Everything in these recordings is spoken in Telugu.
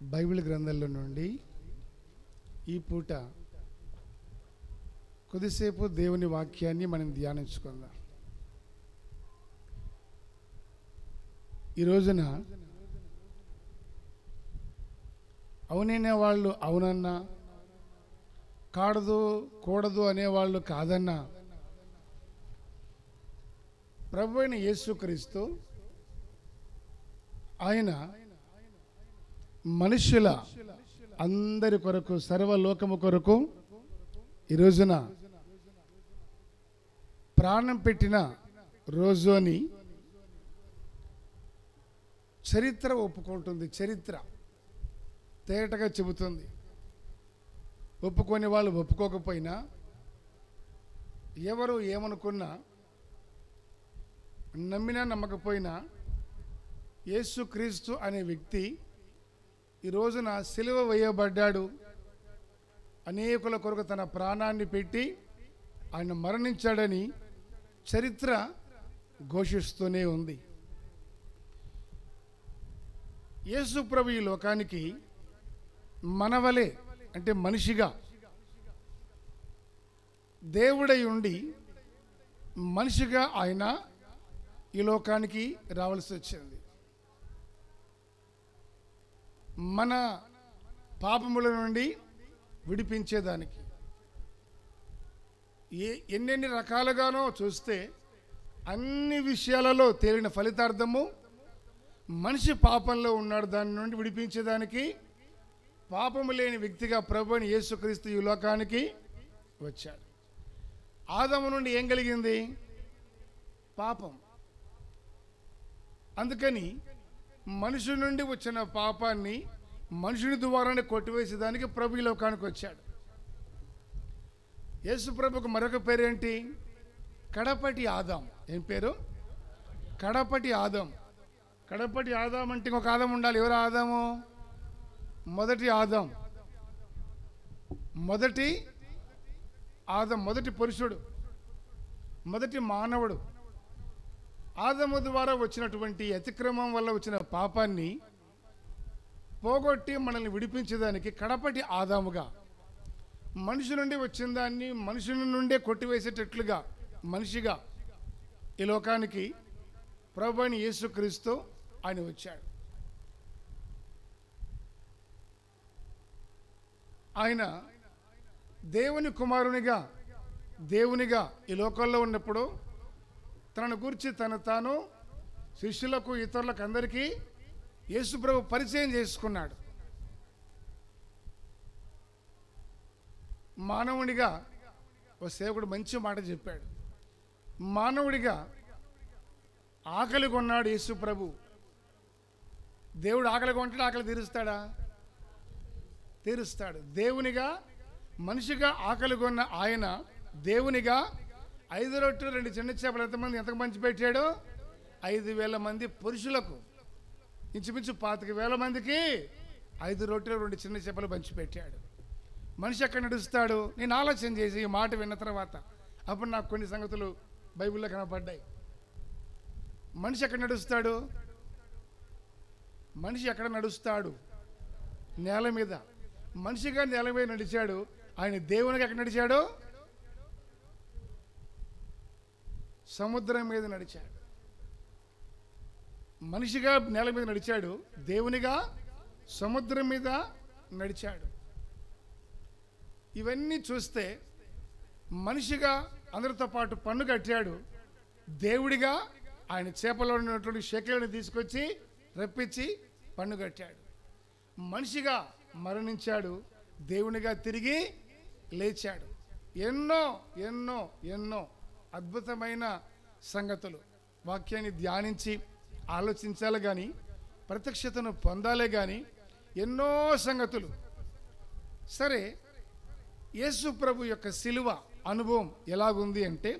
బైబిల్ గ్రంథంలో నుండి ఈ పూట కొద్దిసేపు దేవుని వాక్యాన్ని మనం ధ్యానించుకుందాం. ఈ రోజున అవుననే వాళ్ళు అవునన్నా, కూడదు అనేవాళ్ళు కాదన్నా, ప్రభు అయిన యేసుక్రీస్తు ఆయన మనుష్యుల అందరి కొరకు, సర్వలోకము కొరకు ఈ రోజున ప్రాణం పెట్టిన రోజు అని చరిత్ర ఒప్పుకుంటుంది. చరిత్ర తేటగా చెబుతుంది. ఒప్పుకొని వాళ్ళు ఒప్పుకోకపోయినా, ఎవరు ఏమనుకున్నా, నమ్మినా నమ్మకపోయినా, యేసుక్రీస్తు అనే వ్యక్తి ఈ రోజున సిలువ వేయబడ్డాడు. అనేకుల కొరకు తన ప్రాణాన్ని పెట్టి ఆయన మరణించాడని చరిత్ర ఘోషిస్తూనే ఉంది. యేసు ప్రభు ఈ లోకానికి మనవలే, అంటే మనిషిగా దేవుడై ఉండి మనిషిగా ఆయన ఈ లోకానికి రావాల్సి వచ్చింది. మన పాపముల నుండి విడిపించేదానికి. ఎన్నెన్ని రకాలుగానో చూస్తే అన్ని విషయాలలో తేలిన ఫలితార్థము మనిషి పాపంలో ఉన్నాడు. దాని నుండి విడిపించేదానికి పాపము లేని వ్యక్తిగా ప్రభువైన యేసుక్రీస్తు ఈ లోకానికి వచ్చాడు. ఆదాము నుండి ఏం కలిగింది? పాపం. అందుకని మనుషుల నుండి వచ్చిన పాపాన్ని మనుషుని ద్వారానే కొట్టివేసేదానికి ప్రభు ఈ లోకానికి వచ్చాడు. యేసు ప్రభుకు మరొక పేరేంటి? కడపటి ఆదాం. ఏం పేరు? కడపటి ఆదాం. కడపటి ఆదాం అంటే ఇంకొక ఆదాం ఉండాలి. ఎవరు ఆదాము? మొదటి ఆదాం. మొదటి ఆదాం, మొదటి పురుషుడు, మొదటి మానవుడు. ఆదాము ద్వారా వచ్చినటువంటి అతిక్రమం వల్ల వచ్చిన పాపాన్ని పోగొట్టి మనల్ని విడిపించేదానికి కడపటి ఆదాముగా, మనిషి నుండి వచ్చిన దాన్ని మనుషుల నుండే కొట్టివేసేటట్లుగా మనిషిగా ఈ లోకానికి ప్రభువైన యేసుక్రీస్తు ఆయన వచ్చాడు. ఆయన దేవుని కుమారునిగా, దేవునిగా ఈ లోకంలో ఉన్నప్పుడు తనను గురించి తాను శిష్యులకు, ఇతరులకు అందరికీ యేసు ప్రభు పరిచయం చేసుకున్నాడు. మానవుడిగా ఓ సేవకుడు మంచి మాట చెప్పాడు. మానవుడిగా ఆకలి కొన్నాడు యేసు ప్రభు. దేవుడు ఆకలి కొంటాడు, ఆకలి తీరుస్తాడా? తీరుస్తాడు. దేవునిగా, మనిషిగా ఆకలి కొన్న ఆయన దేవునిగా 5 రొట్టెలు 2 చిన్న చేపలు ఎంతకు పంచిపెట్టాడు? 5,000 మంది పురుషులకు, ఇంచుమించు 25,000 మందికి 5 రొట్టెలు 2 చిన్న చేపలు పంచిపెట్టాడు. మనిషి ఎక్కడ నడుస్తాడు? నేను ఆలోచన చేసి ఈ మాట విన్న తర్వాత అప్పుడు నాకు కొన్ని సంగతులు బైబిల్లో కనపడ్డాయి. మనిషి ఎక్కడ నడుస్తాడు? మనిషి ఎక్కడ నడుస్తాడు? నేల మీద. మనిషిగా నేల మీద నడిచాడు. ఆయన దేవునిగా ఎక్కడ నడిచాడు? సముద్రం మీద నడిచాడు. మనిషిగా నేల మీద నడిచాడు, దేవునిగా సముద్రం మీద నడిచాడు. ఇవన్నీ చూస్తే మనిషిగా అందరితో పాటు పన్ను కట్టాడు. దేవుడిగా ఆయన చేపలో ఉన్నటువంటి శేఖలను తీసుకొచ్చి రప్పించి పన్ను కట్టాడు. మనిషిగా మరణించాడు, దేవునిగా తిరిగి లేచాడు. ఎన్నో ఎన్నో ఎన్నో అద్భుతమైన సంగతులు. వాక్యాన్ని ధ్యానించి ఆలోచించాలి కానీ, ప్రత్యక్షతను పొందాలే కానీ ఎన్నో సంగతులు. సరే, యేసు ప్రభు యొక్క సిలువ అనుభవం ఎలాగుంది అంటే,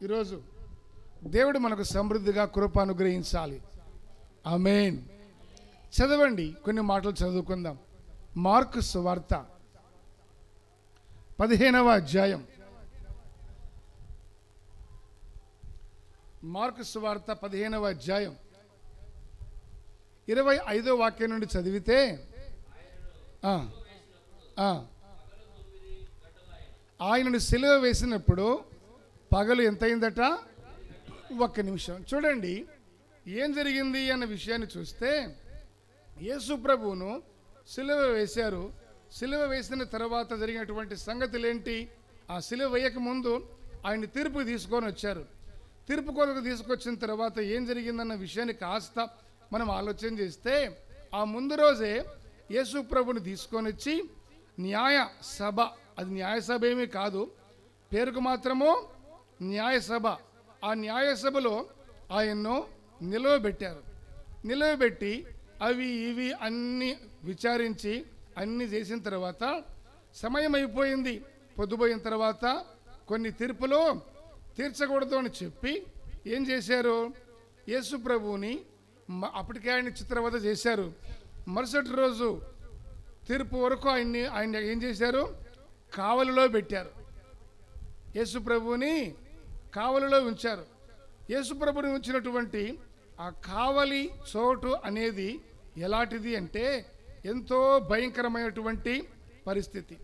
ఈరోజు దేవుడు మనకు సమృద్ధిగా కృప అనుగ్రహించాలి. ఆమేన్. చదవండి, కొన్ని మాటలు చదువుకుందాం. మార్కు సువార్త 15వ అధ్యాయం. మార్కు సువార్త 15వ అధ్యాయం 25వ వాక్యం నుండి చదివితే, ఆ, ఆ. ఆయనను సిలువ వేసినప్పుడు పగలు ఎంత అయిందట? 1 నిమిషం. చూడండి ఏం జరిగింది అన్న విషయాన్ని చూస్తే, యేసు ప్రభువును సిలువ వేశారు. సిలువ వేసిన తర్వాత జరిగినటువంటి సంగతులు ఏంటి? ఆ సిలువ వేయక ముందు ఆయన తీర్పు తీసుకొని వచ్చారు. తీర్పు కొరకు తీసుకొచ్చిన తర్వాత ఏం జరిగిందన్న విషయాన్ని కాస్త మనం ఆలోచన చేస్తే, ఆ ముందు రోజే యేసు ప్రభుని తీసుకొని వచ్చి న్యాయ సభ, అది న్యాయసభ ఏమీ కాదు, పేరుకు మాత్రము న్యాయసభ, ఆ న్యాయసభలో ఆయన్ను నిలవబెట్టారు. నిలవబెట్టి అవి ఇవి అన్నీ విచారించి అన్నీ చేసిన తర్వాత సమయం అయిపోయింది. పొద్దుపోయిన తర్వాత కొన్ని తీర్పులు తీర్చకూడదు అని చెప్పి ఏం చేశారు? యేసు ప్రభువుని అప్పటికే ఆయన చిత్రవద చేశారు. మరుసటి రోజు తీర్పు వరకు ఆయన ఏం చేశారు? కావలిలో పెట్టారు. యేసు ప్రభువుని కావలిలో ఉంచారు. యేసు ప్రభుని ఉంచినటువంటి ఆ కావలి చోటు అనేది ఎలాంటిది అంటే ఎంతో భయంకరమైనటువంటి పరిస్థితి.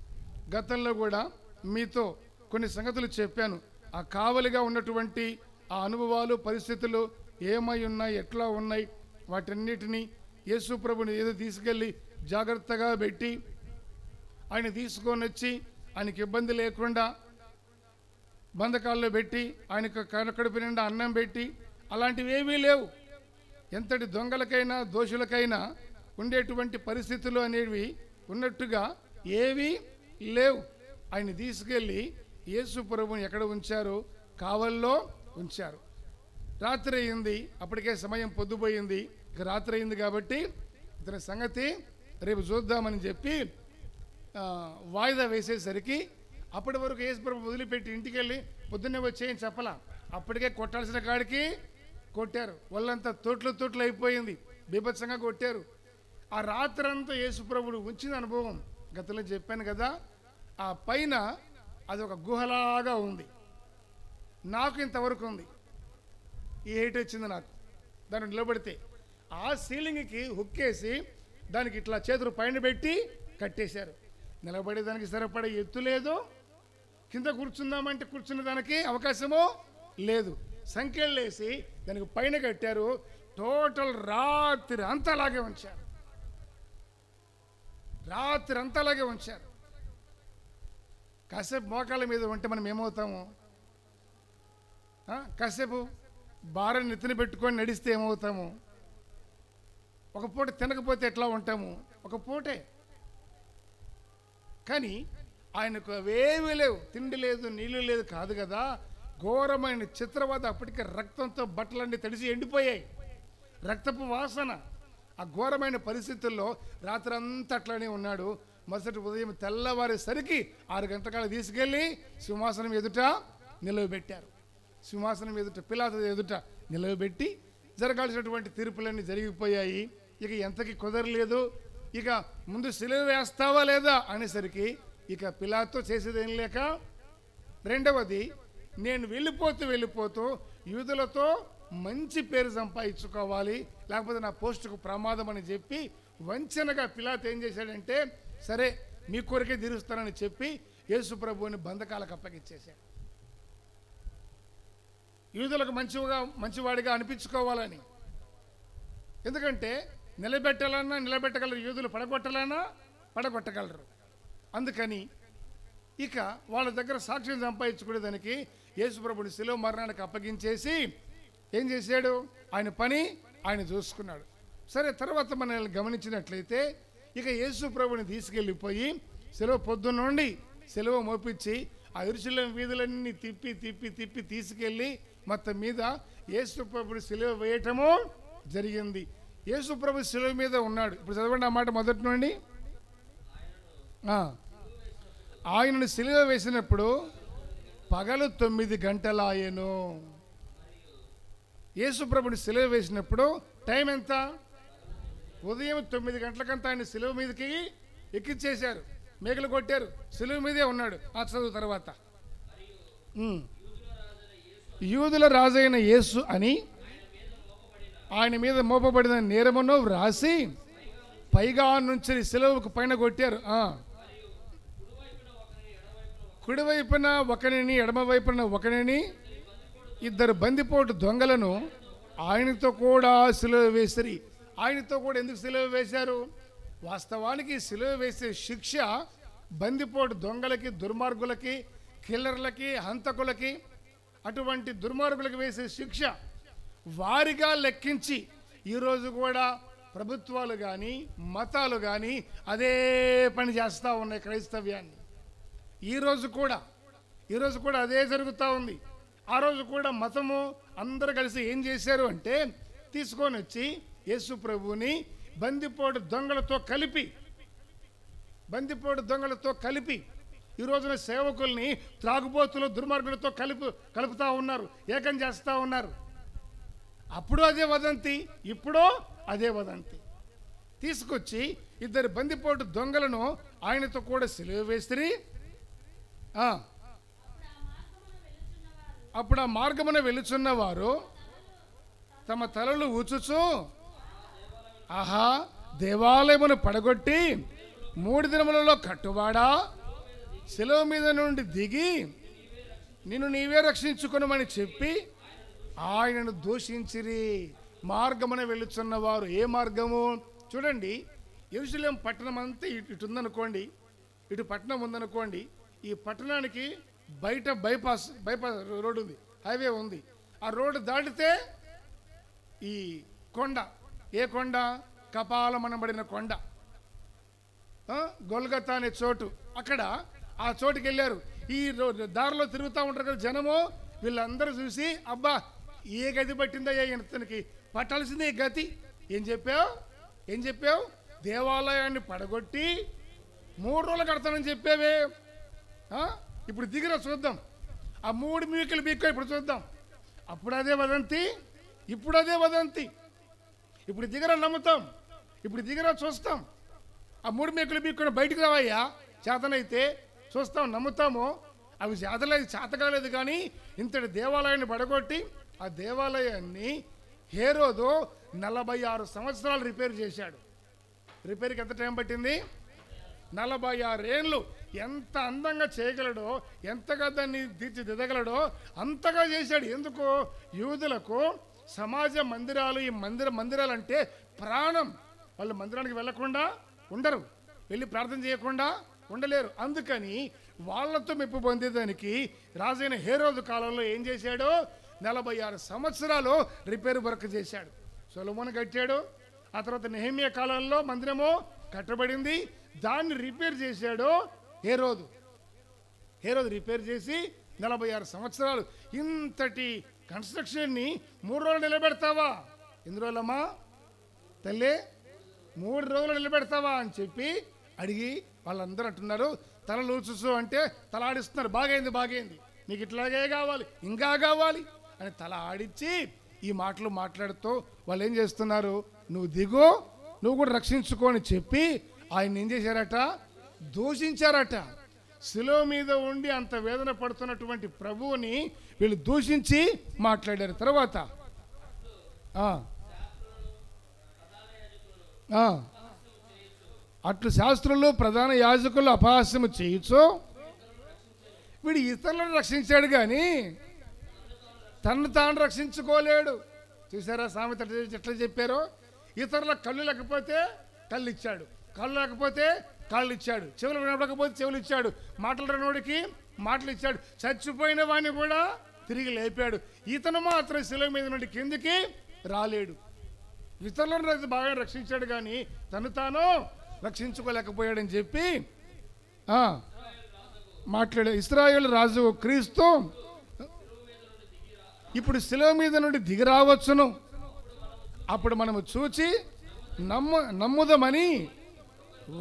గతంలో కూడా మీతో కొన్ని సంగతులు చెప్పాను. ఆ కావలిగా ఉన్నటువంటి ఆ అనుభవాలు, పరిస్థితులు ఏమై ఉన్నాయి, ఎట్లా ఉన్నాయి, వాటన్నిటినీ యేసు ప్రభుని ఏదో తీసుకెళ్ళి జాగ్రత్తగా పెట్టి ఆయన తీసుకొని వచ్చి ఆయనకి ఇబ్బంది లేకుండా బంధకాల్లో పెట్టి ఆయనకు కడుపు నిండా అన్నం పెట్టి అలాంటివి ఏమీ లేవు. ఎంతటి దొంగలకైనా దోషులకైనా ఉండేటువంటి పరిస్థితులు అనేవి ఉన్నట్టుగా ఏవీ లేవు. ఆయన తీసుకెళ్ళి యేసు ప్రభుని ఎక్కడ ఉంచారు? కావల్లో ఉంచారు. రాత్రి అయింది, అప్పటికే సమయం పొద్దుపోయింది. ఇక రాత్రి అయింది కాబట్టి ఇతని సంగతి రేపు చూద్దామని చెప్పి వాయిదా వేసేసరికి అప్పటి వరకు యేసు ప్రభు వదిలిపెట్టి ఇంటికి వెళ్ళి పొద్దున్నే వచ్చేయని చెప్పలా. అప్పటికే కొట్టాల్సిన కాడికి కొట్టారు. వాళ్ళంతా తోట్లు అయిపోయింది, బీభత్సంగా కొట్టారు. ఆ రాత్రంతా యేసు ప్రభుడు ఉంచిన అనుభవం గతంలో చెప్పాను కదా. ఆ పైన అది ఒక గుహలాగా ఉంది. నాకు ఇంతవరకు ఉంది. ఈ హైట్ వచ్చింది నాకు దాన్ని నిలబడితే. ఆ సీలింగ్కి హుక్కేసి దానికి ఇట్లా చేతులు పైన పెట్టి కట్టేశారు. నిలబడేదానికి సరిపడే ఎత్తు లేదు, కింద కూర్చుందామంటే కూర్చునే దానికి అవకాశమో లేదు. సంఖ్యలు వేసి దానికి పైన కట్టారు. టోటల్ రాత్రి అంతా అలాగే ఉంచారు. రాత్రి అంతా అలాగే ఉంచారు. కాసేపు మోకాళ్ళ మీద ఉంటే మనం ఏమవుతాము? కాసేపు భారం నెత్తిన పెట్టుకొని నడిస్తే ఏమవుతాము? ఒక పూట తినకపోతే ఎట్లా ఉంటాము? ఒక పూటే. కానీ ఆయనకు అవేమీ లేవు, తిండి లేదు, నీళ్ళు లేదు కాదు కదా. ఘోరమైన చిత్రవద. అప్పటికే రక్తంతో బట్టలన్నీ తడిసి ఎండిపోయాయి, రక్తపు వాసన. ఆ ఘోరమైన పరిస్థితుల్లో రాత్రి అంతా అట్లానే ఉన్నాడు. మరుసటి ఉదయం తెల్లవారేసరికి 6 గంటల తీసుకెళ్ళి సింహాసనం ఎదుట నిలవబెట్టారు. సింహాసనం ఎదుట, పిలాతు ఎదుట నిలవబెట్టి జరగాల్సినటువంటి తీర్పులన్నీ జరిగిపోయాయి. ఇక ఎంతకి కుదరలేదు. ఇక ముందు సిలువ వేస్తావా లేదా అనేసరికి ఇక పిలాతు చేసేదేం లేక, రెండవది నేను వెళ్ళిపోతూ యూదులతో మంచి పేరు సంపాదించుకోవాలి, లేకపోతే నా పోస్టుకు ప్రమాదం అని చెప్పి వంచనగా పిలాతు ఏం చేశాడంటే, సరే మీ కొరకే తీరుస్తానని చెప్పి యేసు ప్రభువుని బంధకాలకు అప్పగించేశాడు. యూదులకు మంచివాడిగా అనిపించుకోవాలని. ఎందుకంటే నిలబెట్టాలన్నా నిలబెట్టగలరు, యూదులు పడగొట్టాలన్నా పడగొట్టగలరు. అందుకని ఇక వాళ్ళ దగ్గర సాక్ష్యం సంపాదించుకునేదానికి యేసు ప్రభుని శిలువ మరణానికి అప్పగించేసి ఏం చేశాడు? ఆయన పని ఆయన చూసుకున్నాడు. సరే, తర్వాత మనం గమనించినట్లయితే ఇక యేసు ప్రభుని తీసుకెళ్ళిపోయి శిలువ పొద్దున్న నుండి శిలువ మోపించి ఆ యెరూషలేము వీధులన్నీ తిప్పి తీసుకెళ్ళి మొత్తం మీద యేసు ప్రభుని శిలువ వేయటము జరిగింది. యేసు ప్రభు శిలువ మీద ఉన్నాడు. ఇప్పుడు చదవండి ఆ మాట మొదటి నుండి. ఆయనను శిలువ వేసినప్పుడు పగలు 9 గంటలాయెను. యేసు ప్రభుని శిలువ వేసినప్పుడు టైం ఎంత? ఉదయం 9 గంటలకంతా ఆయన శిలువ మీదకి ఎక్కించేశారు, మేకలు కొట్టారు, శిలువ మీదే ఉన్నాడు. ఆ చదువు తర్వాత యూదుల రాజైన యేసు అని ఆయన మీద మోపబడిన నేరమును వ్రాసి పైగా నుంచి సిలువకు పైన కొట్టారు. కుడివైపున ఒకరిని ఎడమవైపున ఒకరిని ఇద్దరు బందిపోటు దొంగలను ఆయనతో కూడా సిలువ వేసిరి. ఆయనతో కూడా ఎందుకు సిలువ వేశారు? వాస్తవానికి సిలువ వేసే శిక్ష బందిపోటు దొంగలకి, దుర్మార్గులకి, కిల్లర్లకి, హంతకులకి, అటువంటి దుర్మార్గులకు వేసే శిక్ష వారిగా లెక్కించి ఈరోజు కూడా ప్రభుత్వాలు కానీ మతాలు కానీ అదే పని చేస్తూ ఉన్నాయి క్రైస్తవ్యాన్ని. ఈరోజు కూడా అదే జరుగుతూ ఉంది. ఆ రోజు కూడా మతము అందరూ కలిసి ఏం చేశారు అంటే తీసుకొని వచ్చి యేసు ప్రభువుని బందిపోటు దొంగలతో కలిపి ఈ రోజున సేవకుల్ని త్రాగుబోతులు, దుర్మార్గులతో కలుపుతూ ఉన్నారు, ఏకం చేస్తూ ఉన్నారు. అప్పుడు అదే వదంతి, ఇప్పుడు అదే వదంతి. తీసుకొచ్చి ఇద్దరు బందిపోటు దొంగలను ఆయనతో కూడా సిలువ వేసిరి. అప్పుడు ఆ మార్గమున వెలుచున్న వారు తమ తలలు ఊచుచు, ఆహా, దేవాలయమును పడగొట్టి 3 దినములలో కట్టువాడా, శిలువ మీద నుండి దిగి నిన్ను నీవే రక్షించుకొనుమని చెప్పి ఆయనను దూషించిరి. మార్గమున వెళుచున్నవారు. ఏ మార్గము? చూడండి, యెరూషలేం పట్టణం అంతా ఇటు ఉందనుకోండి, ఇటు పట్టణం ఉందనుకోండి. ఈ పట్టణానికి బయట బైపాస్ రోడ్డు ఉంది, హైవే ఉంది. ఆ రోడ్డు దాటితే ఈ కొండ, ఏ కొండ? కపాలమనబడిన కొండ, గొల్గతా అనే చోటు. అక్కడ ఆ చోటుకి వెళ్ళారు. ఈ దారిలో తిరుగుతూ ఉంటారు కదా జనము. వీళ్ళందరూ చూసి, అబ్బా, ఏ గతి పట్టిందయ్యా ఇతనికి, పట్టాల్సిందే ఈ గతి. ఏం చెప్పావు? దేవాలయాన్ని పడగొట్టి 3 రోజులు కడతానని చెప్పేవే. ఇప్పుడు దిగిరా చూద్దాం. ఆ 3 మీకులు బీక్కో ఇప్పుడు చూద్దాం. అప్పుడు అదే వదంతి, ఇప్పుడు దిగరా నమ్ముతాం, ఇప్పుడు దిగరా చూస్తాం. ఆ 3 మీకులు బీక్కొని బయటకు రావయ్యా, చేతనైతే చూస్తాం, నమ్ముతాము. అవి చేత కాలేదు. కానీ ఇంతటి దేవాలయాన్ని పడగొట్టి ఆ దేవాలయాన్ని హేరోదు 46 సంవత్సరాలు రిపేర్ చేశాడు. రిపేర్కి ఎంత టైం పట్టింది? 46 ఏళ్ళు. ఎంత అందంగా చేయగలడో, ఎంతగా దాన్ని తీర్చిదిద్దగలడో అంతగా చేశాడు. ఎందుకు? యూదులకు సమాజ మందిరాలు, ఈ మందిరాలు అంటే ప్రాణం. వాళ్ళు మందిరానికి వెళ్లకుండా ఉండరు, వెళ్ళి ప్రార్థన చేయకుండా ఉండలేరు. అందుకని వాళ్ళతో మెప్పు పొందేదానికి రాజైన హేరోదు కాలంలో ఏం చేశాడు? 46 సంవత్సరాలు రిపేర్ వర్క్ చేశాడు. సొలొమోను కట్టాడు. ఆ తర్వాత నెహెమ్యా కాలంలో మందిరము కట్టబడింది. దాన్ని రిపేర్ చేశాడు హేరోదు. రిపేర్ చేసి 46 సంవత్సరాలు. ఇంతటి కన్స్ట్రక్షన్ని 3 రోజులు నిలబెడతావా? ఎన్ని రోజులమ్మా తల్లి? 3 రోజులు నిలబెడతావా అని చెప్పి అడిగి వాళ్ళందరూ అంటున్నారు. తల లూచుసు అంటే తల ఆడిస్తున్నారు. బాగైంది, నీకు ఇట్లాగే కావాలి, ఇంకా కావాలి అని తల ఆడించి ఈ మాటలు మాట్లాడుతూ వాళ్ళు ఏం చేస్తున్నారు? నువ్వు దిగు, నువ్వు కూడా రక్షించుకొని చెప్పి ఆయన ఏం చేశారట? దూషించారట. శిలువ మీద ఉండి అంత వేదన పడుతున్నటువంటి ప్రభువుని వీళ్ళు దూషించి మాట్లాడారు. తర్వాత అట్లు శాస్త్రులు, ప్రధాన యాజకులు అపహాస్యము చేయొచ్చు. వీడు ఇతరులను రక్షించాడు కానీ తను తాను రక్షించుకోలేడు. చూసారా సామెత ఎట్లా చెప్పారో? ఇతరుల కళ్ళు లేకపోతే కళ్ళు ఇచ్చాడు, కళ్ళు లేకపోతే కాళ్ళు ఇచ్చాడు, చెవులు వినపడకపోతే చెవులు ఇచ్చాడు, మాటలు రానోడికి మాటలు ఇచ్చాడు, చచ్చిపోయిన వాడిని కూడా తిరిగి లేపాడు. ఇతను మాత్రం శిలువ మీద నుండి కిందికి రాలేడు. ఇతరులను బాగా రక్షించాడు కానీ తను తాను రక్షించుకోలేకపోయాడని చెప్పి మాట్లాడే ఇశ్రాయేలు రాజు క్రీస్తు ఇప్పుడు శిలువ మీద నుండి దిగిరావచ్చును. అప్పుడు మనము చూచి నమ్ముదమని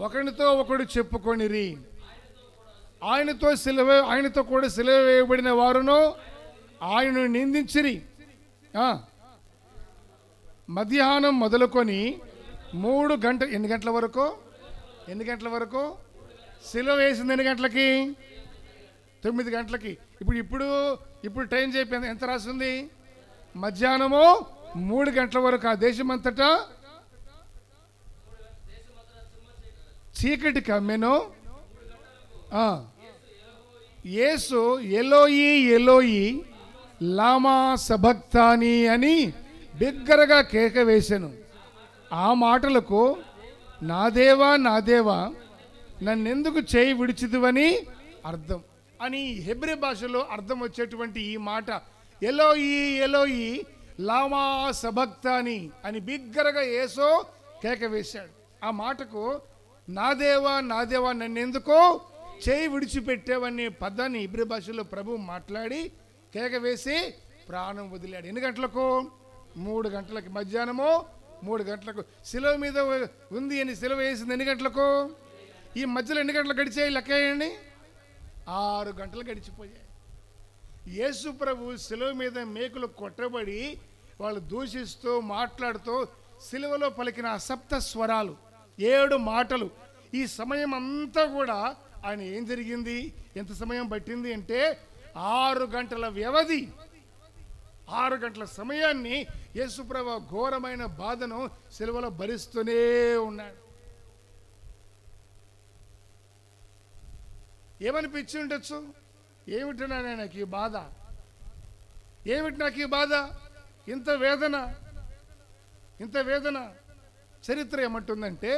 ఒకరితో ఒకడు చెప్పుకొనిరి. ఆయనతో కూడా సిలువ వేయబడిన వారును ఆయనను నిందించిరి. మధ్యాహ్నం మొదలుకొని 3 గంటల ఎన్ని గంటల వరకు సిలువ వేసింది? ఎన్ని గంటలకి? 9 గంటలకి. ఇప్పుడు టైం చెప్పి ఎంత రాసింది? మధ్యాహ్నము 3 గంటల వరకు ఆ దేశమంతటా చీకటి కమ్మెను. యేసు ఎలోయి ఎలోయి లామా సబక్తాని అని బిగ్గరగా కేక వేసెను. ఆ మాటలకు నా దేవా నా దేవా నన్నెందుకు చేయి విడిచిదువని అర్థం. అని హెబ్రీ భాషలో అర్థం వచ్చేటువంటి ఈ మాట ఎలోయి ఎలోయి లామా సబక్తాని అని బిగ్గరగా యేసు కేక వేశాడు. ఆ మాటకు నా దేవా నన్నెందుకో చేయి విడిచిపెట్టావనే పదాన్ని హెబ్రీ భాషలో ప్రభు మాట్లాడి కేక వేసి ప్రాణం వదిలాడు. ఎన్ని గంటలకు? 3 గంటలకి. మధ్యాహ్నము 3 గంటలకు శిలువ మీద ఉంది అని శిలువ వేసింది ఎన్ని గంటలకు? ఈ మధ్యలో ఎన్ని గంటలు గడిచాయి లెక్క వేయండి. 6 గంటలు గడిచిపోయాయి. యేసు ప్రభు శిలువ మీద మేకులు కొట్టబడి వాళ్ళు దూషిస్తూ మాట్లాడుతూ శిలువలో పలికిన సప్త స్వరాలు 7 మాటలు. ఈ సమయం అంతా కూడా ఆయన ఏం జరిగింది, ఎంత సమయం పట్టింది అంటే 6 గంటల వ్యవధి. 6 గంటల సమయాన్ని యేసుప్రభు ఘోరమైన బాధను శిలువలో భరిస్తూనే ఉన్నాడు. ఏమనిపించి ఉండొచ్చు? ఏమిటనా నాకు ఈ బాధ, ఏమిటి నాకు ఈ బాధ, ఇంత వేదన, ఇంత వేదన. చరిత్ర ఏమంటుందంటే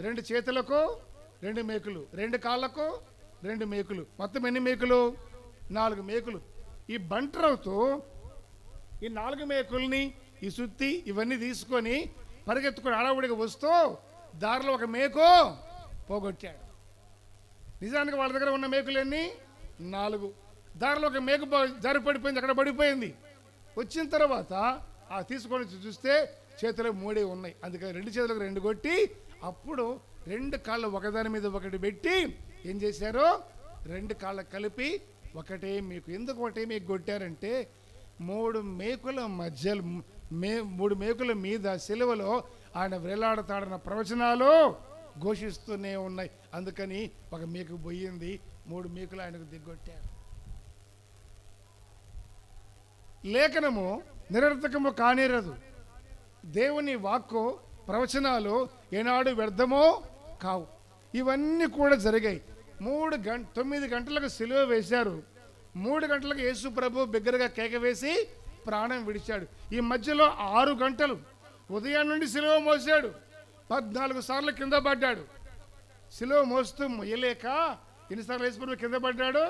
2 చేతులకు 2 మేకులు, 2 కాళ్ళకు 2 మేకులు, మొత్తం ఎన్ని మేకులు? 4 మేకులు. ఈ బంట్రవుతూ ఈ 4 మేకుల్ని ఈ సుత్తి ఇవన్నీ తీసుకొని పరిగెత్తుకొని హడావుడిగా వస్తూ దారిలో ఒక మేకు పోగొట్టాడు. నిజానికి వాళ్ళ దగ్గర ఉన్న మేకులన్నీ 4. దారిలో ఒక మేకు జారి పడిపోయింది, అక్కడ పడిపోయింది. వచ్చిన తర్వాత ఆ తీసుకొని చూస్తే చేతిలో 3 ఉన్నాయి. అందుకని 2 చేతులకు 2 కొట్టి అప్పుడు 2 కాళ్ళు ఒకదాని మీద ఒకటి పెట్టి ఏం చేశారో 2 కాళ్ళకు కలిపి ఒకటే మీకు. ఎందుకు ఒకటే మీకు కొట్టారంటే 3 మేకుల మధ్యలో 3 మేకుల మీద సిలువలో ఆయన వేలాడతాడన్న ప్రవచనాలు ఘోషిస్తూనే ఉన్నాయి. అందుకని ఒక మేకు పోయింది, 3 మేకులు ఆయనకు దిగ్గొట్టారు. లేఖనము నిరర్థకము కానేరదు. దేవుని వాక్కు ప్రవచనాలు ఏనాడు వ్యర్థమో కావు. ఇవన్నీ కూడా జరిగాయి. 9 గంటలకు సిలువ వేశారు. 3 గంటలకు యేసు ప్రభు బిగ్గరగా కేక వేసి ప్రాణం విడిచాడు. ఈ మధ్యలో 6 గంటలు ఉదయం నుండి సిలువ మోసాడు. 14 సార్లు కింద పడ్డాడు. సిలువ మోస్తూ మొయ్యలేక ఎన్నిసార్లు యేసు ప్రభు కింద పడ్డాడు?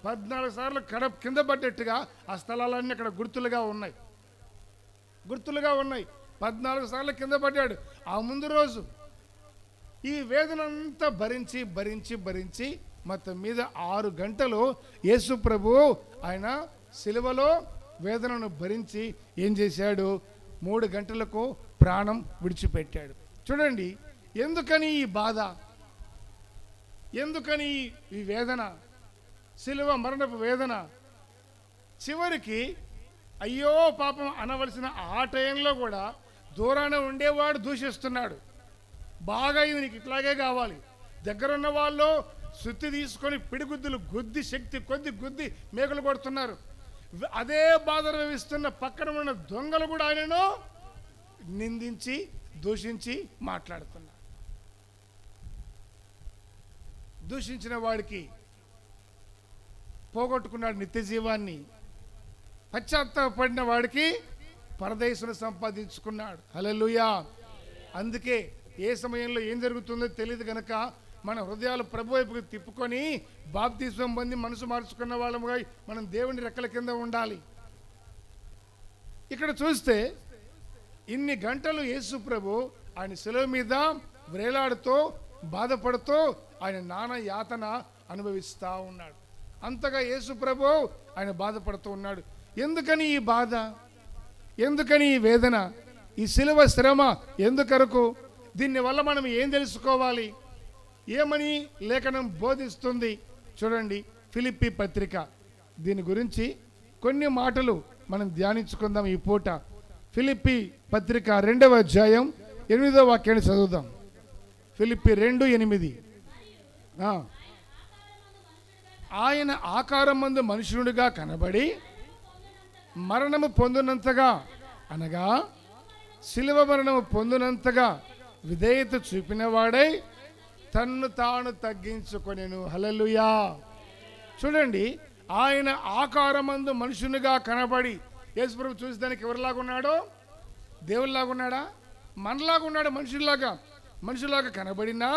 14 సార్లు కింద పడ్డట్టుగా ఆ స్థలాలన్నీ అక్కడ గుర్తులుగా ఉన్నాయి. 14 సార్లు కింద పడ్డాడు. ఆ ముందు రోజు ఈ వేదనంతా భరించి మొత్తం మీద 6 గంటలు యేసు ప్రభు ఆయన సిలువలో వేదనను భరించి ఏం చేశాడు? 3 గంటలకు ప్రాణం విడిచిపెట్టాడు. చూడండి, ఎందుకని ఈ బాధ, ఎందుకని ఈ వేదన, సిలువ మరణపు వేదన. చివరికి అయ్యో పాపం అనవలసిన ఆ టైంలో కూడా దూరాన ఉండేవాడు దూషిస్తున్నాడు. బాగా ఇది నీకు ఇట్లాగే కావాలి. దగ్గరున్న వాళ్ళు సుత్తి తీసుకొని పిడిగుద్దులు గుద్ది శక్తి కొద్ది గుద్ది మేకలు కొడుతున్నారు. అదే బాధ అనుభవిస్తున్న పక్కన ఉన్న దొంగలు కూడా ఆయనను నిందించి దూషించి మాట్లాడుతున్నారు. దూషించిన వాడికి పోగొట్టుకున్నాడు నిత్య జీవాన్ని, పశ్చాత్తాపడిన వాడికి పరదేశును సంపాదించుకున్నాడు. హల్లెలూయా. అందుకే ఏ సమయంలో ఏం జరుగుతుందో తెలియదు కనుక మన హృదయాలు ప్రభు వైపుకి తిప్పుకొని బాప్తిస్మం పొంది మనసు మార్చుకున్న వాళ్ళముగా మనం దేవుని రెక్కల కింద ఉండాలి. ఇక్కడ చూస్తే ఇన్ని గంటలు యేసు ప్రభు ఆయన శిలువ మీద వ్రేలాడుతూ బాధపడుతూ ఆయన నానా యాతన అనుభవిస్తూ ఉన్నాడు. అంతగా యేసు ప్రభు ఆయన బాధపడుతూ ఉన్నాడు. ఎందుకని ఈ బాధ, ఎందుకని ఈ వేదన, ఈ శిలువ శ్రమ ఎందుకరకు? దీనివల్ల మనం ఏం తెలుసుకోవాలి, ఏమని లేఖనం బోధిస్తుంది? చూడండి, ఫిలిప్పీ పత్రిక దీని గురించి కొన్ని మాటలు మనం ధ్యానించుకుందాం ఈ పూట. ఫిలిప్పీ పత్రిక 2వ అధ్యాయం 8వ వాక్యాన్ని చదువుదాం. ఫిలిప్పీ 2:8. ఆయన ఆకారమందు మనుషునుడిగా కనబడి మరణము పొందినంతగా, అనగా శిలువ మరణము పొందినంతగా విధేయత చూపినవాడై తన్ను తాను తగ్గించుకొనెను. హల్లెలూయా. చూడండి, ఆయన ఆకారమందు మనుషునిగా కనబడి, యేసుప్రభు చూసేదానికి ఎవరిలాగా ఉన్నాడో? దేవుళ్ళలాగా ఉన్నాడా? మనలాగా ఉన్నాడు. మనుషులాగా కనబడినా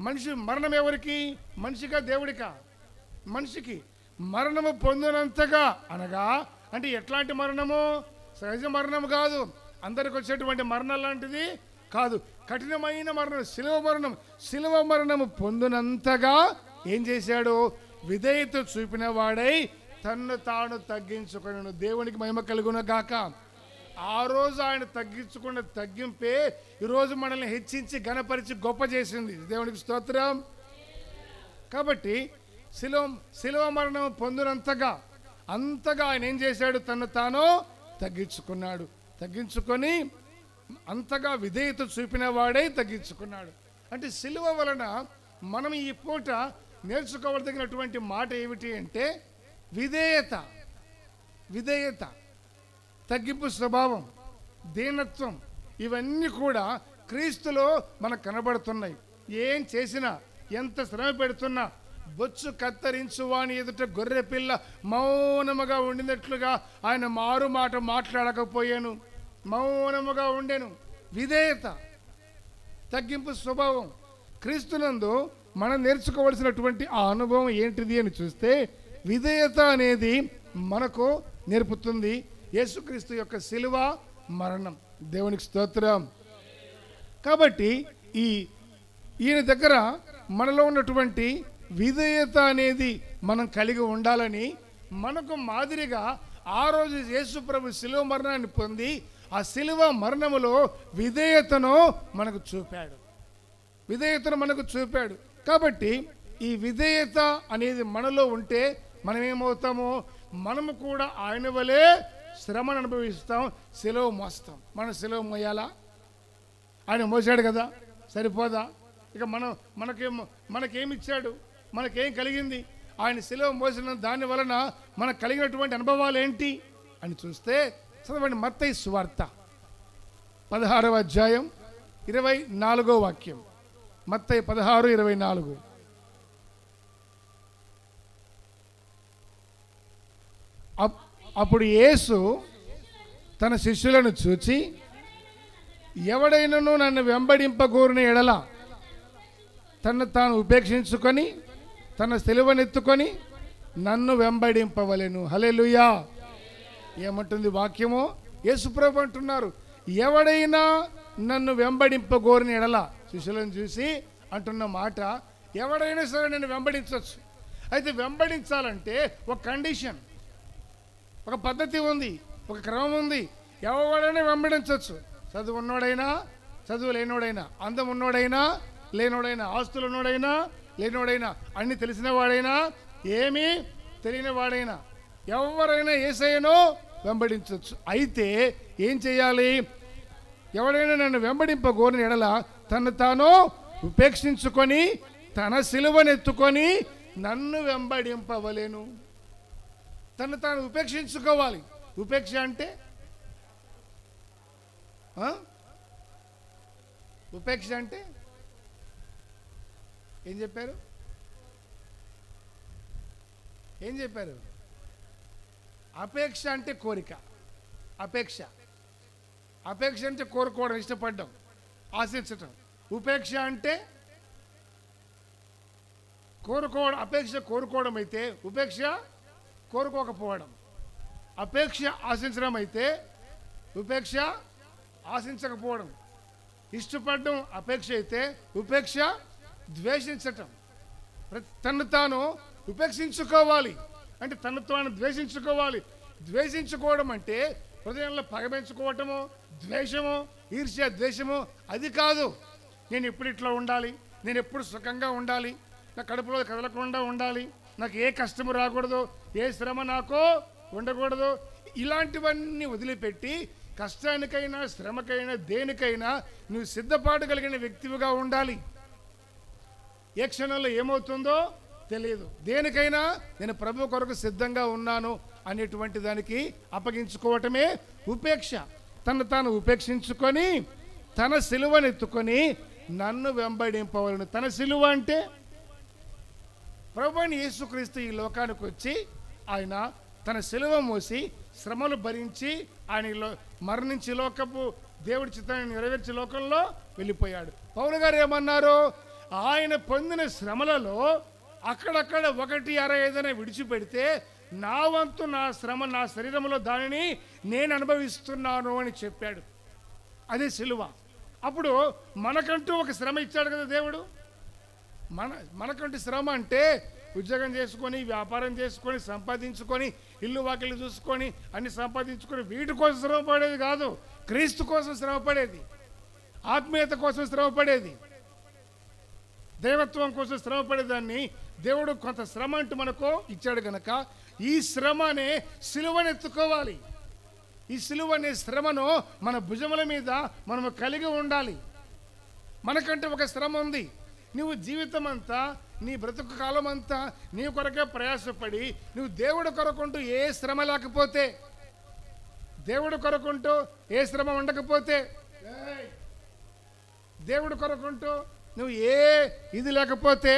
మనిషి మరణం ఎవరికి? మనిషిగా దేవుడికా? మనిషికి మరణము పొందినంతగా, అనగా అంటే ఎట్లాంటి మరణము? సహజ మరణం కాదు, అందరికి వచ్చేటువంటి మరణం లాంటిది కాదు, కఠినమైన మరణం, శిలువ మరణము పొందినంతగా ఏం చేశాడు? విధేయత చూపిన వాడై తన్ను తాను తగ్గించుకొనెను. దేవునికి మహిమ కలుగును గాక. ఆ రోజు ఆయన తగ్గించుకున్న తగ్గింపే ఈరోజు మనల్ని హెచ్చించి ఘనపరిచి గొప్ప చేసింది. దేవునికి స్తోత్రం. కాబట్టి శిలువ మరణం పొందినంతగా ఆయన ఏం చేశాడు? తను తాను తగ్గించుకొని అంతగా విధేయత చూపిన వాడై తగ్గించుకున్నాడు. అంటే శిలువ వలన మనం ఈ పూట నేర్చుకోవలసినటువంటి మాట ఏమిటి అంటే విధేయత, తగ్గింపు స్వభావం, దీనత్వం, ఇవన్నీ కూడా క్రీస్తులో మనకు కనబడుతున్నాయి. ఏం చేసినా, ఎంత శ్రమ పెడుతున్నా, బొచ్చు కత్తరించు వాని ఎదుట గొర్రె పిల్ల మౌనముగా ఉండినట్లుగా ఆయన మారు మాట మాట్లాడకపోయాను, మౌనముగా ఉండెను. విధేయత, తగ్గింపు స్వభావం. క్రీస్తునందు మనం నేర్చుకోవలసినటువంటి ఆ అనుభవం ఏంటిది అని చూస్తే విధేయత అనేది మనకు నేర్పుతుంది యేసుక్రీస్తు యొక్క శిలువ మరణం. దేవునికి స్తోత్రం. కాబట్టి ఈయన దగ్గర మనలో ఉన్నటువంటి విధేయత అనేది మనం కలిగి ఉండాలని, మనకు మాదిరిగా ఆ రోజు యేసు ప్రభు శిలువ మరణాన్ని పొంది ఆ శిలువ మరణములో విధేయతను మనకు చూపాడు. కాబట్టి ఈ విధేయత అనేది మనలో ఉంటే మనం ఏమవుతామో? మనము కూడా ఆయన వలె శ్రమను అనుభవిస్తాం, శిలువ మోస్తాం. మనం శిలువ మోయాలా? ఆయన మోసాడు కదా, సరిపోదా? ఇక మనకేమిచ్చాడు? మనకేం కలిగింది? ఆయన శిలువ మోసిన దాని వలన మనకు కలిగినటువంటి అనుభవాలు ఏంటి అని చూస్తే చదవండి. మత్తయి సువార్త 16వ అధ్యాయం 24వ వాక్యం. మత్తయి 16:24. అప్పుడు యేసు తన శిష్యులను చూచి, ఎవడైనను నన్ను వెంబడింపగోరిన ఎడల తన్ను తాను ఉపేక్షించుకొని తన సిలువనెత్తుకొని నన్ను వెంబడింపవలెను. హల్లెలూయా. ఏమంటుంది వాక్యము? యేసుప్రభు అంటున్నారు, ఎవడైనా నన్ను వెంబడింపగోరిన ఎడల. శిష్యులను చూసి అంటున్న మాట, ఎవడైనా సరే నేను వెంబడించవచ్చు. అయితే వెంబడించాలంటే ఒక కండిషన్, ఒక పద్ధతి ఉంది, ఒక క్రమం ఉంది. ఎవడైనా వెంబడించవచ్చు. చదువు ఉన్నోడైనా, చదువు లేనోడైనా, అందం ఉన్నోడైనా లేనోడైనా, ఆస్తులు ఉన్నోడైనా లేనోడైనా, అన్ని తెలిసిన వాడైనా ఏమీ తెలియని వాడైనా, ఎవరైనా యేసయ్యను వెంబడించవచ్చు. అయితే ఏం చేయాలి? ఎవడైనా నన్ను వెంబడింపగోరిన ఎడల తను తాను ఉపేక్షించుకొని తన సిలువనెత్తుకొని నన్ను వెంబడింపవలెను. తను తాను ఉపేక్షించుకోవాలి. ఉపేక్ష అంటే ఏం చెప్పారు? అపేక్ష అంటే కోరిక. అపేక్ష అంటే కోరుకోవడం, ఇష్టపడడం, ఆశించటం. ఉపేక్ష అంటే కోరుకోవడం. అపేక్ష కోరుకోవడం అయితే ఉపేక్ష కోరుకోకపోవడం. అపేక్ష ఆశించడం అయితే ఉపేక్ష ఆశించకపోవడం. ఇష్టపడడం అపేక్ష అయితే ఉపేక్ష ద్వేషించటం. తను తాను ఉపేక్షించుకోవాలి అంటే తను తాను ద్వేషించుకోవాలి. ద్వేషించుకోవడం అంటే హృదయంలో పగబెంచుకోవటము, ద్వేషము, ఈర్ష్య, ద్వేషము అది కాదు. నేను ఎప్పుడు ఇట్లా ఉండాలి, నేను ఎప్పుడు సుఖంగా ఉండాలి, నా కడుపులో కదలకుండా ఉండాలి, నాకు ఏ కష్టము రాకూడదు, ఏ శ్రమ నాకు ఉండకూడదు, ఇలాంటివన్నీ వదిలిపెట్టి కష్టానికైనా శ్రమకైనా దేనికైనా నువ్వు సిద్ధపాటు కలిగిన వ్యక్తివిగా ఉండాలి. ఏ క్షణంలో ఏమవుతుందో తెలియదు. దేనికైనా నేను ప్రభు కొరకు సిద్ధంగా ఉన్నాను అనేటువంటి దానికి అప్పగించుకోవటమే ఉపేక్ష. తను తాను ఉపేక్షించుకొని తన సిలువనెత్తుకొని నన్ను వెంబడింపవలను. తన సిలువ అంటే ప్రభువైన యేసుక్రీస్తు ఈ లోకానికి వచ్చి ఆయన తన సిలువ మోసి శ్రమలు భరించి ఆయన మరణించి లోకపు దేవుడి చిత్తాన్ని నెరవేర్చి లోకంలో వెళ్ళిపోయాడు. పౌలు గారు ఏమన్నారు? ఆయన పొందిన శ్రమలలో అక్కడక్కడ 1/6 విడిచిపెడితే నా వంతు నా శ్రమ నా శరీరంలో దానిని నేను అనుభవిస్తున్నాను అని చెప్పాడు. అదే సిలువ. అప్పుడు మనకంటూ ఒక శ్రమ ఇచ్చాడు కదా దేవుడు. మనకంటూ శ్రమ అంటే ఉద్యోగం చేసుకొని వ్యాపారం చేసుకొని సంపాదించుకొని ఇల్లు వాకిళ్ళు చూసుకొని అన్ని సంపాదించుకొని వీటి కోసం శ్రమ పడేది కాదు. క్రీస్తు కోసం శ్రమ పడేది, ఆత్మీయత కోసం శ్రమ పడేది, దైవత్వం కోసం శ్రమ పడేదాన్ని దేవుడు కొంత శ్రమ అంటూ మనకు ఇచ్చాడు కనుక ఈ శ్రమనే సిలువను ఎత్తుకోవాలి. ఈ సిలువ అనే శ్రమను మన భుజముల మీద మనము కలిగి ఉండాలి. మనకంటే ఒక శ్రమ ఉంది. నువ్వు జీవితం అంతా నీ బ్రతుకు కాలం అంతా నీ కొరకే ప్రయాసపడి నువ్వు దేవుడు కొరకుంటూ ఏ శ్రమ లేకపోతే, దేవుడు కొరకుంటూ ఏ శ్రమ ఉండకపోతే, దేవుడు కొరకుంటూ నువ్వు ఏ ఇది లేకపోతే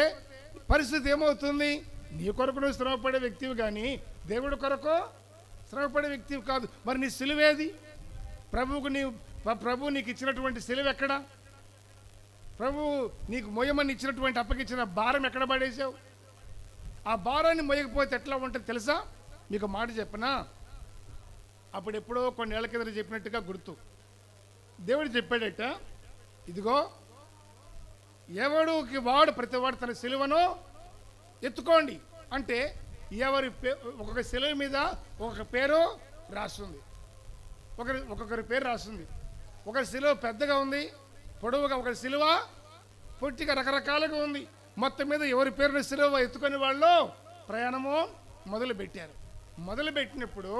పరిస్థితి ఏమవుతుంది? నీ కొరకు నువ్వు శ్రమపడే వ్యక్తివి కానీ దేవుడి కొరకు శ్రమపడే వ్యక్తివి కాదు. మరి నీ సిలువేది? ప్రభు నీకు ఇచ్చినటువంటి సిలువ ఎక్కడ? ప్రభు నీకు మొయ్యమని ఇచ్చినటువంటి అప్పగిచ్చిన భారం ఎక్కడ పడేసావు? ఆ భారాన్ని మొయ్యకపోతే ఎట్లా ఉంటుంది తెలుసా? మీకు మాట చెప్పనా? అప్పుడు ఎప్పుడో కొన్ని ఏళ్ల కింద చెప్పినట్టుగా గుర్తు. దేవుడు చెప్పాడట, ఇదిగో ఎవడుకి వాడు ప్రతివాడు తన సిలువను ఎత్తుకోండి అంటే ఒక్కొక్క సిలువ మీద ఒక్కొక్క పేరు రాస్తుంది, ఒక్కొక్కరి పేరు రాస్తుంది. ఒకరి సిలువ పెద్దగా ఉంది, పొడవుగా, ఒకరి సిలువ పొట్టిగా రకరకాలుగా ఉంది. మొత్తం మీద ఎవరి పేరున సిలువ ఎత్తుకొని వాళ్ళు ప్రయాణము మొదలుపెట్టారు. మొదలుపెట్టినప్పుడు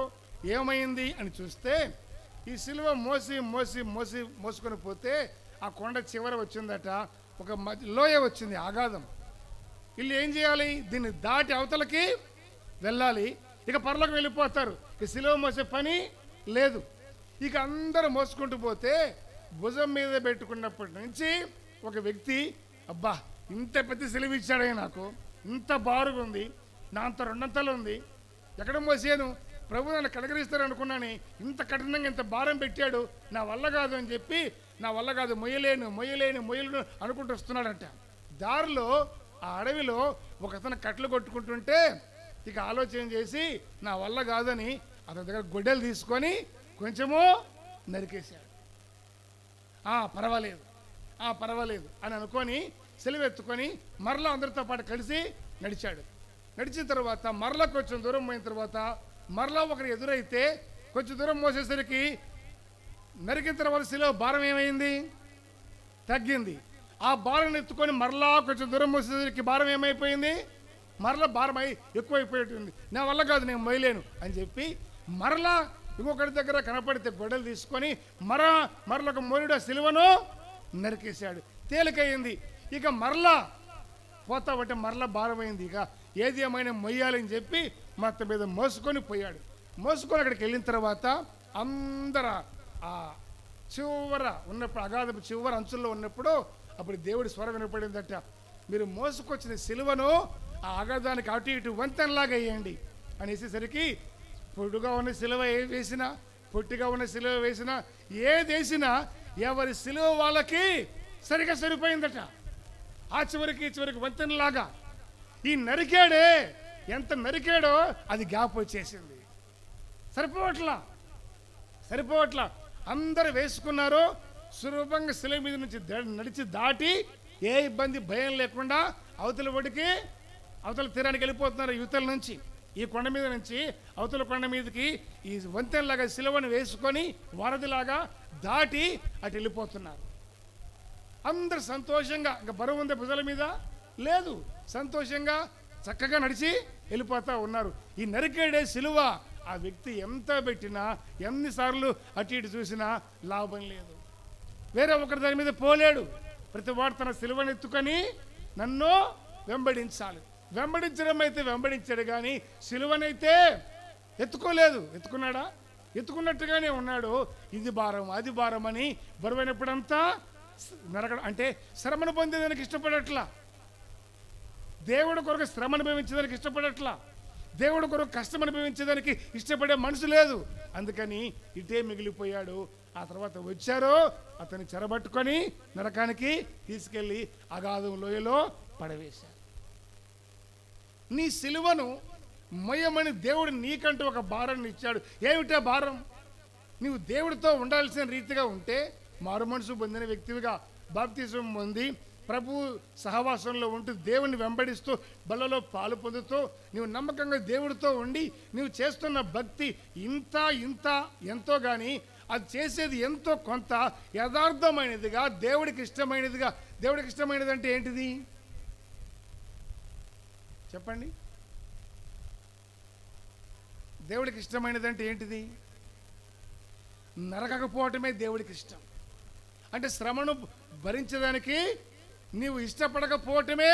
ఏమైంది అని చూస్తే ఈ సిలువ మోసుకొని పోతే ఆ కొండ చివర వచ్చిందట ఒక లోయ వచ్చింది, ఆగాధం. వీళ్ళు ఏం చేయాలి? దీన్ని దాటి అవతలకి వెళ్ళాలి. ఇక పరలోకి వెళ్ళిపోతారు. ఇక సిలువ మోసే పని లేదు. ఇక అందరూ మోసుకుంటూ పోతే భుజం మీద పెట్టుకున్నప్పటి నుంచి ఒక వ్యక్తి, అబ్బా ఇంత పెద్ద సిలువ ఇచ్చాడే నాకు, ఇంత బారుగా ఉంది, నా అంత 2 అంతలు ఉంది, ఎక్కడ మోసాను? ప్రభు నన్ను కడగరిస్తారు అనుకున్నాను, ఇంత కఠినంగా ఇంత భారం పెట్టాడు, నా వల్ల కాదు అని చెప్పి నా వల్ల కాదు, మొయ్యలేను అనుకుంటూ వస్తున్నాడంట. దారిలో ఆ అడవిలో ఒక అతను కట్లు కొట్టుకుంటుంటే ఇక ఆలోచన చేసి నా వల్ల కాదని అతని దగ్గర గొడ్డలు తీసుకొని కొంచెము నరికేశాడు. పర్వాలేదు అని అనుకొని సెలవెత్తుకొని మరలా అందరితో పాటు కలిసి నడిచాడు. నడిచిన తర్వాత మరలా కొంచెం దూరం పోయిన తర్వాత మరలా ఒకరు ఎదురైతే కొంచెం దూరం మోసేసరికి నరికిన తర్వాత సిలువ భారం ఏమైంది? తగ్గింది. ఆ భారం ఎత్తుకొని మరలా కొంచెం దూరం మోసేసరికి భారం ఏమైపోయింది? మరలా భారం ఎక్కువైపోయింది. నా వల్ల కాదు, నేను మొయ్యలేను అని చెప్పి మరలా ఇంకొకరి దగ్గర కనపడితే గొడ్డలు తీసుకొని మరొక మోరుడు ఆ సిలువను నరికేశాడు. తేలికయింది. ఇక మరలా పోతామంటే మరలా భారమైంది. ఇక ఏది ఏమైనా మొయ్యాలని చెప్పి మొత్తం మీద మోసుకొని పోయాడు. మోసుకొని అక్కడికి వెళ్ళిన తర్వాత అందరూ ఆ చివర ఉన్నప్పుడు, అగాధపు చివర అంచుల్లో ఉన్నప్పుడు అప్పుడు దేవుడి స్వరం వినపడిందట, మీరు మోసుకొచ్చిన సిలువను ఆ అగాధానికి అటు ఇటు వంతెనలాగా వేయండి అనేసేసరికి పొడుగా ఉన్న సిలువ వేసినా పొట్టిగా ఉన్న సిలువ వేసినా ఏది వేసినా ఎవరి సిలువ వాళ్ళకి సరిగా సరిపోయిందట. ఆ చివరికి వంతెనలాగా ఈ నరికాడే ఎంత నరికాడో అది గ్యాప్ వచ్చేసింది. సరిపోవట్లా అందరూ వేసుకున్నారు. సులభంగా సిలువ మీద నుంచి నడిచి దాటి ఏ ఇబ్బంది భయం లేకుండా అవతల తీరానికి వెళ్ళిపోతున్నారు. యువతల నుంచి ఈ కొండ మీద నుంచి అవతల కొండ మీదకి ఈ వంతెనలాగా సిలువను వేసుకొని వరదలాగా దాటి అటు వెళ్ళిపోతున్నారు. అందరు సంతోషంగా, ఇంకా బరువు ఉంది భుజాల మీద లేదు, సంతోషంగా చక్కగా నడిచి వెళ్ళిపోతా ఉన్నారు. ఈ నరికేడే సిలువ ఆ వ్యక్తి ఎంత పెట్టినా ఎన్నిసార్లు అటు ఇటు చూసినా లాభం లేదు. వేరే ఒకరి దాని మీద పోలేడు. ప్రతి వాడు తన సిలువను ఎత్తుకొని నన్ను వెంబడించాలి. వెంబడించడం అయితే వెంబడించాడు కానీ సిలువనైతే ఎత్తుకోలేదు. ఎత్తుకున్నాడా? ఎత్తుకున్నట్టుగానే ఉన్నాడు. ఇది భారం అది భారం అని బరువైనప్పుడంతా నరకడం అంటే శ్రమను పొందేదానికి ఇష్టపడట్లా, దేవుడి కొరకు శ్రమ అనుభవించేదానికి ఇష్టపడట్లా, దేవుడి కొరకు కష్టం అనుభవించేదానికి ఇష్టపడే మనసు లేదు. అందుకని ఇటే మిగిలిపోయాడు. ఆ తర్వాత వచ్చారో అతన్ని చెరబట్టుకొని నరకానికి తీసుకెళ్ళి అగాధం లోయలో పడవేశారు. నీ సిలువను మొయ్యమని దేవుడు నీకంటూ ఒక భారాన్ని ఇచ్చాడు. ఏమిటా భారం? నీవు దేవుడితో ఉండాల్సిన రీతిగా ఉంటే, మారు మనసు పొందిన వ్యక్తివిగా బాప్తిజం పొంది ప్రభు సహవాసంలో ఉంటూ దేవుని వెంబడిస్తూ బలలో పాలు పొందుతూ నీవు నమ్మకంగా దేవుడితో ఉండి నీవు చేస్తున్న భక్తి ఇంత ఎంతో కానీ అది చేసేది ఎంతో కొంత యథార్థమైనదిగా దేవుడికి ఇష్టమైనదిగా. దేవుడికి ఇష్టమైనది అంటే ఏంటిది చెప్పండి? దేవుడికి ఇష్టమైనది అంటే ఏంటిది? నరకకపోవటమే దేవుడికి ఇష్టం. అంటే శ్రమను భరించడానికి నీవు ఇష్టపడకపోవటమే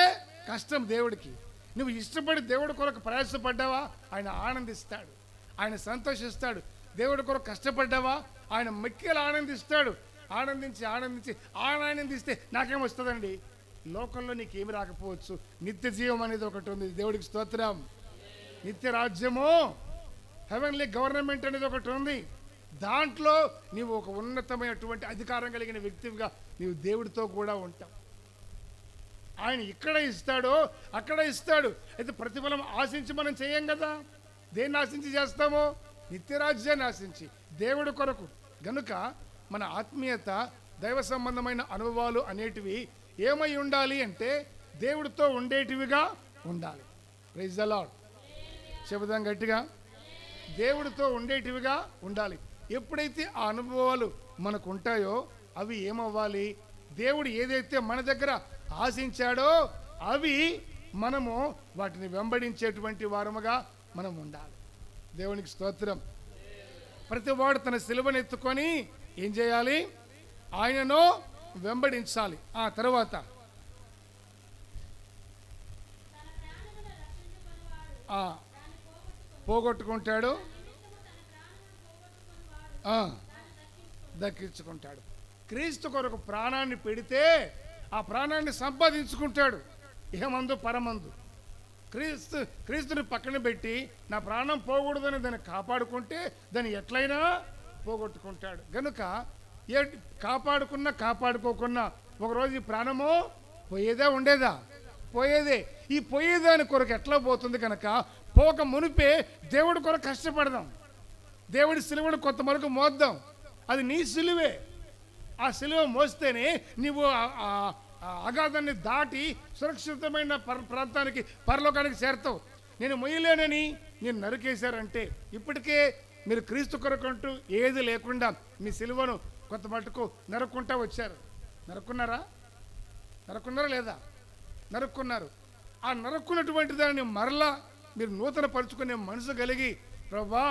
కష్టం దేవుడికి. నువ్వు ఇష్టపడి దేవుడి కొరకు ప్రయాసపడ్డావా, ఆయన ఆనందిస్తాడు, ఆయన సంతోషిస్తాడు. దేవుడి కొరకు కష్టపడ్డావా, ఆయన మిక్కిలు ఆనందిస్తాడు. ఆనందిస్తే నాకేమొస్తుందండి? లోకంలో నీకేమి రాకపోవచ్చు, నిత్య జీవం అనేది ఒకటి ఉంది. దేవుడికి స్తోత్రం. నిత్య రాజ్యము, హెవెన్లీ గవర్నమెంట్ అనేది ఒకటి ఉంది. దాంట్లో నీవు ఒక ఉన్నతమైనటువంటి అధికారం కలిగిన వ్యక్తిగా నీవు దేవుడితో కూడా ఉంటావు. ఆయన ఇక్కడ ఇస్తాడో అక్కడ ఇస్తాడు. అయితే ప్రతిఫలం ఆశించి మనం చేయం కదా. దేన్ని ఆశించి చేస్తామో? నిత్యరాజ్యాన్ని ఆశించి దేవుడి కొరకు. గనుక మన ఆత్మీయత, దైవ సంబంధమైన అనుభవాలు అనేటివి ఏమై ఉండాలి అంటే దేవుడితో ఉండేటివిగా ఉండాలి. Praise the Lord. చెబుదాం గట్టిగా, దేవుడితో ఉండేటివిగా ఉండాలి. ఎప్పుడైతే ఆ అనుభవాలు మనకు ఉంటాయో అవి ఏమవ్వాలి? దేవుడు ఏదైతే మన దగ్గర ఆశించాడో అవి మనము వాటిని వెంబడించేటువంటి వారముగా మనం ఉండాలి. దేవునికి స్తోత్రం. ప్రతి వాడు తన సిలువను ఎత్తుకొని ఏం చేయాలి? ఆయనను వెంబడించాలి. ఆ తర్వాత పోగొట్టుకుంటాడు, దక్కించుకుంటాడు. క్రీస్తు కొరకు ప్రాణాన్ని పెడితే ఆ ప్రాణాన్ని సంపాదించుకుంటాడు, ఇహమందు పరమందు. క్రీస్తుని పక్కన పెట్టి నా ప్రాణం పోకూడదని దాన్ని కాపాడుకుంటే దాన్ని ఎట్లయినా పోగొట్టుకుంటాడు. గనుక కాపాడుకోకున్నా ఒకరోజు ఈ ప్రాణము పోయేదా ఉండేదా? పోయేదే. ఈ పోయేదాని కొరకు ఎట్లా పోతుంది కనుక పోక మునిపే దేవుడి కొరకు కష్టపడదాం. దేవుడి సిలువను కొంత వరకు మోద్దాం. అది నీ సిలువే. ఆ సిలువ మోస్తేనే నీవు అగాధాన్ని దాటి సురక్షితమైన ప్రాంతానికి, పరలోకానికి చేరతావు. నేను మొయ్యలేనని నేను నరికేశారంటే ఇప్పటికే మీరు క్రీస్తు కొరకంటూ ఏది లేకుండా మీ సిలువను కొంత మటుకు నరుక్కుంటా వచ్చారు. నరుక్కున్నారా లేదా? నరుక్కున్నారు. ఆ నరుక్కున్నటువంటి దాన్ని మరలా మీరు నూతన పరుచుకునే మనసు కలిగి, ప్రభా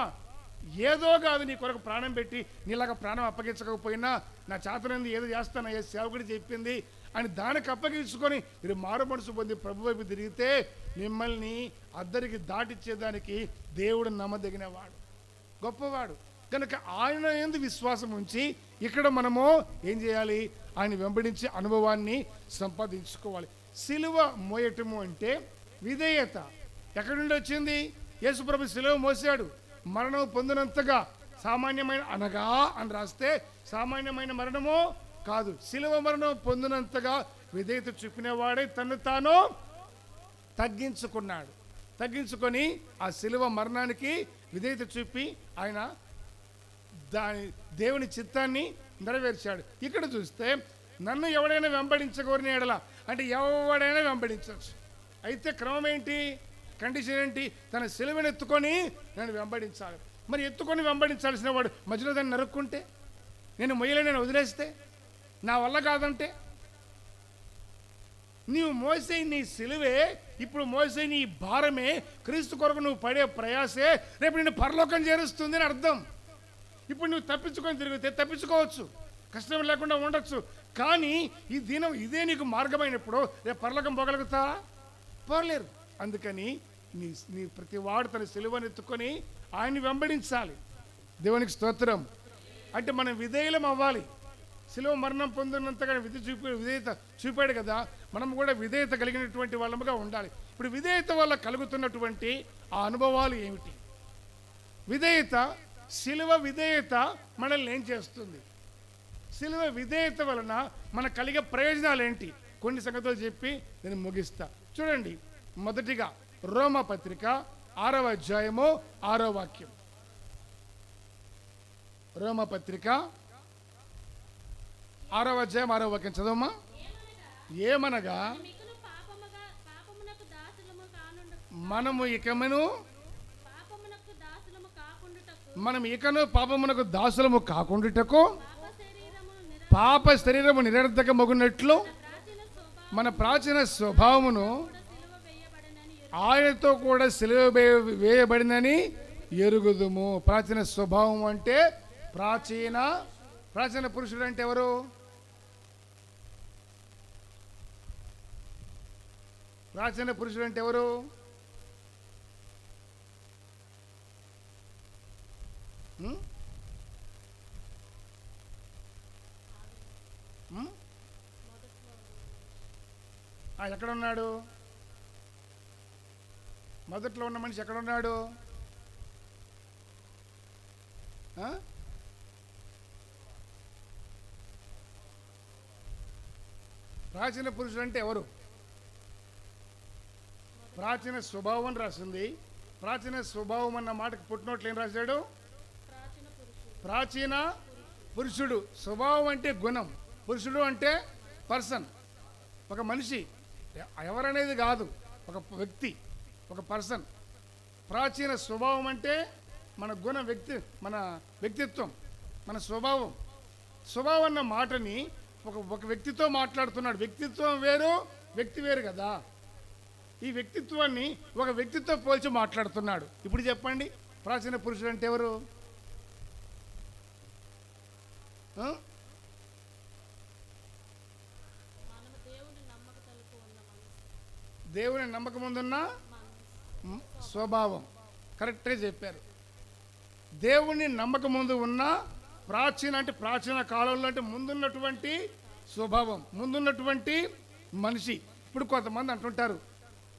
ఏదో కాదు నీ కొరకు ప్రాణం పెట్టి నీలాగా ప్రాణం అప్పగించకపోయినా నా చేతనంది ఏదో చేస్తాను, ఏ సేవకుడు చెప్పింది అని దానికి అప్పగించుకొని మీరు మారు మనసు పొంది ప్రభు వైపు తిరిగితే మిమ్మల్ని అద్దరికి దాటిచ్చేదానికి దేవుడు నమ్మదగినవాడు, గొప్పవాడు. కనుక ఆయన యందు విశ్వాసం ఉంచి ఇక్కడ మనము ఏం చేయాలి? ఆయన వెంబడించే అనుభవాన్ని సంపాదించుకోవాలి. సిలువ మోయటము అంటే విధేయత. ఎక్కడి నుండి వచ్చింది? యేసుప్రభు సిలువ మోసాడు. మరణం పొందినంతగా సామాన్యమైన అనగా అని రాస్తే సామాన్యమైన మరణము కాదు, సిలువ మరణం పొందినంతగా విధేయత చూపినవాడే తను తాను తగ్గించుకొని ఆ సిలువ మరణానికి విధేయత చూపి ఆయన దేవుని చిత్తాన్ని నెరవేర్చాడు. ఇక్కడ చూస్తే నన్ను ఎవడైనా వెంబడించగోరిన ఎడల అంటే ఎవడైనా వెంబడించవచ్చు. అయితే క్రమం ఏంటి? కండిషన్ ఏంటి? తన సిలువను ఎత్తుకొని నన్ను వెంబడించాలి. మరి ఎత్తుకొని వెంబడించాల్సిన వాడు మధ్యలో దాన్ని నరుక్కుంటే, నేను మొయ్యలే నేను వదిలేస్తే, నా వల్ల కాదంటే, నీవు మోసే నీ సిలువే, ఇప్పుడు మోసే నీ భారమే, క్రీస్తు కొరకు నువ్వు పడే ప్రయాసే రేపు నిన్ను పరలోకం చేరుస్తుంది అని అర్థం. ఇప్పుడు నువ్వు తప్పించుకొని తిరిగితే తప్పించుకోవచ్చు, కష్టం లేకుండా ఉండొచ్చు. కానీ ఈ దినం ఇదే నీకు మార్గమైనప్పుడు రేపు పరలోకం పోగలుగుతావా? పోలేరు. అందుకని నీ ప్రతి వాడు తన సిలువను ఎత్తుకొని ఆయన్ని వెంబడించాలి. దేవునికి స్తోత్రం. అంటే మనం విధేయులం అవ్వాలి. శిలువ మరణం పొందినంతగా విధేయత చూపాడు కదా, మనం కూడా విధేయత కలిగినటువంటి వాళ్ళముగా ఉండాలి. ఇప్పుడు విధేయత వల్ల కలుగుతున్నటువంటి ఆ అనుభవాలు ఏమిటి? విధేయత, శిలువ విధేయత మనల్ని ఏం చేస్తుంది? శిలువ విధేయత వలన మనకు కలిగే ప్రయోజనాలు ఏంటి? కొన్ని సంగతులు చెప్పి నేను ముగిస్తా. చూడండి, మొదటిగా రోమా పత్రిక 6వ అధ్యాయము 6వ వాక్యం. రోమా పత్రిక 6వ అధ్యాయం 6వ వాక్యం చదవమ్మా. ఏమనగా మనము ఇకను పాపమునకు దాసులము కాకుండుటకు పాప శరీరము నిరర్ధకమగునట్లు మన ప్రాచీన స్వభావమును ఆయనతో కూడా సిలువ వేయబడిందని ఎరుగుదుము. ప్రాచీన స్వభావం అంటే ప్రాచీన పురుషుడు అంటే ఎవరు? ప్రాచీన పురుషుడు అంటే ఎవరు? ఎక్కడున్నాడు? మొదట్లో ఉన్న మనిషి ఎక్కడున్నాడు? ప్రాచీన పురుషుడు అంటే ఎవరు? ప్రాచీన స్వభావం అని రాసింది. ప్రాచీన స్వభావం అన్న మాటకు పుట్టినోట్లు ఏం రాశాడు? ప్రాచీన పురుషుడు. స్వభావం అంటే గుణం, పురుషుడు అంటే పర్సన్, ఒక మనిషి, ఎవరనేది కాదు, ఒక వ్యక్తి, ఒక పర్సన్. ప్రాచీన స్వభావం అంటే మన గుణం, మన వ్యక్తిత్వం, మన స్వభావం. స్వభావం అన్న మాటని ఒక వ్యక్తితో మాట్లాడుతున్నాడు. వ్యక్తిత్వం వేరు, వ్యక్తి వేరు కదా. ఈ వ్యక్తిత్వాన్ని ఒక వ్యక్తితో పోల్చి మాట్లాడుతున్నాడు. ఇప్పుడు చెప్పండి, ప్రాచీన పురుషుడు అంటే ఎవరు? దేవుని నమ్మకం ముందున్న స్వభావం. కరెక్ట్గా చెప్పారు. దేవుని నమ్మకం ముందు ఉన్న ప్రాచీన కాలంలో అంటే ముందున్నటువంటి స్వభావం, ముందున్నటువంటి మనిషి. ఇప్పుడు కొంతమంది అంటుంటారు,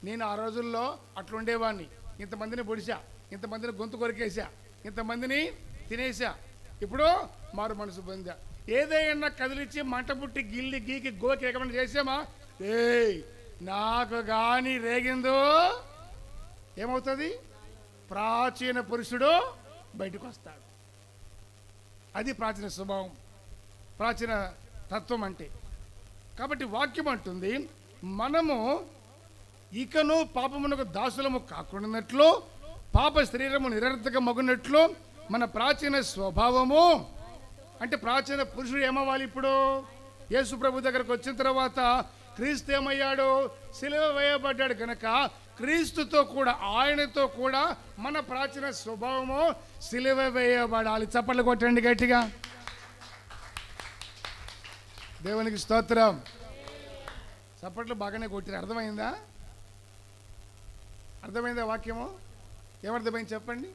నేను ఆ రోజుల్లో అట్లుండేవాడిని, ఇంతమందిని పొడిచా, ఇంతమందిని గొంతు కొరికేసా, ఇంతమందిని తినేసా, ఇప్పుడు మారు మనసు పొందా. ఏదైనా కదిలిచ్చి మంట పుట్టి గిల్లి గీకి గోకి ఎగమని చేసామా, నాకు కానీ రేగిందో ఏమవుతుంది? ప్రాచీన పురుషుడు బయటకు వస్తాడు. అది ప్రాచీన స్వభావం, ప్రాచీన తత్వం అంటే. కాబట్టి వాక్యం అంటుంది, మనము ఇకను పాపమునకు దాసులము కాకుండానట్లు పాప శరీరము నిరర్ధకమగునట్లు మన ప్రాచీన స్వభావము అంటే ప్రాచీన పురుషుడు ఏమవ్వాలి? ఇప్పుడు యేసు ప్రభు దగ్గరకు వచ్చిన తర్వాత క్రీస్తు ఏమయ్యాడు? సిలువ వేయబడ్డాడు కనుక క్రీస్తుతో కూడా, ఆయనతో కూడా మన ప్రాచీన స్వభావము సిలువ వేయబడాలి. చప్పట్లు కొట్టండి గట్టిగా. దేవునికి స్తోత్రం. చప్పట్లు బాగానే కొట్టారు. అర్థమైందా? అర్థమైందా వాక్యము? ఏమర్థమైంది చెప్పండి.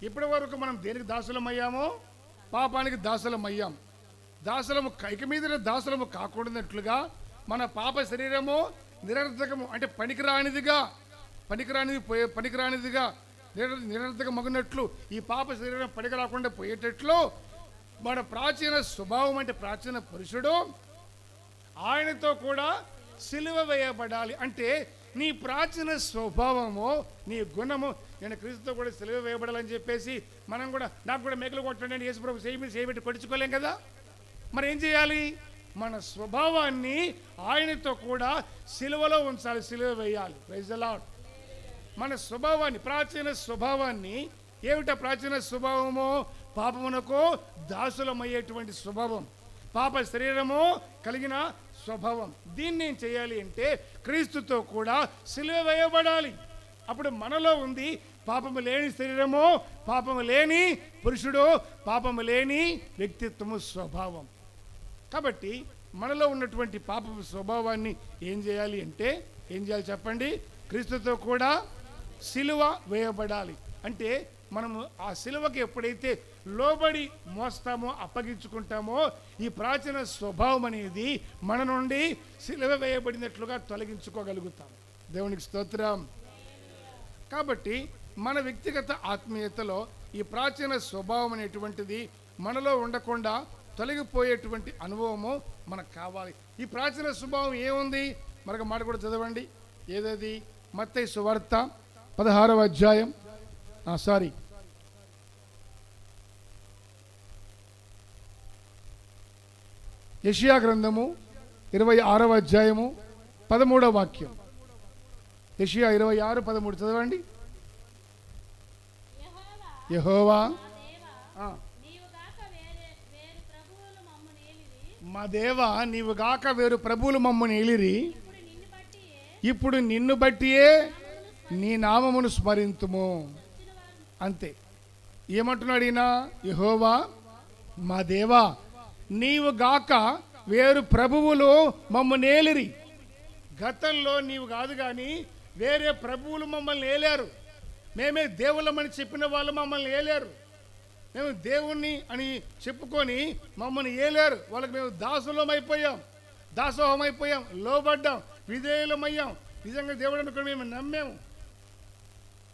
ఇప్పటి వరకు మనం దేనికి దాసులం అయ్యామో? పాపానికి దాసులం అయ్యాం. దాసులము ఇక మీద దాసులము కాకూడనట్లుగా మన పాప శరీరము నిరర్ధకము అంటే పనికిరానిదిగా నిరర్ధకమగునట్లు, ఈ పాప శరీరం పనికి రాకుండా పోయేటట్లు మన ప్రాచీన స్వభావం అంటే ప్రాచీన పురుషుడు ఆయనతో కూడా సిలువ వేయబడాలి. అంటే నీ ప్రాచీన స్వభావము, నీ గుణము నేను క్రీస్తుతో కూడా సిలువ వేయబడాలని చెప్పేసి మనం కూడా, నాకు కూడా మేకలు కొట్టండి అని యేసుప్రభు చేయబెట్టి కొట్టించుకోలేం కదా. మరి ఏం చేయాలి? మన స్వభావాన్ని ఆయనతో కూడా సిలువలో ఉంచాలి, సిలువ వేయాలి. Praise the Lord. మన స్వభావాన్ని, ప్రాచీన స్వభావాన్ని, ఏమిటా ప్రాచీన స్వభావము? పాపమునకు దాసులమయ్యేటువంటి స్వభావం, పాప శరీరము కలిగిన స్వభావం. దీన్ని ఏం చేయాలి అంటే క్రీస్తుతో కూడా సిలువ వేయబడాలి. అప్పుడు మనలో ఉంది పాపము లేని శరీరము, పాపము లేని పురుషుడు, పాపము లేని వ్యక్తిత్వము, స్వభావం. కాబట్టి మనలో ఉన్నటువంటి పాపపు స్వభావాన్ని ఏం చేయాలి అంటే, ఏం చేయాలి చెప్పండి? క్రీస్తుతో కూడా సిలువ వేయబడాలి. అంటే మనము ఆ సిలువకి ఎప్పుడైతే లోబడి మోస్తామో అప్పగించుకుంటామో ఈ ప్రాచీన స్వభావం అనేది మన నుండి సిలువ వేయబడినట్లుగా తొలగించుకోగలుగుతాం. దేవునికి స్తోత్రం. కాబట్టి మన వ్యక్తిగత ఆత్మీయతలో ఈ ప్రాచీన స్వభావం అనేటువంటిది మనలో ఉండకుండా తొలగిపోయేటువంటి అనుభవము మనకు కావాలి. ఈ ప్రాచీన స్వభావం ఏముంది? మరొక మాట కూడా చదవండి. ఏదది? మత్తయి సువార్త 16వ అధ్యాయం, యెషయా గ్రంథము 26వ అధ్యాయము 13వ వాక్యం. యెషయా 26:13 చదవండి. యెహోవా మా దేవా, నీవు గాక వేరు ప్రభువులు మమ్మను ఏలిరి. ఇప్పుడు నిన్ను బట్టియే నీ నామమును స్మరింతుము. అంతే. ఏమంటున్నాడు ఈయన? యెహోవా మా దేవా, నీవు గాక వేరు ప్రభువులు మమ్మల్ని ఏలిరి. గతంలో నీవు కాదు కానీ వేరే ప్రభువులు మమ్మల్ని ఏలారు. మేమే దేవుళ్ళమని చెప్పిన వాళ్ళు మమ్మల్ని ఏలారు. మేము దేవుణ్ణి అని చెప్పుకొని మమ్మల్ని ఏలారు. వాళ్ళకి మేము దాసోహం అయిపోయాం, లోబడ్డాం, విధేయులమయ్యాం. నిజంగా దేవుడు అనుకుని మేము నమ్మాము.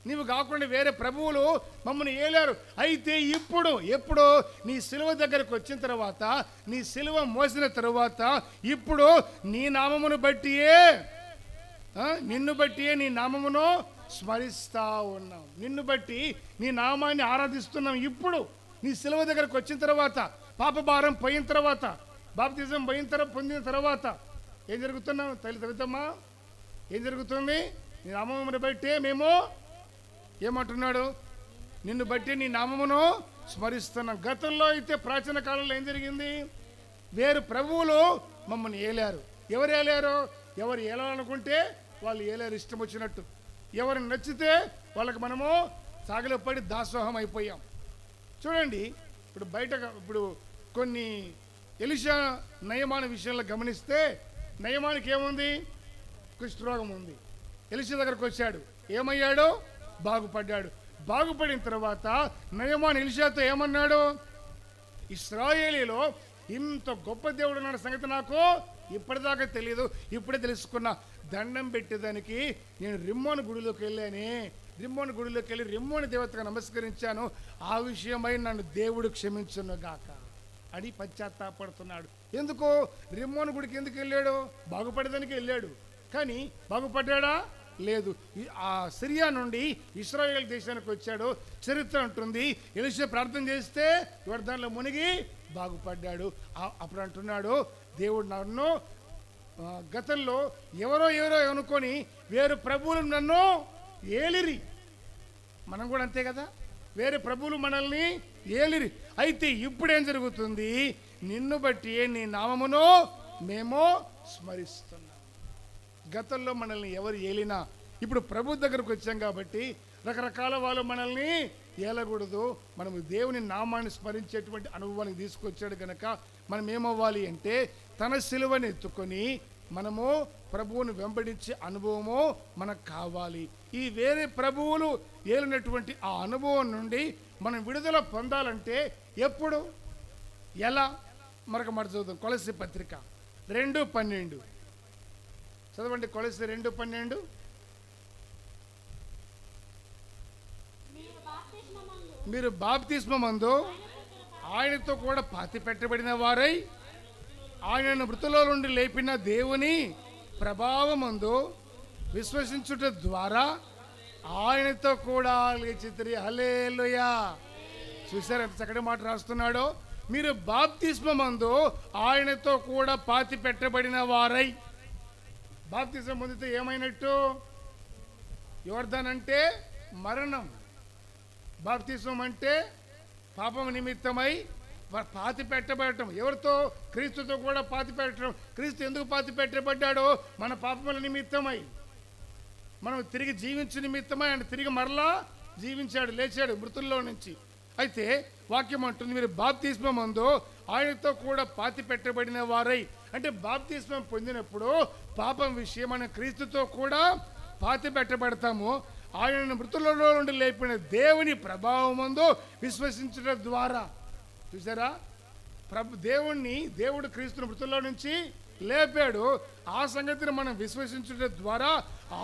నీవు కాకుండా వేరే ప్రభువులు మమ్మల్ని ఏలారు. అయితే ఎప్పుడు నీ సిలువ దగ్గరకు వచ్చిన తర్వాత, నీ సిలువ మోసిన తర్వాత, ఇప్పుడు నీ నామమును బట్టియే, నిన్ను బట్టియే నీ నామమును స్మరిస్తా ఉన్నాం. నిన్ను బట్టి నీ నామాన్ని ఆరాధిస్తున్నాం. ఇప్పుడు నీ సిలువ దగ్గరకు వచ్చిన తర్వాత, పాప భారం పోయిన తర్వాత, బాప్తిజం పొందిన తర్వాత ఏం జరుగుతున్నాం? తల్లిదమ్మా, ఏం జరుగుతుంది? నీ నామమును బట్టే మేము ఏమంటున్నాడు? నిన్ను బట్టి నీ నామమును స్మరిస్తున్నాం. గతంలో అయితే ప్రాచీన కాలంలో ఏం జరిగింది? వేరు ప్రభువులు మమ్మల్ని ఏలారు. ఎవరు ఏలారు? ఎవరు ఏలాలనుకుంటే వాళ్ళు ఏలారు, ఇష్టం వచ్చినట్టు. ఎవరిని నచ్చితే వాళ్ళకి మనము సాగిలో పడి దాసోహం అయిపోయాం. చూడండి, ఇప్పుడు కొన్ని ఎలీషా నయమాను విషయంలో గమనిస్తే, నయమానికి ఏముంది? కుష్ఠరోగం ఉంది. ఎలీషా దగ్గరకు వచ్చాడు. ఏమయ్యాడు? బాగుపడ్డాడు. బాగుపడిన తర్వాత నయమాను ఎలీషాతో ఏమన్నాడు? ఇశ్రాయేలీలో ఇంత గొప్ప దేవుడు ఉన్న సంగతి నాకు ఇప్పటిదాకా తెలియదు, ఇప్పుడే తెలుసుకున్నా. దండం పెట్టేదానికి నేను రిమ్మోను గుడిలోకి వెళ్ళాను. రిమ్మోను గుడిలోకి వెళ్ళి రిమ్మోని దేవతగా నమస్కరించాను. ఆ విషయమై నన్ను దేవుడు క్షమించును గాక అని పశ్చాత్తాపడుతున్నాడు. ఎందుకు? రిమ్మోను గుడికి ఎందుకు వెళ్ళాడు? బాగుపడేదానికి వెళ్ళాడు. కానీ బాగుపడ్డా? లేదు. ఆ సిరియా నుండి ఇశ్రాయేల్ దేశానికి వచ్చాడు. చరిత్ర అంటుంది, ఎలీషా ప్రార్థన చేస్తే యోర్దానులో మునిగి బాగుపడ్డాడు. అప్పుడు అంటున్నాడు, దేవుడు నన్ను గతంలో ఎవరో అనుకొని వేరు ప్రభువులు నన్ను ఏలిరి. మనం కూడా అంతే కదా, వేరే ప్రభువులు మనల్ని ఏలిరి. అయితే ఇప్పుడేం జరుగుతుంది? నిన్ను బట్టి నీ నామమును మేము స్మరిస్తున్నాం. గతంలో మనల్ని ఎవరు ఏలినా ఇప్పుడు ప్రభు దగ్గరకు వచ్చాం కాబట్టి రకరకాల వాళ్ళు మనల్ని ఏలకూడదు. మనము దేవుని నామాన్ని స్మరించేటువంటి అనుభవానికి తీసుకొచ్చాడు కనుక మనం ఏమవ్వాలి అంటే, తన సిలువని ఎత్తుకొని మనము ప్రభువుని వెంబడించే అనుభవము మనకు కావాలి. ఈ వేరే ప్రభువులు ఏలినటువంటి ఆ అనుభవం నుండి మనం విడుదల పొందాలంటే ఎప్పుడు, ఎలా? మరొక మాట చదువుతాం. కొలస్సీ పత్రిక 2:12 చదవండి. కొలస్సీ 2:12. మీరు బాప్తిస్మమందు ఆయనతో కూడా పాతి పెట్టబడిన వారై ఆయనను మృతుల నుండి లేపిన దేవుని ప్రభావమందు విశ్వసించుట ద్వారా ఆయనతో కూడా లేచితిరి. హల్లెలూయా. చూసారు ఎంత చక్కటి మాట రాస్తున్నాడో? మీరు బాప్తిస్మమందు ఆయనతో కూడా పాతి పెట్టబడిన వారై. బాప్తిజం పొందితే ఏమైనట్టు? యోర్దాన్ అంటే మరణం, బాప్తిజం అంటే పాపం నిమిత్తమై పాతి పెట్టబడటం. ఎవరితో? క్రీస్తుతో కూడా పాతి పెట్టడం. క్రీస్తు ఎందుకు పాతి పెట్టబడ్డాడో? మన పాపముల నిమిత్తమై, మనం తిరిగి జీవించు నిమిత్తమై. ఆయన తిరిగి మరలా జీవించాడు, లేచాడు మృతుల్లో నుంచి. అయితే వాక్యం అంటుంది, మీరు బాప్తిస్మమందు ఆయనతో కూడా పాతి పెట్టబడిన వారై. అంటే బాప్తిస్మం పొందినప్పుడు పాపం విషయం మనం క్రీస్తుతో కూడా పాతి పెట్టబడతాము. ఆయనను మృతులలో నుండి లేపిన దేవుని ప్రభావమందు విశ్వసించడం ద్వారా. చూసారా, దేవుడు క్రీస్తుని మృతుల్లో నుంచి లేపాడు. ఆ సంగతిని మనం విశ్వసించడం ద్వారా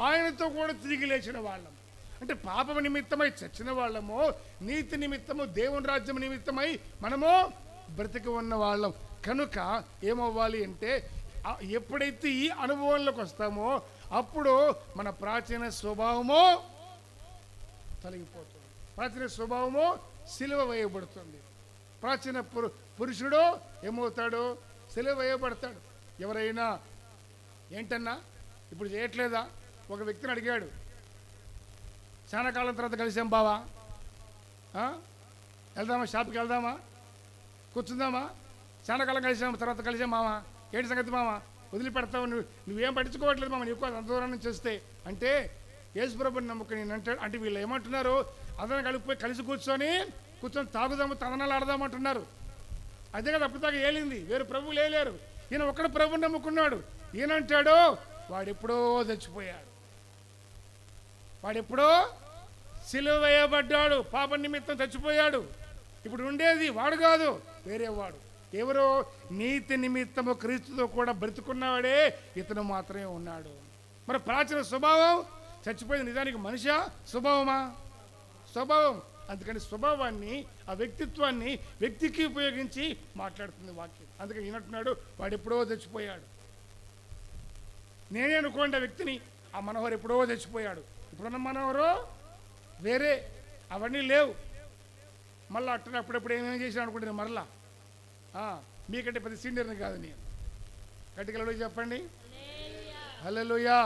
ఆయనతో కూడా తిరిగి లేచిన వాళ్ళం. అంటే పాపం నిమిత్తమై చచ్చిన వాళ్ళము, నీతి నిమిత్తము దేవుని రాజ్యం నిమిత్తమై మనము బ్రతికి ఉన్న వాళ్ళం. కనుక ఏమవ్వాలి అంటే, ఎప్పుడైతే ఈ అనుభవంలోకి వస్తామో అప్పుడు మన ప్రాచీన స్వభావము తొలగిపోతుంది. ప్రాచీన స్వభావము సిలువ వేయబడుతుంది. ప్రాచీన పురుషుడు ఏమవుతాడు? సిలువ వేయబడతాడు. ఎవరైనా ఏంటన్నా ఇప్పుడు చేయట్లేదా? ఒక వ్యక్తిని అడిగాడు, చాలా కాలం తర్వాత కలిసాం బావా, వెళ్దామా, షాప్కి వెళ్దామా, కూర్చుందామా, చాలా కాలం తర్వాత కలిసాం మామ, ఏంటి సంగతి మామ, వదిలిపెడతావు, నువ్వేం పట్టించుకోవట్లేదు మామ, నీకు అంత దూరం నుంచి వస్తే అంటే యేసుప్రభుని నమ్ముకుని అంటాడు. అంటే వీళ్ళు ఏమంటున్నారు? అతను కలిసి కూర్చొని తాగుదాము, తదనాలు ఆడదామంటున్నారు. అదే కదా అప్పటిదాకా ఏలింది, వేరు ప్రభువులు ఏలేరు. ఈయన ఒక్కడ ప్రభుని నమ్ముకున్నాడు. ఈయనంటాడు వాడెప్పుడో చచ్చిపోయాడు, వాడెప్పుడో సిలువ వేయబడ్డాడు, పాప నిమిత్తం చచ్చిపోయాడు. ఇప్పుడు ఉండేది వాడు కాదు, వేరేవాడు. ఎవరో నీతి నిమిత్తము క్రీస్తుతో కూడా బ్రతుకున్నవాడే ఇతను మాత్రమే ఉన్నాడు. మరి ప్రాచీన స్వభావం చచ్చిపోయింది. నిజానికి మనిషి స్వభావమా? స్వభావం. అందుకని స్వభావాన్ని, ఆ వ్యక్తిత్వాన్ని వ్యక్తికి ఉపయోగించి మాట్లాడుతుంది వాక్యం. అందుకని ఈయనంటున్నాడు వాడు ఎప్పుడో చచ్చిపోయాడు. నేనే అనుకోండి ఆ వ్యక్తిని, ఆ మనోహర్ ఎప్పుడో చచ్చిపోయాడు. ఇప్పుడున్న మనోహరు వేరే, అవన్నీ లేవు. మళ్ళీ అప్పుడప్పుడు ఏమేమి చేశాను అనుకుంటున్నాను. మరలా మీకంటే పెద్ద సీనియర్ని కాదు నేను. గట్టిగా చెప్పండి హల్లెలూయా.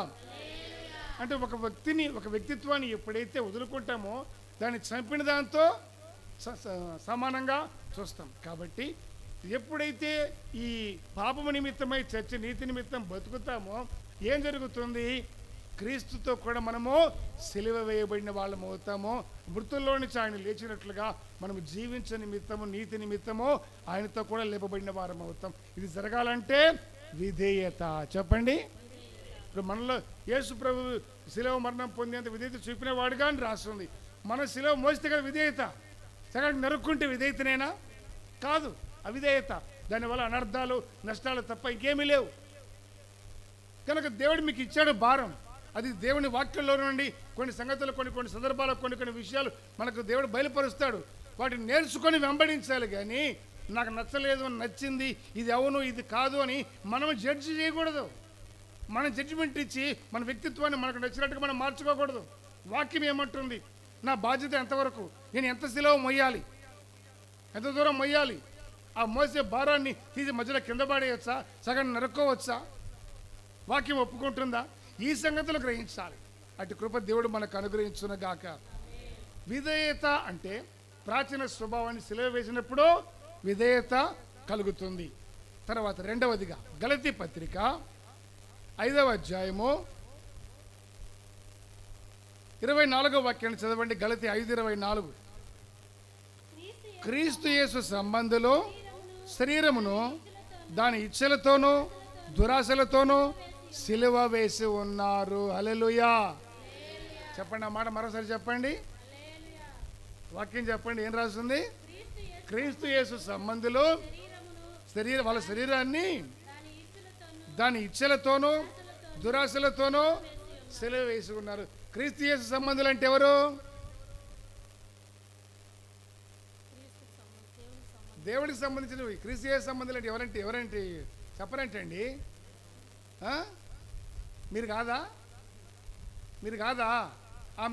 అంటే ఒక వ్యక్తిని, ఒక వ్యక్తిత్వాన్ని ఎప్పుడైతే వదులుకుంటామో దాన్ని చంపిన దాంతో సమానంగా చూస్తాం. కాబట్టి ఎప్పుడైతే ఈ పాపము నిమిత్తమై చచ్చి నీతి నిమిత్తం బతుకుతామో ఏం జరుగుతుంది? క్రీస్తుతో కూడా మనము సిలువ వేయబడిన వాళ్ళం అవుతాము. మృతుల్లో నుంచి ఆయన లేచినట్లుగా మనము జీవించ నిమిత్తము, నీతి నిమిత్తము ఆయనతో కూడా లేపబడిన వారం అవుతాం. ఇది జరగాలంటే విధేయత. చెప్పండి. ఇప్పుడు మనలో యేసు ప్రభు శిలువ మరణం పొందేంత విధేయత చూపిన వాడుగా అని రాస్తుంది. మన శిలువ మోస్తే కదా విధేయత. సగం నరుక్కుంటే విధేయతనేనా? కాదు, అవిధేయత. దానివల్ల అనర్థాలు, నష్టాలు తప్ప ఇంకేమీ లేవు. కనుక దేవుడు మీకు ఇచ్చాడు భారం. అది దేవుని వాక్యంలో నుండి కొన్ని సంగతులు, కొన్ని సందర్భాలు, కొన్ని విషయాలు మనకు దేవుడు బయలుపరుస్తాడు. వాటిని నేర్చుకొని వెంబడించాలి. కానీ నాకు నచ్చలేదు, నచ్చింది, ఇది అవును ఇది కాదు అని మనం జడ్జి చేయకూడదు. మనం జడ్జిమెంట్ ఇచ్చి మన వ్యక్తిత్వాన్ని మనకు నచ్చినట్టుగా మనం మార్చుకోకూడదు. వాక్యం ఏమంటుంది? నా బాధ్యత ఎంతవరకు, నేను ఎంత సిలువ మొయ్యాలి, ఎంత దూరం మొయ్యాలి, ఆ మోసే భారాన్ని తీసి మధ్యలో కింద పడేయచ్చా, సగం నరుక్కోవచ్చా? వాక్యం ఒప్పుకుంటుందా? ఈ సంగతులు గ్రహించాలి. అటు కృప దేవుడు మనకు అనుగ్రహించునుగాక. విధేయత అంటే ప్రాచీన స్వభావాన్ని సిలువ వేసినప్పుడు విధేయత కలుగుతుంది. తర్వాత రెండవదిగా గలతీ పత్రిక 5వ అధ్యాయము 24వ వాక్యాన్ని చదవండి. గలతీ 5:24. క్రీస్తు యేసు సంబంధులు శరీరమును దాని ఇచ్చలతోనూ దురాశలతోనూ సిలువ వేసి ఉన్నారు. హల్లెలూయా. చెప్పండి ఆ మాట మరోసారి చెప్పండి. వాక్యం చెప్పండి. ఏం రాస్తుంది? క్రీస్తు యేసు సంబంధులు వాళ్ళ శరీరాన్ని దాని ఇచ్చలతోనూ దురాశలతోనూ సిలువ వేసి ఉన్నారు. క్రీస్తు యేసు సంబంధులు అంటే ఎవరు? దేవుడికి సంబంధించినవి. క్రీస్తు యేసు సంబంధులు అంటే ఎవరంటే చెప్పరంటండి. మీరు కాదా?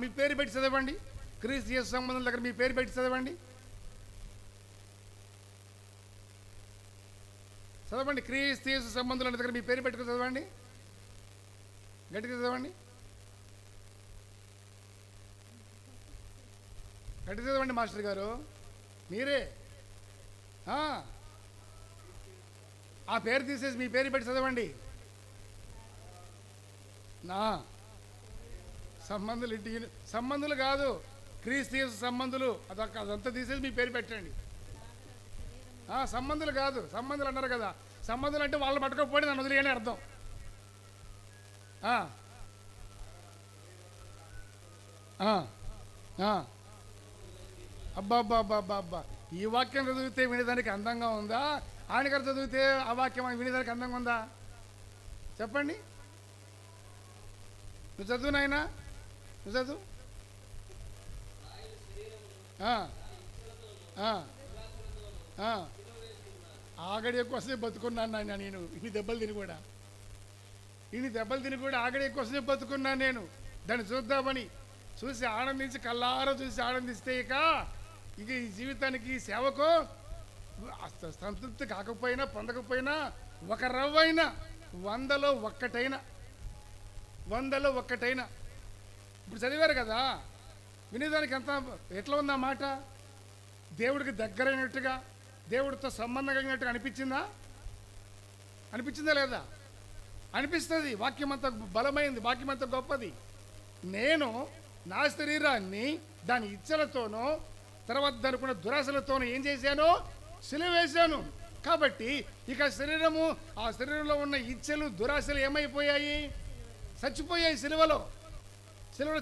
మీ పేరు పెట్టి చదవండి. క్రీస్తు యేసు సంబంధం దగ్గర మీ పేరు పెట్టి చదవండి. క్రీస్తు యేసు సంబంధుల దగ్గర మీ పేరు పెట్టుకుని చదవండి. గట్టిగా చదవండి. గట్టి చదవండి మాస్టర్ గారు. మీరే ఆ పేరు తీసేసి మీ పేరు పెట్టి చదవండి. నా సంబంధులు ఇంటికి సంబంధులు కాదు, క్రీస్తు యేసు సంబంధులు. అదంతా తీసేసి మీ పేరు పెట్టండి. సంబంధులు కాదు, సంబంధులు అన్నారు కదా. సంబంధులు అంటే వాళ్ళు పట్టుకోకపోతే నన్ను వదిలేయని అర్థం. ఆ, ఆ. అబ్బా అబ్బా అబ్బా అబ్బా అబ్బా, ఈ వాక్యం చదివితే వినేదానికి అందంగా ఉందా? ఆయన గారు చదివితే ఆ వాక్యం వినేదానికి అందంగా ఉందా? చెప్పండి. నువ్వు చదువు నాయనా, నువ్వు చదువు. ఆగడి ఎక్కువసేపు బతుకున్నాను నాయన నేను. ఇన్ని దెబ్బలు తిని కూడా ఆగడి ఎక్కువసేపు బతుకున్నాను నేను. దాన్ని చూద్దామని చూసి ఆనందించి, కళ్ళారా చూసి ఆనందిస్తే ఇక ఈ జీవితానికి, ఈ సేవకు సంతృప్తి కాకపోయినా పొందకపోయినా ఒక రవ్వైనా, వందలో ఒక్కటైనా ఇప్పుడు చదివారు కదా, వినేదానికి ఎట్లా ఉందా మాట? దేవుడికి దగ్గరైనట్టుగా, దేవుడితో సంబంధం కలిగినట్టుగా అనిపించిందా లేదా? అనిపిస్తుంది. వాక్యం అంత బలమైంది, వాక్యం అంత గొప్పది. నేను నా శరీరాన్ని దాని ఇచ్చలతోనో తర్వాత దానికున్న దురాశలతోనో ఏం చేశానో? సిలువ వేశాను. కాబట్టి ఇక ఆ శరీరంలో ఉన్న ఇచ్చలు, దురాశలు ఏమైపోయాయి? చచ్చిపోయాయి. సిలువలో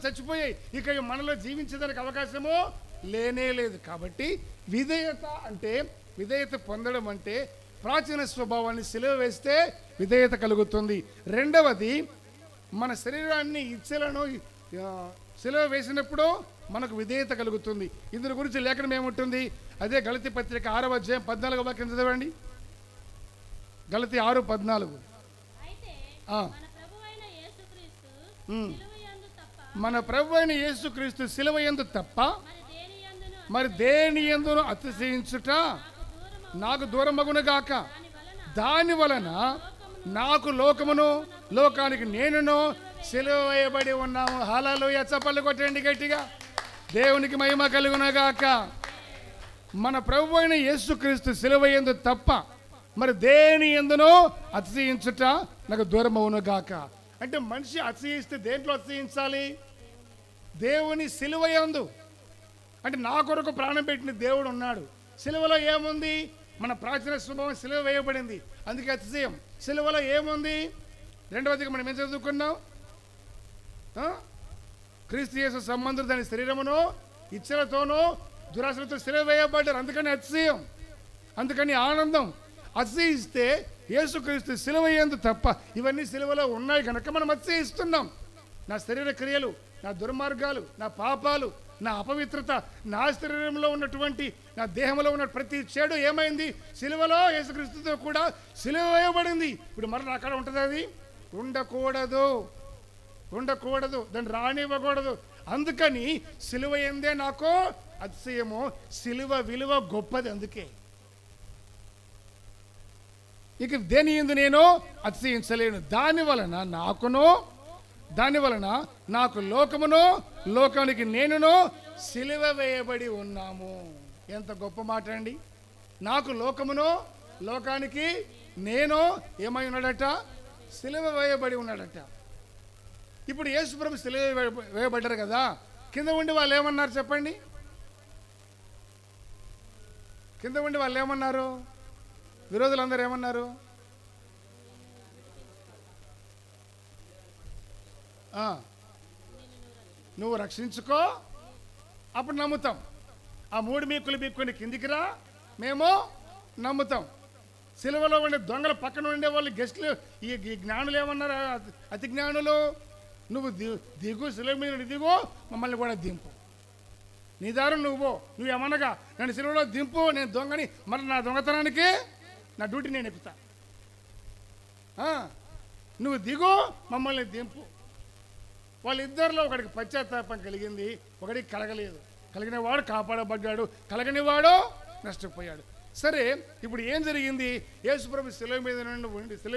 చచ్చిపోయాయి. ఇక మనలో జీవించడానికి అవకాశము లేనే లేదు. కాబట్టి విధేయత పొందడం అంటే ప్రాచీన స్వభావాన్ని సిలువ వేస్తే విధేయత కలుగుతుంది. రెండవది, మన శరీరాన్ని, ఇచ్చలను సిలువ వేసినప్పుడు మనకు విధేయత కలుగుతుంది. ఇందుల గురించి లేఖనం ఏముంటుంది? అదే గలతీ పత్రిక 6వ అధ్యాయం 14వ వాక్యం చదవండి. గలతీ 6:14. మన ప్రభు అయిన యేసుక్రీస్తు సిలువ యందు తప్ప మరి దేని యందును అతిశయించుట నాకు దూరమగునుగాక. దాని వలన నాకు లోకమును, లోకానికి నేనును సిలువ వేయబడి ఉన్నాము. హల్లెలూయా. చప్పట్లు కొట్టండి గట్టిగా. దేవునికి మహిమ కలుగునుగాక. మన ప్రభు అయిన యేసుక్రీస్తు సిలువ యందు తప్ప మరి దేని యందును అతిశయించుట నాకు దూరమవునుగాక. అంటే మనిషి అతిశయిస్తే దేంట్లో అతిశయించాలి? దేవుని సిలువ యందు. అంటే నా కొరకు ప్రాణం పెట్టిన దేవుడు ఉన్నాడు. సిలువలో ఏముంది? మన ప్రాచీన స్వభావం సిలువ వేయబడింది, అందుకే అతిశయం. సిలువలో ఏముంది? రెండవదిగా మనం ఏం చదువుకున్నాం? క్రీస్తు యేసు సంబంధులు దాని శరీరమును ఇచ్చలతోనూ దురాశలతో సిలువ వేయబడ్డారు. అందుకని అతిశయం, అందుకని ఆనందం. అతిశయిస్తే యేసుక్రీస్తు సిలువ యందు తప్ప, ఇవన్నీ సిలువలో ఉన్నాయి కనుక మనం అతిశయిస్తున్నాం. నా శరీర క్రియలు, నా దుర్మార్గాలు, నా పాపాలు, నా అపవిత్రత, నా శరీరంలో ఉన్నటువంటి, నా దేహంలో ఉన్న ప్రతి చెడు ఏమైంది? సిలువలో యేసుక్రీస్తుతో కూడా సిలువ వేయబడింది. ఇప్పుడు మరి అక్కడ ఉంటుంది? అది ఉండకూడదు, దాన్ని రానివ్వకూడదు. అందుకని సిలువ యందే నాకు అతిశయము. సిలువ విలువ గొప్పది. అందుకే ఇక దేని యందు నేను అతిశయించలేను. దాని వలన నాకు లోకమును, లోకానికి నేనును సిలువ వేయబడి ఉన్నాము. ఎంత గొప్ప మాట అండి! నాకు లోకమును, లోకానికి నేను ఏమై ఉన్నాడట? సిలువ వేయబడి ఉన్నాడట. ఇప్పుడు యేసుప్రభు సిలువ వేయబడ్డారు కదా, కింద ఉండి వాళ్ళు ఏమన్నారు చెప్పండి? కింద ఉండి వాళ్ళు ఏమన్నారు? విరోధులందరూ ఏమన్నారు? నువ్వు రక్షించుకో, అప్పుడు నమ్ముతాం. ఆ 3 మీకులు మీక్కుని కిందికి రా, మేము నమ్ముతాం. సిలువలో ఉండే దొంగల పక్కన ఉండే వాళ్ళు గెస్టులు, ఈ జ్ఞానులు ఏమన్నారు? అతి జ్ఞానులు, నువ్వు దిగు, సిలువ మీద దిగు, మమ్మల్ని కూడా దింపు. నీ దారు నువ్వు ఏమనగా నన్ను సిలువలో దింపు, నేను దొంగని, మరి నా దొంగతనానికి నా డ్యూటీ నేను ఎక్కుతా. నువ్వు దిగు, మమ్మల్ని దింపు. వాళ్ళిద్దరిలో ఒకడికి పశ్చాత్తాపం కలిగింది, ఒకడికి కలగలేదు. కలిగిన వాడు కాపాడబడ్డాడు, కలగని వాడు నష్టపోయాడు. సరే, ఇప్పుడు ఏం జరిగింది? యేసుప్రభు సిలువ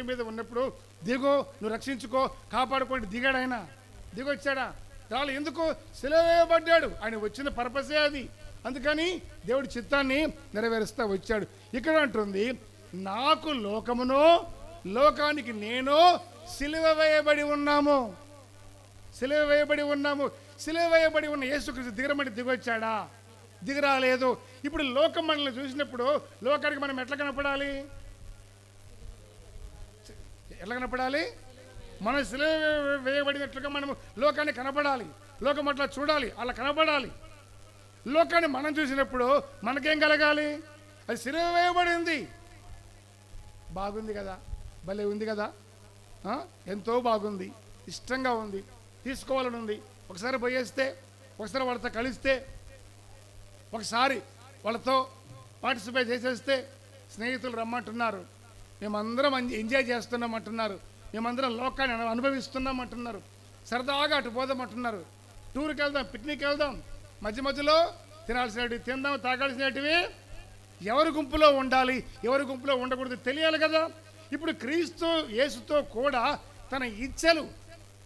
మీద ఉన్నప్పుడు దిగు, నువ్వు రక్షించుకో, కాపాడుకోండి దిగాడు. ఆయన దిగొచ్చాడా? రాళ్ళు. ఎందుకు? సిలువ వేయబడ్డాడు. ఆయన వచ్చిన పర్పసే అది. అందుకని దేవుడి చిత్తాన్ని నెరవేరుస్తా వచ్చాడు. ఇక్కడ అంటుంది, నాకు లోకమును, లోకానికి నేను సిలువ వేయబడి ఉన్నాము. సిలువ వేయబడి ఉన్న యేసుక్రీస్తు దిగరమని దిగొచ్చాడా? దిగరాలేదు. ఇప్పుడు లోకం మనల్ని చూసినప్పుడు లోకానికి మనం ఎట్లా కనపడాలి? మనం సిలువ వేయబడినట్లుగా మనము లోకానికి కనపడాలి. లోకం అట్లా చూడాలి, అలా కనబడాలి. లోకాన్ని మనం చూసినప్పుడు మనకేం కలగాలి? అది సిలువ వేయబడింది, బాగుంది కదా, భలే ఉంది కదా, ఎంతో బాగుంది, ఇష్టంగా ఉంది, తీసుకోవాలని ఉంది. ఒకసారి పోయేస్తే, ఒకసారి వాళ్ళతో కలిస్తే, ఒకసారి వాళ్ళతో పార్టిసిపేట్ చేసేస్తే, స్నేహితులు రమ్మంటున్నారు, మేమందరం ఎంజాయ్ చేస్తున్నామంటున్నారు, మేమందరం లోకాన్ని అనుభవిస్తున్నామంటున్నారు, సరదాగా అటు పోదామంటున్నారు, టూర్కి వెళ్దాం, పిక్నిక్ వెళ్దాం, మధ్య మధ్యలో తినాల్సినవి తిందాం, తాగాల్సినవి. ఎవరి గుంపులో ఉండాలి, ఎవరి గుంపులో ఉండకూడదు తెలియాలి కదా. ఇప్పుడు క్రీస్తు యేసుతో కూడా తన ఇచ్ఛలు,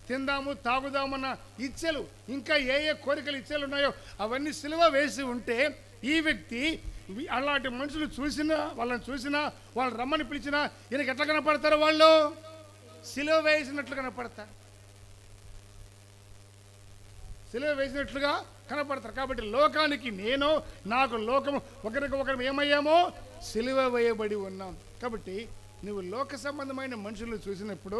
తిందాము తాగుదామన్న ఇచ్ఛలు, ఇంకా ఏ ఏ కోరికలు ఇచ్ఛలు ఉన్నాయో అవన్నీ సిలువ వేసి ఉంటే, ఈ వ్యక్తి అలాంటి మనుషులు చూసినా, వాళ్ళని చూసినా, వాళ్ళు రమ్మని పిలిచినా ఈయనకి ఎట్లా కనపడతారు? వాళ్ళు సిలువ వేసినట్లు కనపడతారు, సిలువ వేసినట్లుగా కనపడతారు. కాబట్టి లోకానికి నేను, నాకు లోకము, ఒకరికి ఒకరు ఏమయ్యామో సిలువ వేయబడి ఉన్నాం. కాబట్టి నువ్వు లోక సంబంధమైన మనుషులను చూసినప్పుడు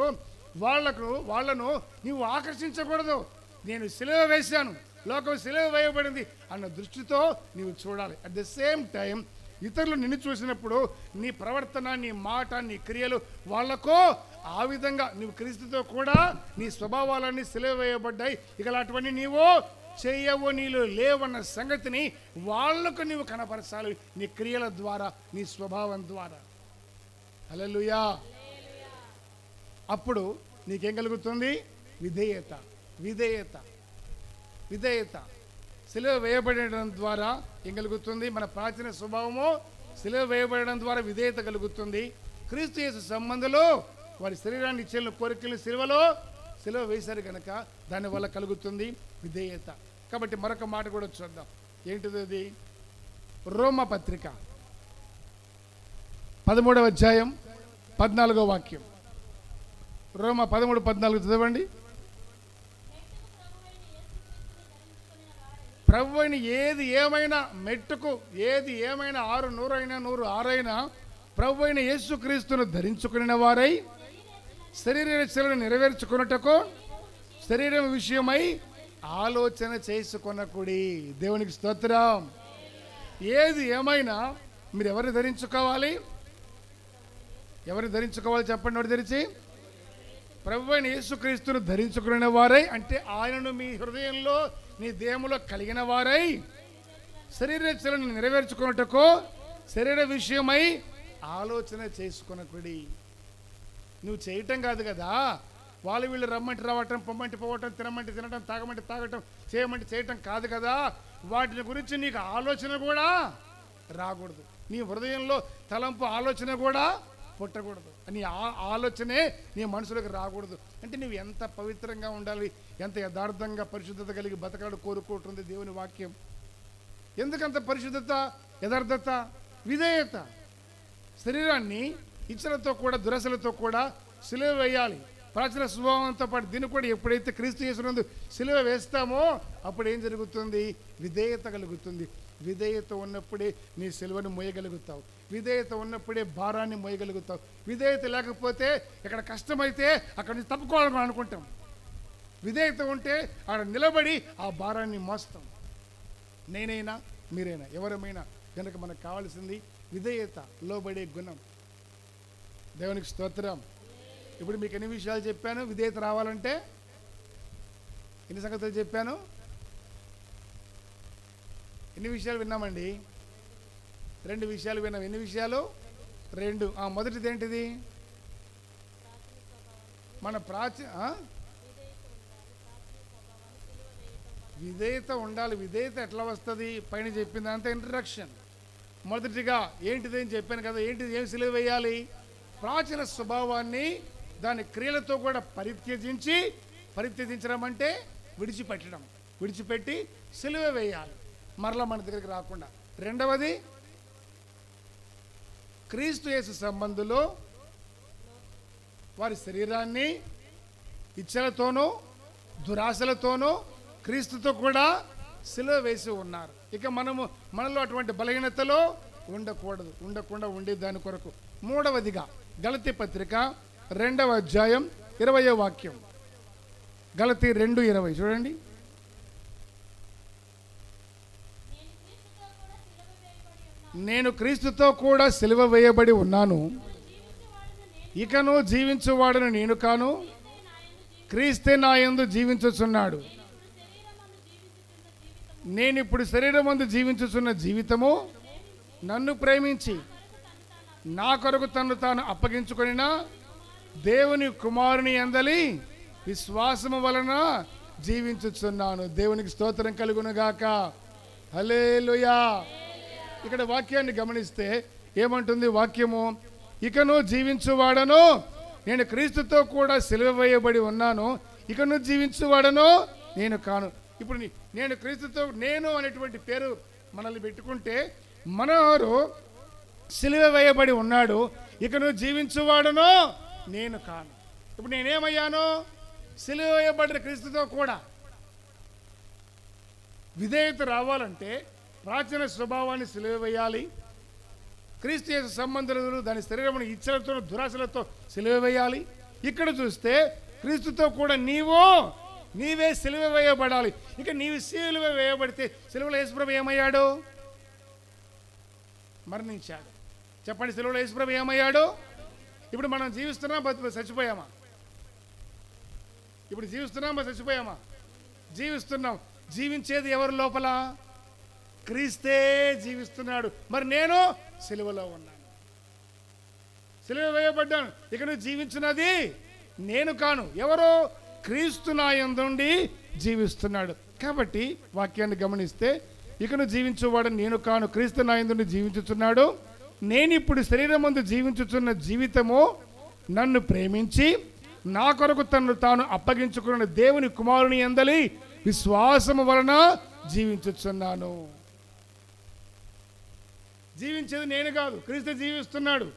వాళ్ళను నువ్వు ఆకర్షించకూడదు. నేను సిలువ వేశాను, లోకం సిలువ వేయబడింది అన్న దృష్టితో నీవు చూడాలి. అట్ ద సేమ్ టైం ఇతరులు నిన్ను చూసినప్పుడు నీ ప్రవర్తన, నీ మాట, నీ క్రియలు వాళ్ళకు ఆ విధంగా నువ్వు క్రీస్తుతో కూడా నీ స్వభావాలన్నీ సిలువ వేయబడ్డాయి, ఇక అలాంటివన్నీ నీవు చేయవు, నీలో లేవన్న సంగతిని వాళ్లకు నీవు కనపరచాలి, నీ క్రియల ద్వారా, నీ స్వభావం ద్వారా. హల్లెలూయా. అప్పుడు నీకేం కలుగుతుంది? విధేయత. విధేయత విధేయత సిలువ వేయబడడం ద్వారా ఏం కలుగుతుంది? మన ప్రాచీన స్వభావము సిలువ వేయబడడం ద్వారా విధేయత కలుగుతుంది. క్రీస్తు యేసు సంబంధంలో వారి శరీరాన్ని ఇచ్చిన కోరికలు సిలువ వేశారు కనుక దానివల్ల కలుగుతుంది విధేయత. కాబట్టి మరొక మాట కూడా చూద్దాం. ఏంటిది అది? రోమా పత్రిక 13వ అధ్యాయం 14వ వాక్యం. రోమా 13:14 చదవండి. ప్రభు అయిన ఏది ఏమైనా, మెట్టుకు ఏది ఏమైనా, 6 100 అయినా 100 6 అయినా, ప్రభు అయిన యేసుక్రీస్తును ధరించుకున్న వారై శరీర ఇచ్చలను నెరవేర్చుకున్నటకు శరీరం విషయమై ఆలోచన చేసుకొనకుడి. దేవునికి స్తోత్రం. ఏది ఏమైనా మీరు ఎవరిని ధరించుకోవాలి? ఎవరిని ధరించుకోవాలి చెప్పండి నోటి తెరిచి. ప్రభు అయిన యేసుక్రీస్తును ధరించుకున్న వారై అంటే ఆయనను మీ హృదయంలో, నీ దేహంలో కలిగిన వారై శరీరేచ్ఛలను నెరవేర్చుకున్నటకు శరీర విషయమై ఆలోచన చేసుకొనకుడి. నువ్వు చేయటం కాదు కదా, వాళ్ళు వీళ్ళు రమ్మంటే రావటం, పొమ్మంటే పోవటం, తినమంటే తినటం, తాగమంటే తాగటం, చేయమంటే చేయటం కాదు కదా. వాటిని గురించి నీకు ఆలోచన కూడా రాకూడదు. నీ హృదయంలో తలంపు ఆలోచన కూడా పుట్టకూడదు. నీ ఆలోచనే నీ మనసులోకి రాకూడదు. అంటే నువ్వు ఎంత పవిత్రంగా ఉండాలి, ఎంత యథార్థంగా పరిశుద్ధత కలిగి బతకాడు కోరుకుంటుంది దేవుని వాక్యం. ఎందుకంత పరిశుద్ధత, యథార్థత, విధేయత? శరీరాన్ని ఇచ్చలతో కూడా, దురసలతో కూడా సిలువ వేయాలి. ప్రాచీన స్వభావంతో పాటు దీన్ని కూడా ఎప్పుడైతే క్రీస్తు యేసునందు సిలువ వేస్తామో అప్పుడు ఏం జరుగుతుంది? విధేయత కలుగుతుంది. విధేయత ఉన్నప్పుడే నీ సిలువను మోయగలుగుతావు. విధేయత ఉన్నప్పుడే భారాన్ని మోయగలుగుతావు. విధేయత లేకపోతే ఇక్కడ కష్టమైతే అక్కడి నుంచి తప్పుకోవాలని అనుకుంటాం. విధేయత ఉంటే అక్కడ నిలబడి ఆ భారాన్ని మోస్తాం. నేనైనా మీరైనా ఎవరమైనా కనుక మనకు కావాల్సింది విధేయత, లోబడే గుణం. దేవునికి స్తోత్రం. ఇప్పుడు మీకు ఎన్ని విషయాలు చెప్పాను విధేయత రావాలంటే? ఎన్ని సంగతులు చెప్పాను? ఎన్ని విషయాలు విన్నామండి? 2 విషయాలు విన్నాం. ఎన్ని విషయాలు? 2. మొదటిది ఏంటిది? మన విధేయత ఉండాలి. విధేయత ఎట్లా వస్తుంది? పైన చెప్పింది అంత ఇంట్రడక్షన్. మొదటిగా ఏంటిది అని చెప్పాను కదా. ఏంటిది? ఏం సిలువ వేయాలి? ప్రాచీన స్వభావాన్ని దాని క్రియలతో కూడా పరిత్యజించడం అంటే విడిచిపెట్టడం. విడిచిపెట్టి సిలువ వేయాలి, మరలా మన దగ్గరికి రాకుండా. రెండవది, క్రీస్తు యేసు సంబంధులు వారి శరీరాన్ని ఇచ్చలతోనూ దురాశలతోనూ క్రీస్తుతో కూడా సిలువ వేసి ఉన్నారు. ఇక మనలో అటువంటి బలహీనతలో ఉండకుండా ఉండే దాని కొరకు. మూడవదిగా గలతీ పత్రిక 2వ అధ్యాయం 20వ వాక్యం. గలతీ 2:20 చూడండి. నేను క్రీస్తుతో కూడా సిలువ వేయబడి ఉన్నాను. ఇకను జీవించువాడను నేను కాను, క్రీస్తే నా యందు జీవించుచున్నాడు. నేను ఇప్పుడు శరీరమందు జీవించుచున్న జీవితము నన్ను ప్రేమించి నా కొరకు తను తాను అప్పగించుకొనిన దేవుని కుమారుని యందలి విశ్వాసము వలన జీవించుచున్నాను. దేవునికి స్తోత్రం కలుగునుగాక. హల్లెలూయా. ఇక్కడ వాక్యాన్ని గమనిస్తే ఏమంటుంది వాక్యము? ఇకను జీవించువాడను నేను క్రీస్తుతో కూడా సిలువ వేయబడి ఉన్నాను, ఇకను జీవించువాడను నేను కాను. ఇప్పుడు నేను క్రీస్తుతో, నేను అనేటువంటి పేరు మనల్ని పెట్టుకుంటే మనవారు సిలువ వేయబడి ఉన్నాడు, ఇకను జీవించువాడను నేను కాను. ఇప్పుడు నేనేమయ్యాను? సిలువ వేయబడిన క్రీస్తుతో కూడా. విధేయత రావాలంటే ప్రాచీన స్వభావాన్ని సిలువ వేయాలి. క్రీస్తు యేసు సంబంధులు దాని శరీరమును ఇచ్చలతో దురాశలతో సిలువ వేయాలి. ఇక్కడ చూస్తే క్రీస్తుతో కూడా నీవే సిలువ వేయబడాలి. ఇక నీవు సిలువ వేయబడితే సిలువలో యేసుప్రభు ఏమయ్యాడు? మరణించాడు. చెప్పండి, సిలువలో యేసుప్రభు ఏమయ్యాడు? ఇప్పుడు మనం జీవిస్తున్నామా చచ్చిపోయామా? ఇప్పుడు జీవిస్తున్నామా చచ్చిపోయామా? జీవిస్తున్నాం. జీవించేది ఎవరు లోపల? క్రీస్తే జీవిస్తున్నాడు. మరి నేను సిలువలో ఉన్నాను, సిలువ వేయబడ్డాను. ఇక నువ్వు జీవించున్నది నేను కాను, ఎవరు? క్రీస్తు నా యందుండి జీవిస్తున్నాడు. కాబట్టి వాక్యాన్ని గమనిస్తే ఇక నువ్వు జీవించువాడు నేను కాను, క్రీస్తు నా యందుండి జీవించుచున్నాడు. నేను ఇప్పుడు శరీరమందు జీవించుచున్న జీవితము నన్ను ప్రేమించి నా కొరకు తను తాను అప్పగించుకున్న దేవుని కుమారుని యందలి విశ్వాసము వలన జీవించుచున్నాను. జీవించేది నేను కాదు, క్రీస్తు జీవిస్తున్నాడు.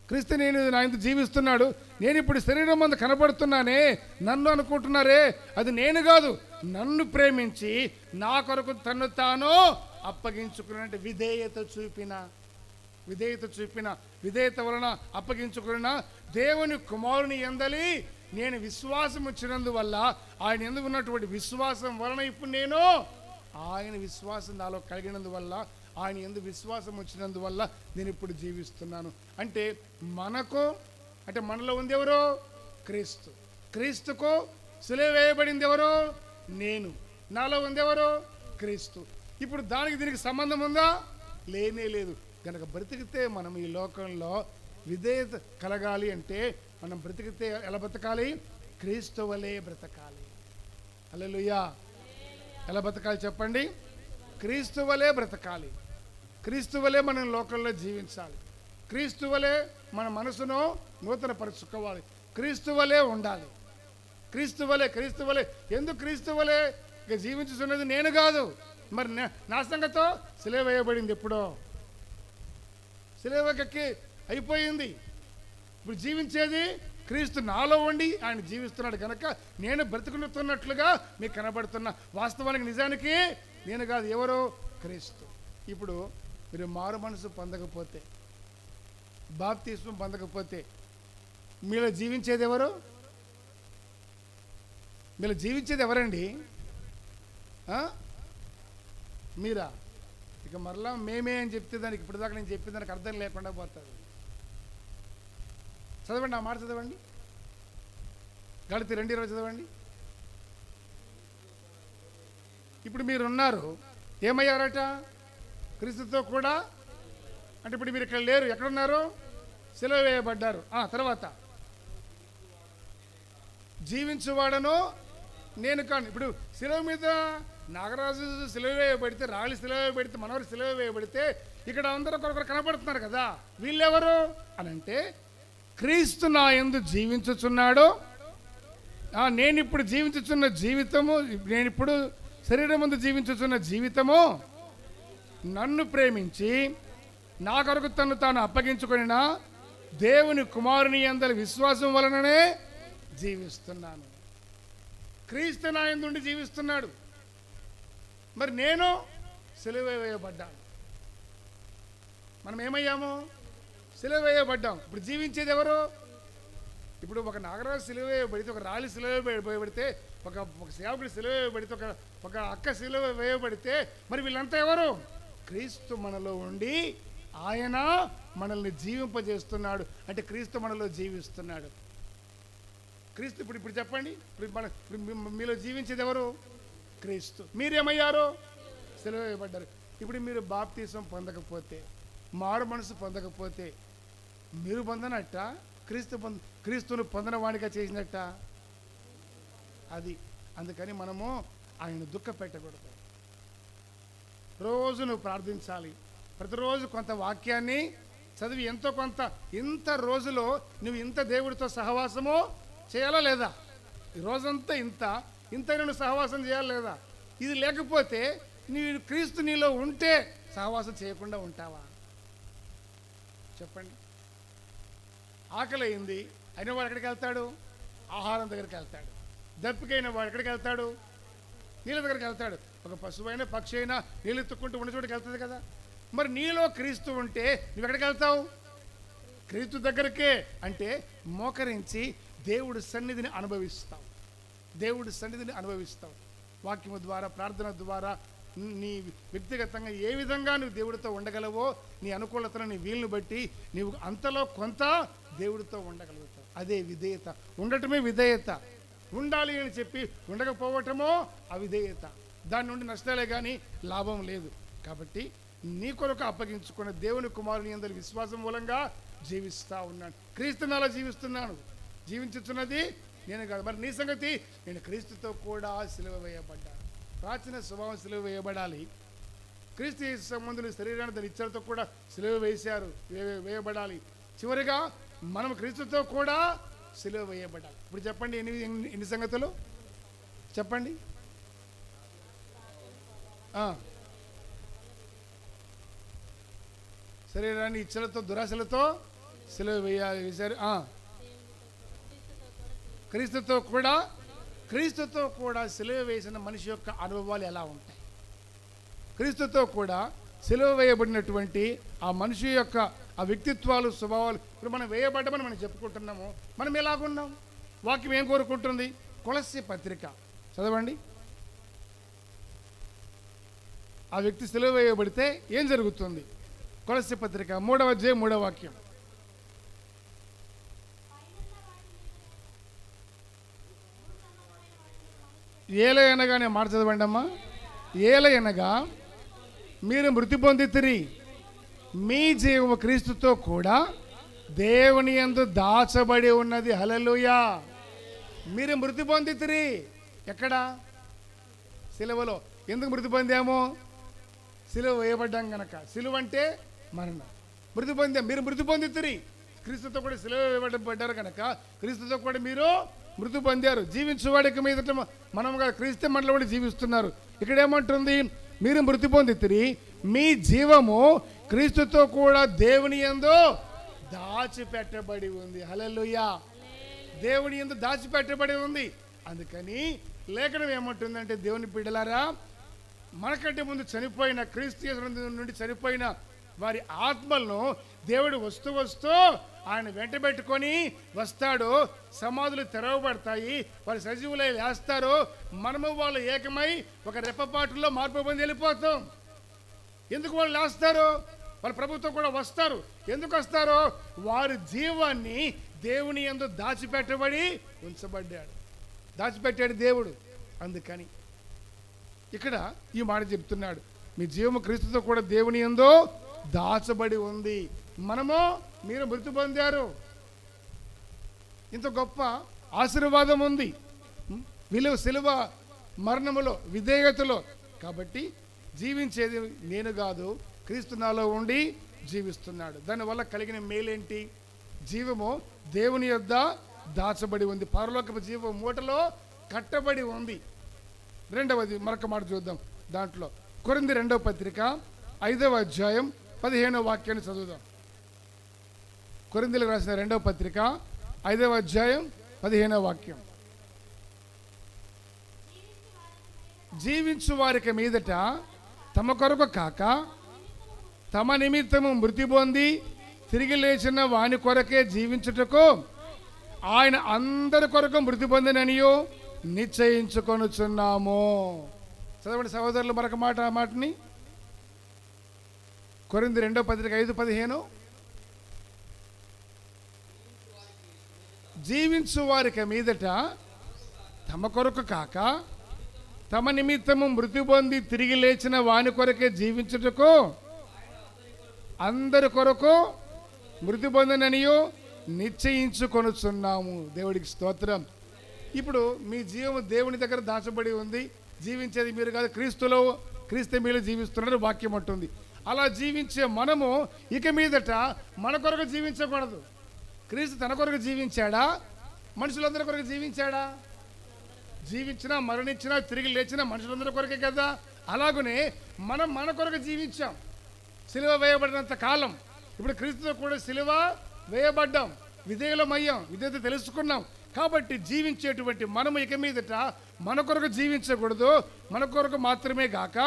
క్రీస్తు నా యందు జీవిస్తున్నాడు. నేను ఇప్పుడు శరీరం మందు కనబడుతున్నానే, నన్ను అనుకుంటున్నారే, అది నేను కాదు. నన్ను ప్రేమించి నా కొరకు తను తాను అప్పగించుకున్న విధేయత విధేయత వలన అప్పగించుకున్న దేవుని కుమారుని యందలి నేను విశ్వాసం వచ్చినందువల్ల, ఆయన యందు ఉన్నటువంటి విశ్వాసం వలన ఇప్పుడు నేను ఆయన విశ్వాసం నాలో కలిగినందువల్ల, ఆయన యందు విశ్వాసం వచ్చినందువల్ల నేను ఇప్పుడు జీవిస్తున్నాను. అంటే మనలో ఉంది ఎవరు? క్రీస్తు. క్రీస్తుకు సిలువ వేయబడింది ఎవరు? నేను. నాలో ఉంది ఎవరు? క్రీస్తు. ఇప్పుడు దీనికి సంబంధం ఉందా? లేనే లేదు. కనుక బ్రతికితే మనం ఈ లోకంలో విధేయత కలగాలి అంటే మనం బ్రతికితే ఎలా బ్రతకాలి? క్రీస్తు వలే బ్రతకాలి. హల్లెలూయా. ఎలా బ్రతకాలి చెప్పండి? క్రీస్తు వలే బ్రతకాలి. క్రీస్తు వలే మనం లోకంలో జీవించాలి. క్రీస్తు వలే మన మనసును నూతన పరుచుకోవాలి. క్రీస్తు వలే ఉండాలి. క్రీస్తు వలే. ఎందుకు క్రీస్తు వలే ఇక జీవించుతున్నది నేను కాదు. మరి నా సంగతో సిలువ వేయబడింది ఎప్పుడో, సిలువకి అయిపోయింది. ఇప్పుడు జీవించేది క్రీస్తు నాలో ఉండి ఆయన జీవిస్తున్నాడు కనుక నేను బ్రతుకుతున్నట్లుగా మీకు కనబడుతున్న. వాస్తవానికి నిజానికి నేను కాదు, ఎవరో? క్రీస్తు. ఇప్పుడు మీరు మారు మనసు పొందకపోతే, బాప్తిస్మం పొందకపోతే మీలో జీవించేది ఎవరు? మీలో జీవించేది ఎవరండి? మీరా? ఇక మరలా మేమే అని చెప్తే దానికి ఇప్పటిదాకా నేను చెప్పిన దానికి అర్థం లేకుండా పోతుంది. చదవండి, ఆ మాట చదవండి. గళితి 2:20 చదవండి. ఇప్పుడు మీరున్నారు, ఏమయ్యారట? క్రీస్తుతో కూడా. అంటే ఇప్పుడు మీరు ఇక్కడ లేరు, ఎక్కడున్నారు? సిలువ వేయబడ్డారు. తర్వాత జీవించువాడను నేను కాను. ఇప్పుడు సిలువ మీద నాగరాజు సిలువ వేయబడితే, రాళ్ళు సిలువ వేయబడితే, మనవరు సిలువ వేయబడితే ఇక్కడ అందరూ ఒకరొకరు కనబడుతున్నారు కదా. వీళ్ళెవరు అని అంటే క్రీస్తు నా యందు జీవించుచున్నాడు. నేను ఇప్పుడు జీవించుచున్న జీవితము, నేను ఇప్పుడు శరీరం ముందు జీవించుచున్న జీవితము నన్ను ప్రేమించి నా కొరకు తను తాను అప్పగించుకొనిన దేవుని కుమారుని యందలి విశ్వాసం వలననే జీవిస్తున్నాను. క్రీస్తు నా యందు జీవిస్తున్నాడు. మరి నేను సిలువ వేయబడ్డాను. మనం ఏమయ్యాము? సిలువ వేయబడ్డాం. ఇప్పుడు జీవించేది ఎవరు? ఇప్పుడు ఒక నాగరాజు సిలువ వేయబడితే, ఒక రాలి సిలువ వేయబడితే, ఒక సేవకుడి సిలువ వేయబడితే, ఒక అక్క సిలువ వేయబడితే, మరి వీళ్ళంతా ఎవరు? క్రీస్తు మనలో ఉండి ఆయన మనల్ని జీవింపజేస్తున్నాడు. అంటే క్రీస్తు మనలో జీవిస్తున్నాడు. క్రీస్తు ఇప్పుడు చెప్పండి, మీలో జీవించేది ఎవరు? క్రీస్తు. మీరేమయ్యారు? సిలువ వేయబడ్డారు. ఇప్పుడు మీరు బాప్తీసం పొందకపోతే, మారు మనసు పొందకపోతే మీరు పొందనట్ట? క్రీస్తును పొందిన వాడిగా చేసినట్ట? అది అందుకని మనము ఆయన దుఃఖ పెట్టకూడదు. రోజు నువ్వు ప్రార్థించాలి. ప్రతిరోజు కొంత వాక్యాన్ని చదివి ఎంతో కొంత ఇంత రోజులో నువ్వు ఇంత దేవుడితో సహవాసము చేయాలా లేదా? ఈ రోజంతా ఇంతైనా నువ్వు సహవాసం చేయాలా లేదా? ఇది లేకపోతే నీవు క్రీస్తు నీలో ఉంటే సహవాసం చేయకుండా ఉంటావా? చెప్పండి. ఆకలి అయింది అయిన వాడు ఎక్కడికి వెళ్తాడు? ఆహారం దగ్గరికి వెళ్తాడు. దప్పికైన వాడు ఎక్కడికి వెళ్తాడు? నీళ్ళ దగ్గరికి వెళ్తాడు. ఒక పశువు అయినా పక్షి అయినా నీళ్ళు ఎత్తుక్కుంటూ ఉన్న చోటుకి వెళ్తుంది కదా. మరి నీలో క్రీస్తు ఉంటే నువ్వు ఎక్కడికి వెళ్తావు? క్రీస్తు దగ్గరికే. అంటే మోకరించి దేవుడి సన్నిధిని అనుభవిస్తావు. దేవుడి సన్నిధిని అనుభవిస్తావు. వాక్యము ద్వారా, ప్రార్థన ద్వారా నీ వ్యక్తిగతంగా ఏ విధంగా నువ్వు దేవుడితో ఉండగలవో, నీ అనుకూలతను, నీ వీలుని బట్టి నీవు అంతలో కొంత దేవుడితో ఉండగలుగుతావు. అదే విధేయత. ఉండటమే విధేయత. ఉండాలి అని చెప్పి ఉండకపోవటమో అవిధేయత. దాని నుండి నష్టాలే కానీ లాభం లేదు. కాబట్టి నీ కొరకు అప్పగించుకున్న దేవుని కుమారుని అందరి విశ్వాసం మూలంగా జీవిస్తూ ఉన్నాను. క్రీస్తుని అలా జీవిస్తున్నాను. జీవించుతున్నది నేను కాదు. మరి నీ సంగతి? నేను క్రీస్తుతో కూడా సిలువ వేయబడ్డాను. ప్రాచీన స్వభావం సిలువ వేయబడాలి. క్రీస్తు సంబంధులు శరీరాన్ని దాని ఇచ్చలతో కూడా సిలువ వేశారు, వేయబడాలి. చివరిగా మనం క్రీస్తుతో కూడా సిలువ వేయబడాలి. ఇప్పుడు చెప్పండి, ఎన్ని సంగతులు చెప్పండి. శరీరాన్ని ఇచ్చలతో, దురాశలతో సిలువ వేశారు. క్రీస్తుతో కూడా సిలువ వేసిన మనిషి యొక్క అనుభవాలు ఎలా ఉంటాయి? క్రీస్తుతో కూడా సిలువ వేయబడినటువంటి ఆ మనిషి యొక్క ఆ వ్యక్తిత్వాలు, స్వభావాలు. ఇప్పుడు మనం వేయబడ్డమని మనం చెప్పుకుంటున్నాము. మనం ఎలాగున్నాం? వాక్యం ఏం కోరుకుంటుంది? కొలస్సీ పత్రిక చదవండి. ఆ వ్యక్తి సిలువ వేయబడితే ఏం జరుగుతుంది? కొలస్సీ పత్రిక 3వ అధ్యాయం 3వ వాక్యం. ఏలయనగానే మాట చదవండి అమ్మా. ఏలయనగా మీరు మృతి పొందితిరి, మీ జీవము క్రీస్తుతో కూడా దేవుని యందు దాచబడి ఉన్నది. హల్లెలూయా. మీరు మృతి పొందితిరి. ఎక్కడ? సిలువలో. ఎందుకు మృతి పొందాము? సిలువ వేయబడ్డాం కనుక. సిలువ అంటే మరణం. మృతి పొందాం. మీరు మృతి పొందితిరి. క్రీస్తుతో కూడా సిలువ వేయబడ్డారు కనుక క్రీస్తుతో కూడా మీరు మృతి పొందారు. జీవించువాడికి మీదట మనం క్రీస్తు మనలో కూడా జీవిస్తున్నారు. ఇక్కడ ఏమంటుంది? మీరు మృతి పొందితిరి, మీ జీవము క్రీస్తుతో కూడా దేవుని యందు దాచిపెట్టబడి ఉంది. హల్లెలూయా. దేవుని యందు దాచిపెట్టబడి ఉంది. అందుకని లేఖనం ఏమంటుందంటే, దేవుని బిడ్డలారా, మనకంటే ముందు చనిపోయిన, క్రీస్తు నుండి చనిపోయిన వారి ఆత్మలను దేవుడు వస్తూ ఆయన వెంట పెట్టుకొని వస్తాడు. సమాధులు తెరవబడతాయి, వారి సజీవులై లేస్తారు. మనము వాళ్ళు ఏకమై ఒక రెప్పపాటులో మార్పు పొంది వెళ్ళిపోతాం. ఎందుకు వాళ్ళు లేస్తారు? వాళ్ళ ప్రభుత్వం కూడా వస్తారు. ఎందుకు వస్తారో? వారి జీవాన్ని దేవుని యందు దాచిపెట్టబడి ఉంచబడ్డాడు. దాచిపెట్టాడు దేవుడు. అందుకని ఇక్కడ ఈ మాట చెప్తున్నాడు, మీ జీవము క్రీస్తుతో కూడా దేవుని యందు దాచబడి ఉంది. మీరు మృతి పొందారు. ఇంత గొప్ప ఆశీర్వాదం ఉంది సిలువ మరణములో, విధేయతలో. కాబట్టి జీవించేది నేను కాదు, క్రీస్తు నాలో ఉండి జీవిస్తున్నాడు. దానివల్ల కలిగిన మేలేంటి? జీవము దేవుని యొద్ద దాచబడి ఉంది. పరలోకపు జీవం మూటలో కట్టబడి ఉంది. రెండవది మరొక మాట చూద్దాం. దాంట్లో కొరింథీ 2వ పత్రిక 5వ అధ్యాయం 15వ వాక్యాన్ని చదువుదాం. కొరింథీలకు రాసిన 2వ పత్రిక 5వ అధ్యాయం 15వ వాక్యం. జీవించు వారికి మీదట తమ కొరకు కాక తమ నిమిత్తము మృతి పొంది తిరిగి లేచిన వాని కొరకే జీవించుటకు ఆయన అందరి కొరకు మృతి పొందిననియో నిశ్చయించుకొనుచున్నాము. చదవండి సహోదరులు మరొక మాట. ఆ మాటని కొరింథీ 2వ పత్రిక 5:15 జీవించు వారికి మీదట తమ కొరకు కాక తమ నిమిత్తము మృతి పొంది తిరిగి లేచిన వాని కొరకే జీవించుటకు అందరి కొరకు మృతి పొందననియో నిశ్చయించుకొనుచున్నాము. దేవుడికి స్తోత్రం. ఇప్పుడు మీ జీవము దేవుని దగ్గర దాచబడి ఉంది. జీవించేది మీరు కాదు, క్రీస్తు మీరు జీవిస్తున్నారు వాక్యం అంటుంది. అలా జీవించే మనము ఇక మీదట మన కొరకు జీవించకూడదు. క్రీస్తు తన కొరకు జీవించాడా? మనుషులందరి కొరకు జీవించాడా? జీవించినా మరణించినా తిరిగి లేచినా మనుషులందరి కొరకే కదా. అలాగనే మనం మన కొరకు జీవించాం సిలువ వేయబడినంత కాలం. ఇప్పుడు క్రీస్తుతో కూడా సిలువ వేయబడ్డాం, విధేయులమయ్యాం, విధేయత తెలుసుకున్నాం. కాబట్టి జీవించేటువంటి మనము ఇక మీదట మన కొరకు జీవించకూడదు, మన కొరకు మాత్రమే గాక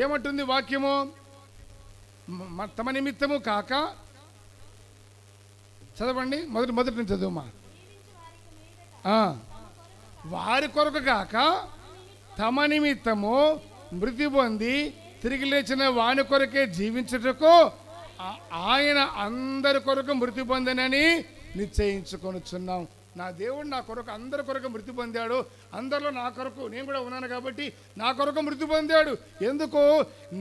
ఏమంటుంది వాక్యము? తమ నిమిత్తము కాక, చదవండి మొదటి నుంచి చదువుమా. వారి కొరకు కాక తమ నిమిత్తము మృతి పొంది తిరిగి లేచిన వాని కొరకే జీవించుటకు ఆయన అందరి కొరకు మృతి పొందనని నిశ్చయించుకొనుచున్నాం. నా దేవుడు నా కొరకు అందరి కొరకు మృతి పొందాడు. అందరిలో నా కొరకు నేను కూడా ఉన్నాను కాబట్టి నా కొరకు మృతి పొందాడు. ఎందుకు?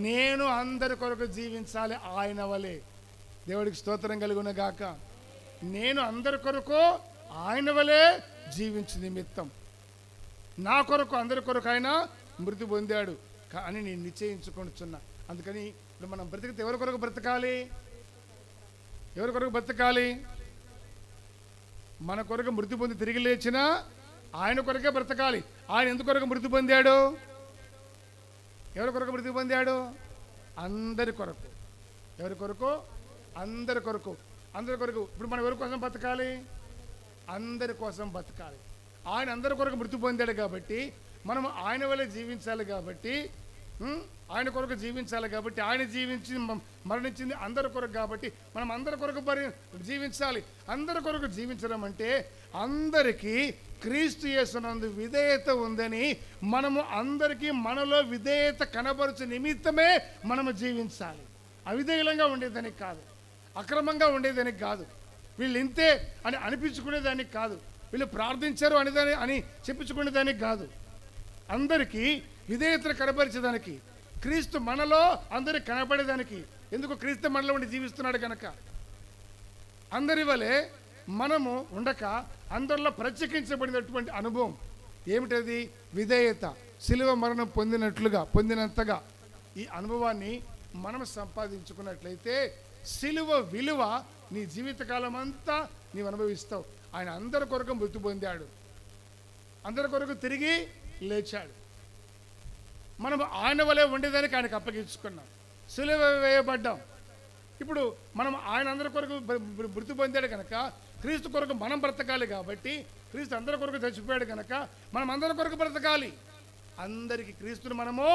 నేను అందరి కొరకు జీవించాలి ఆయన వలె. దేవుడికి స్తోత్రం కలుగును గాక. నేను అందరి కొరకు ఆయన వలె జీవించు నిమిత్తం నా కొరకు అందరి కొరకు ఆయన మృతి పొందాడు అని నేను నిశ్చయించుకొనుచున్నా. అందుకని ఇప్పుడు మనం బ్రతికితే ఎవరి కొరకు బ్రతకాలి? ఎవరి కొరకు బ్రతకాలి? మన కొరకు మృతి పొంది తిరిగి లేచినా ఆయన కొరకే బ్రతకాలి. ఆయన ఎందుకొరకు మృతి పొందాడు? ఎవరి కొరకు మృతి పొందాడు? అందరి కొరకు. ఎవరి కొరకు? అందరి కొరకు. అందరి కొరకు. ఇప్పుడు మనం ఎవరి కోసం బతకాలి? అందరి కోసం బతకాలి. ఆయన అందరి కొరకు మృతి పొందాడు కాబట్టి మనం ఆయన వల్లే జీవించాలి. కాబట్టి ఆయన కొరకు జీవించాలి. కాబట్టి ఆయన జీవించి మరణించింది అందరి కొరకు. కాబట్టి మనం అందరి కొరకు జీవించాలి. అందరి కొరకు జీవించడం అంటే అందరికీ క్రీస్తు యేసునందు విధేయత ఉందని మనము అందరికీ మనలో విధేయత కనబరుచు నిమిత్తమే మనము జీవించాలి. అవిధేయులంగా ఉండేదానికి కాదు, అక్రమంగా ఉండేదానికి కాదు, వీళ్ళు ఇంతే అని అనిపించుకునేదానికి కాదు, వీళ్ళు ప్రార్థించారు అని చెప్పించుకునేదానికి కాదు. అందరికీ విధేయతను కనబరిచేదానికి, క్రీస్తు మనలో అందరికి కనబడేదానికి. ఎందుకు? క్రీస్తు మనలో ఉండి జీవిస్తున్నాడు కనుక. అందరి వలె మనము ఉండక అందరిలో ప్రత్యేకించబడినటువంటి అనుభవం ఏమిటది? విధేయత. సిలువ మరణం పొందినంతగా ఈ అనుభవాన్ని మనం సంపాదించుకున్నట్లయితే సిలువ విలువ నీ జీవితకాలం అంతా నీవు అనుభవిస్తావు. ఆయన అందరి కొరకు మృతి పొందాడు, అందరి కొరకు తిరిగి లేచాడు. మనం ఆయన వలె ఉండేదానికి ఆయనకు అప్పగించుకున్నాం, సిలువ వేయబడ్డాం. ఇప్పుడు మనం ఆయన అందరి కొరకు మృతి పొందాడు కనుక క్రీస్తు కొరకు మనం బ్రతకాలి. కాబట్టి క్రీస్తు అందరి కొరకు చచ్చిపోయాడు కనుక మనం అందరి కొరకు బ్రతకాలి. అందరికీ క్రీస్తుని మనము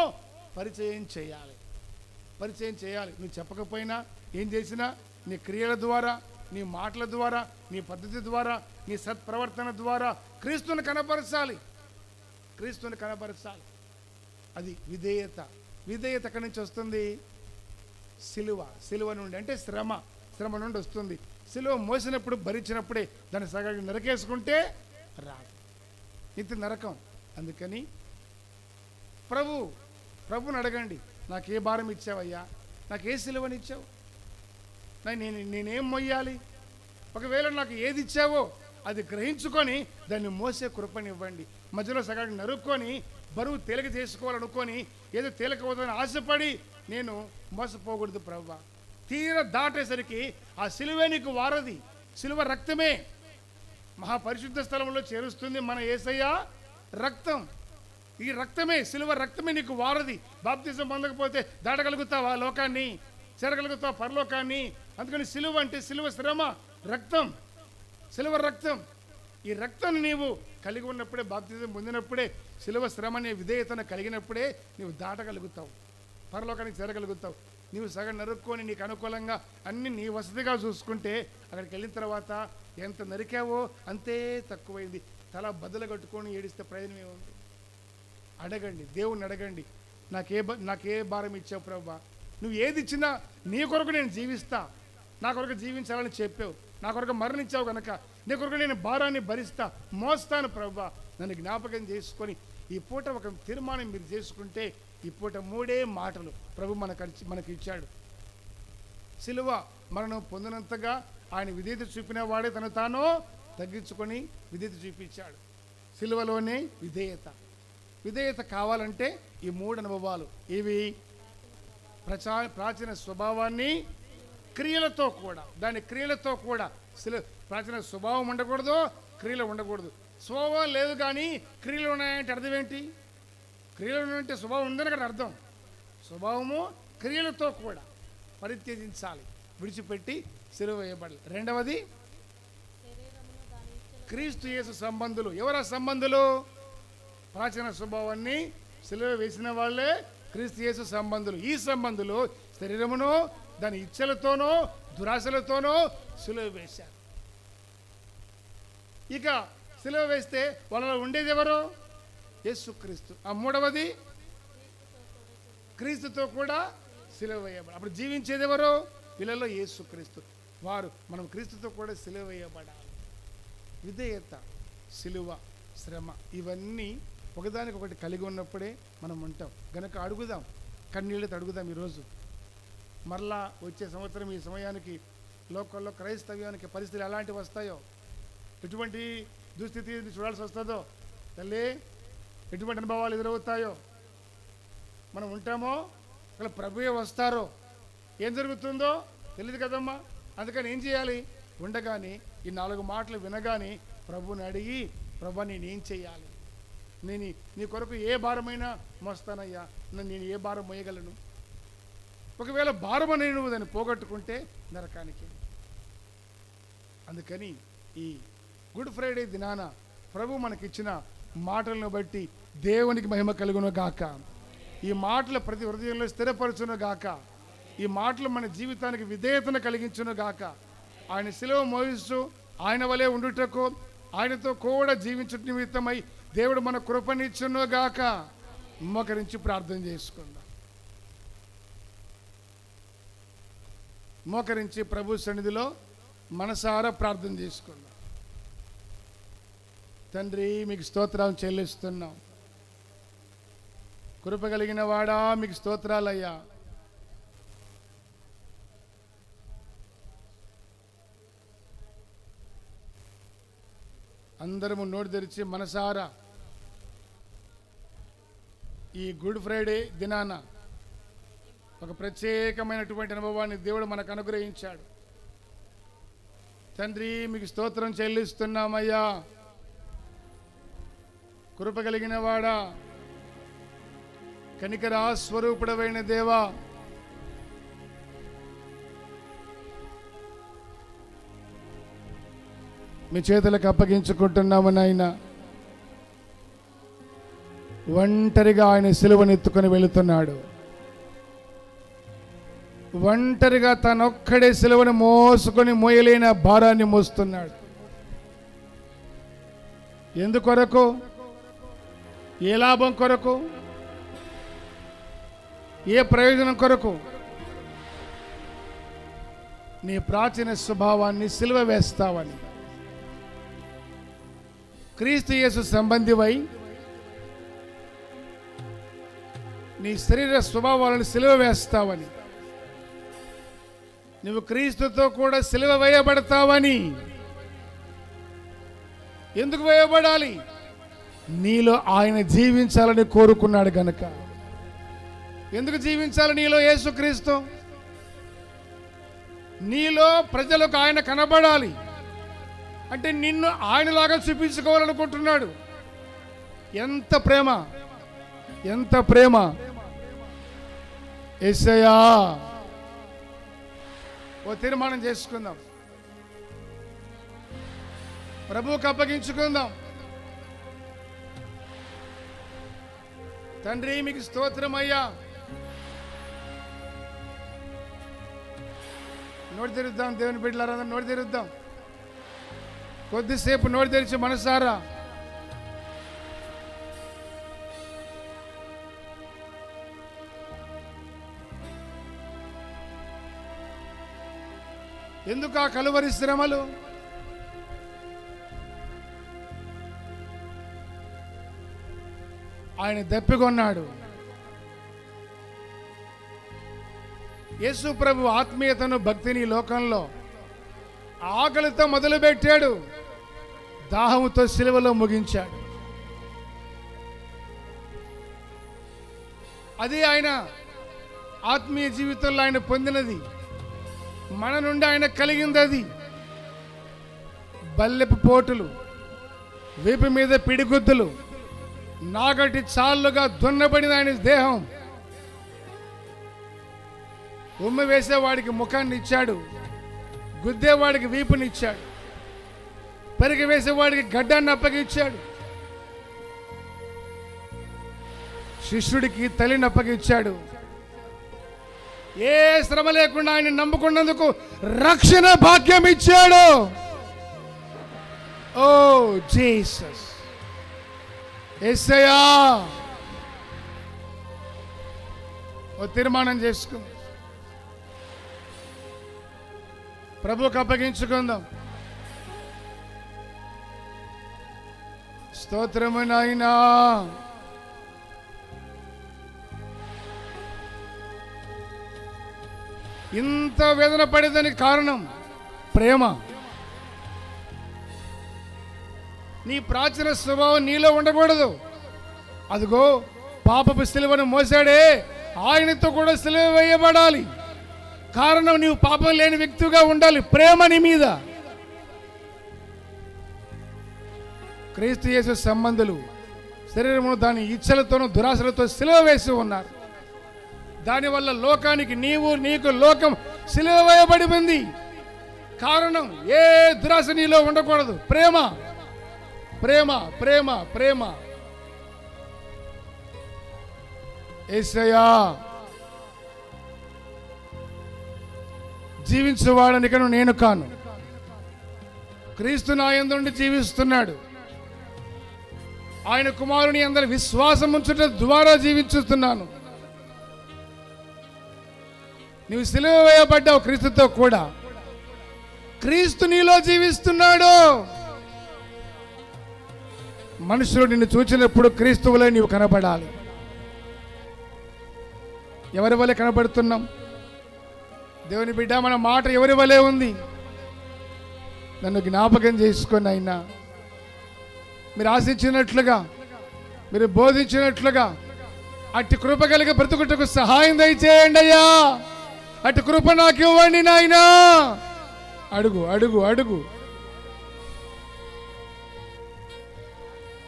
పరిచయం చేయాలి. నువ్వు చెప్పకపోయినా ఏం చేసినా నీ క్రియల ద్వారా, నీ మాటల ద్వారా, నీ పద్ధతి ద్వారా, నీ సత్ప్రవర్తన ద్వారా క్రీస్తుని కనపరచాలి. అది విధేయత. విధేయత ఎక్కడి నుంచి వస్తుంది? సిలువ నుండి. అంటే శ్రమ నుండి వస్తుంది. సిలువ మోసినప్పుడు భరించినప్పుడే దాన్ని సగం నరకేసుకుంటే రాదు, ఇది నరకం. అందుకని ప్రభుని అడగండి, నాకు ఏ భారం ఇచ్చావయ్యా, నాకు ఏ సిలువనిచ్చావు, నేనేం మొయ్యాలి? ఒకవేళ నాకు ఏది ఇచ్చావో అది గ్రహించుకొని దాన్ని మోసే కృపనివ్వండి. మధ్యలో సగాన్ని నరుక్కొని బరువు తేలిక చేసుకోవాలనుకొని ఏదో తేలిక అవుతుందని ఆశపడి నేను మోసపోకూడదు ప్రభువా. తీర దాటేసరికి ఆ సిలువే నీకు వారది. సిలువ రక్తమే మహాపరిశుద్ధ స్థలంలో చేరుస్తుంది మన యేసయ్య రక్తం. ఈ రక్తమే, సిలువ రక్తమే నీకు వారది. బాప్తిజం పొందకపోతే దాటగలుగుతావా లోకాన్ని? చేరగలుగుతావా పరలోకాన్ని? అందుకని సిలువ అంటే సిలువ శ్రమ, రక్తం, సిలువ రక్తం. ఈ రక్తాన్ని నీవు కలిగి ఉన్నప్పుడే, బాప్తిజం పొందినప్పుడే, సిలువ శ్రమ అనే విధేయతను కలిగినప్పుడే నీవు దాటగలుగుతావు, పరలోకానికి చేరగలుగుతావు. నీవు సగం నరుక్కొని నీకు అనుకూలంగా అన్ని నీ వసతిగా చూసుకుంటే అక్కడికి వెళ్ళిన తర్వాత ఎంత నరికావో అంతే తక్కువైంది. తల బద్దలు కట్టుకొని ఏడిస్తే ప్రయోజనం ఏముంది? అడగండి, దేవుణ్ణి అడగండి, నాకే భారం ఇచ్చావు ప్రభువా, నువ్వు ఏది ఇచ్చినా నీ కొరకు నేను జీవిస్తా, నా కొరకు జీవించాలని చెప్పావు, నా కొరకు మరణించావు కనుక నీ కొరకు నేను భారాన్ని భరిస్తా, మోస్తాను ప్రభువా, నన్ను జ్ఞాపకం చేసుకొని ఈ పూట ఒక తీర్మానం మీరు చేసుకుంటే ఈ పూట 3 మాటలు ప్రభు మనకు ఇచ్చాడు. సిలువ మరణం పొందినంతగా ఆయన విధేయత చూపిన వాడే తను తాను తగ్గించుకొని విధేయత చూపించాడు. సిలువలోనే విధేయత కావాలంటే ఈ 3 అనుభవాలు. ఇవి ప్రాచీన స్వభావాన్ని క్రియలతో కూడా, దాని క్రియలతో కూడా ప్రాచీన స్వభావం ఉండకూడదు, క్రియలు ఉండకూడదు. స్వభావం లేదు కానీ క్రియలు ఉన్నాయంటే అర్థం ఏంటి? క్రియలు ఉన్నాయంటే స్వభావం ఉందని కదా అర్థం. స్వభావము క్రియలతో కూడా పరిత్యజించాలి, విడిచిపెట్టి సిలువ వేయబడాలి. రెండవది క్రీస్తు యేసు సంబంధులు. ఎవరా సంబంధులు? ప్రాచీన స్వభావాన్ని సిలువ వేసిన వాళ్ళే క్రీస్తు యేసు సంబంధులు. ఈ సంబంధులు శరీరమును దాని ఇచ్చలతోనో దురాశలతోనో సిలువ వేశారు. ఇక సిలువ వేస్తే వాళ్ళలో ఉండేది ఎవరు? యేసుక్రీస్తు. ఆ మూడవది క్రీస్తుతో కూడా సిలువ వేయబడాలి. అప్పుడు జీవించేది ఎవరు? వీళ్ళలో యేసుక్రీస్తు. మనం క్రీస్తుతో కూడా సిలువ వేయబడాలి. విధేయత, సిలువ, శ్రమ ఇవన్నీ ఒకదానికొకటి కలిగి ఉన్నప్పుడే మనం ఉంటాం. గనక అడుగుదాం, కన్నీళ్ళతో అడుగుదాం. ఈరోజు మరలా వచ్చే సంవత్సరం ఈ సమయానికి లోకల్లో క్రైస్తవ్యానికి పరిస్థితులు ఎలాంటివి వస్తాయో, ఎటువంటి దుస్థితి చూడాల్సి వస్తుందో, తల్లి ఎటువంటి అనుభవాలు ఎదురవుతాయో, మనం ఉంటామో అలా ప్రభువే వస్తారో, ఏం జరుగుతుందో తెలియదు కదమ్మా. అందుకని ఏం చేయాలి? ఉండగానే ఈ 4 మాటలు వినగానే ప్రభుని అడిగి, ప్రభు నేనేం చేయాలి? నీ కొరకు ఏ భారమైనా మోస్తానయ్యా, నేను ఏ భారం మోయగలను? ఒకవేళ భారం అని నువ్వు దాన్ని పోగొట్టుకుంటే నరకానికి. అందుకని ఈ గుడ్ ఫ్రైడే దినాన ప్రభు మనకిచ్చిన మాటలను బట్టి దేవునికి మహిమ కలుగును గాక. ఈ మాటలు ప్రతి హృదయంలో స్థిరపరచును గాక. ఈ మాటలు మన జీవితానికి విధేయతను కలిగించును గాక. ఆయన సిలువ మోయిస్తూ ఆయన వలె ఉండుటకు, ఆయనతో కూడా జీవించుట నిమిత్తమై దేవుడు మన కృపనిచ్చును గాక. మోకరించి ప్రార్థన చేసుకుందాం. మోకరించి ప్రభు సన్నిధిలో మనసారా ప్రార్థన చేసుకుందాం. తండ్రి, మీకు స్తోత్రం చెల్లిస్తున్నాం. కృప కలిగిన వాడా, మీకు స్తోత్రాలయ్యా. అందరము నోటి తెరిచి మనసారా ఈ గుడ్ ఫ్రైడే దినాన ఒక ప్రత్యేకమైనటువంటి అనుభవాన్ని దేవుడు మనకు అనుగ్రహించాడు. తండ్రి, మీకు స్తోత్రం చెల్లిస్తున్నామయ్యా. కృప కలిగిన వాడా, కనికరా స్వరూపుడవైన దేవా, మీ చేతులకు అప్పగించుకుంటున్నాము నాయన. ఒంటరిగా ఆయన సిలువను ఎత్తుకొని వెళుతున్నాడు. ఒంటరిగా తనొక్కడే సిలువను మోసుకొని మోయలేని భారాన్ని మోస్తున్నాడు. ఎందుకొరకు? ఏ లాభం కొరకు? ఏ ప్రయోజనం కొరకు? నీ ప్రాచీన స్వభావాన్ని సిలువ వేస్తావని, క్రీస్తు యేసు సంబంధివై నీ శరీర స్వభావాలను సిలువ వేస్తావని, నువ్వు క్రీస్తుతో కూడా సిలువ వేయబడతావని. ఎందుకు వేయబడాలి? నీలో ఆయన జీవించాలని కోరుకున్నాడు గనక. ఎందుకు జీవించాలి నీలో యేసుక్రీస్తు? నీలో ప్రజలకు ఆయన కనబడాలి అంటే నిన్ను ఆయనలాగా చూపించుకోవాలనుకుంటున్నాడు. ఎంత ప్రేమ, ఎంత ప్రేమ! యేసయ్యా, ఓ తీర్మానం చేసుకుందాం, ప్రభువుకు అప్పగించుకుందాం. తండ్రి, మీకు స్తోత్రం అయ్యా. నోటి తెరుద్దాం, దేవుని బిడ్డలారా, నోటి తెరుద్దాం. కొద్దిసేపు నోటి తెరిచి మనసారా ఎందుకు ఆ కలువరి శ్రమలు? ఆయన దప్పికొన్నాడు. యేసు ప్రభు ఆత్మీయతను, భక్తిని లోకంలో ఆకలితో మొదలుపెట్టాడు, దాహముతో సిలువలో ముగించాడు. అది ఆయన ఆత్మీయ జీవితంలో ఆయన పొందినది, మన నుండి ఆయన కలిగింది. అది బల్లెపు పోటులు, వీపు మీద పిడిగుద్దులు, నాగటి చాళ్ళుగా దున్నబడిన ఆయన దేహం. ఉమ్మ వేసేవాడికి ముఖాన్ని ఇచ్చాడు, గుద్దేవాడికి వీపునిచ్చాడు, పెరిగి వేసేవాడికి గడ్డాన్ని అప్పగించాడు, శిష్యుడికి తల్లిని అప్పగించాడు. ఏ శ్రమ లేకుండా ఆయన నమ్ముకున్నందుకు రక్షణ భాగ్యం ఇచ్చాడు. ఓ జీసస్, యేసయ్యా, ఓ తీర్మానం చేసుకుందాం, ప్రభువుకు అప్పగించుకుందాం. స్తోత్రము నాయనా. ఇంత వేదన పడేదానికి కారణం ప్రేమ. నీ ప్రాచీన స్వభావం నీలో ఉండకూడదు. అదిగో పాపపు సిలువను మోసాడే, ఆయనతో కూడా సిలువ వేయబడాలి. కారణం నీవు పాపం లేని వ్యక్తిగా ఉండాలి. ప్రేమ నీ మీద. క్రీస్తు యేసు సంబంధులు శరీరమును దాని ఇచ్చలతోనూ దురాశలతో సిలువ వేసి ఉన్నారు. దానివల్ల లోకానికి నీకు లోకం సిలువ వేయబడి ఉంది. కారణం ఏ దురాశ నీలో ఉండకూడదు. ప్రేమ, ప్రేమ, ప్రేమ, ప్రేమ. యేసయ్యా, జీవించువాడనికను నేను కాను, క్రీస్తు నా యందు జీవిస్తున్నాడు. ఆయన కుమారుని అందరి విశ్వాసం ఉంచుట ద్వారా జీవించుతున్నాను. నీవు సిలువ వేయబడ్డావు క్రీస్తుతో కూడా. క్రీస్తు నీలో జీవిస్తున్నాడు. మనుషులు నిన్ను చూచినప్పుడు క్రీస్తువులే నీవు కనబడాలి. ఎవరి వలె కనబడుతున్నాం? దేవుని బిడ్డ, మన మాట ఎవరి వలె ఉంది? నన్ను జ్ఞాపకం చేసుకొని అయినా మీరు ఆశించినట్లుగా, మీరు బోధించినట్లుగా అట్టి కృప కలిగి బ్రతుకుటకు సహాయం దయచేయండి అయ్యా. అట్టి కృప నాకు ఇవ్వండి నాయనా. అడుగు, అడుగు, అడుగు.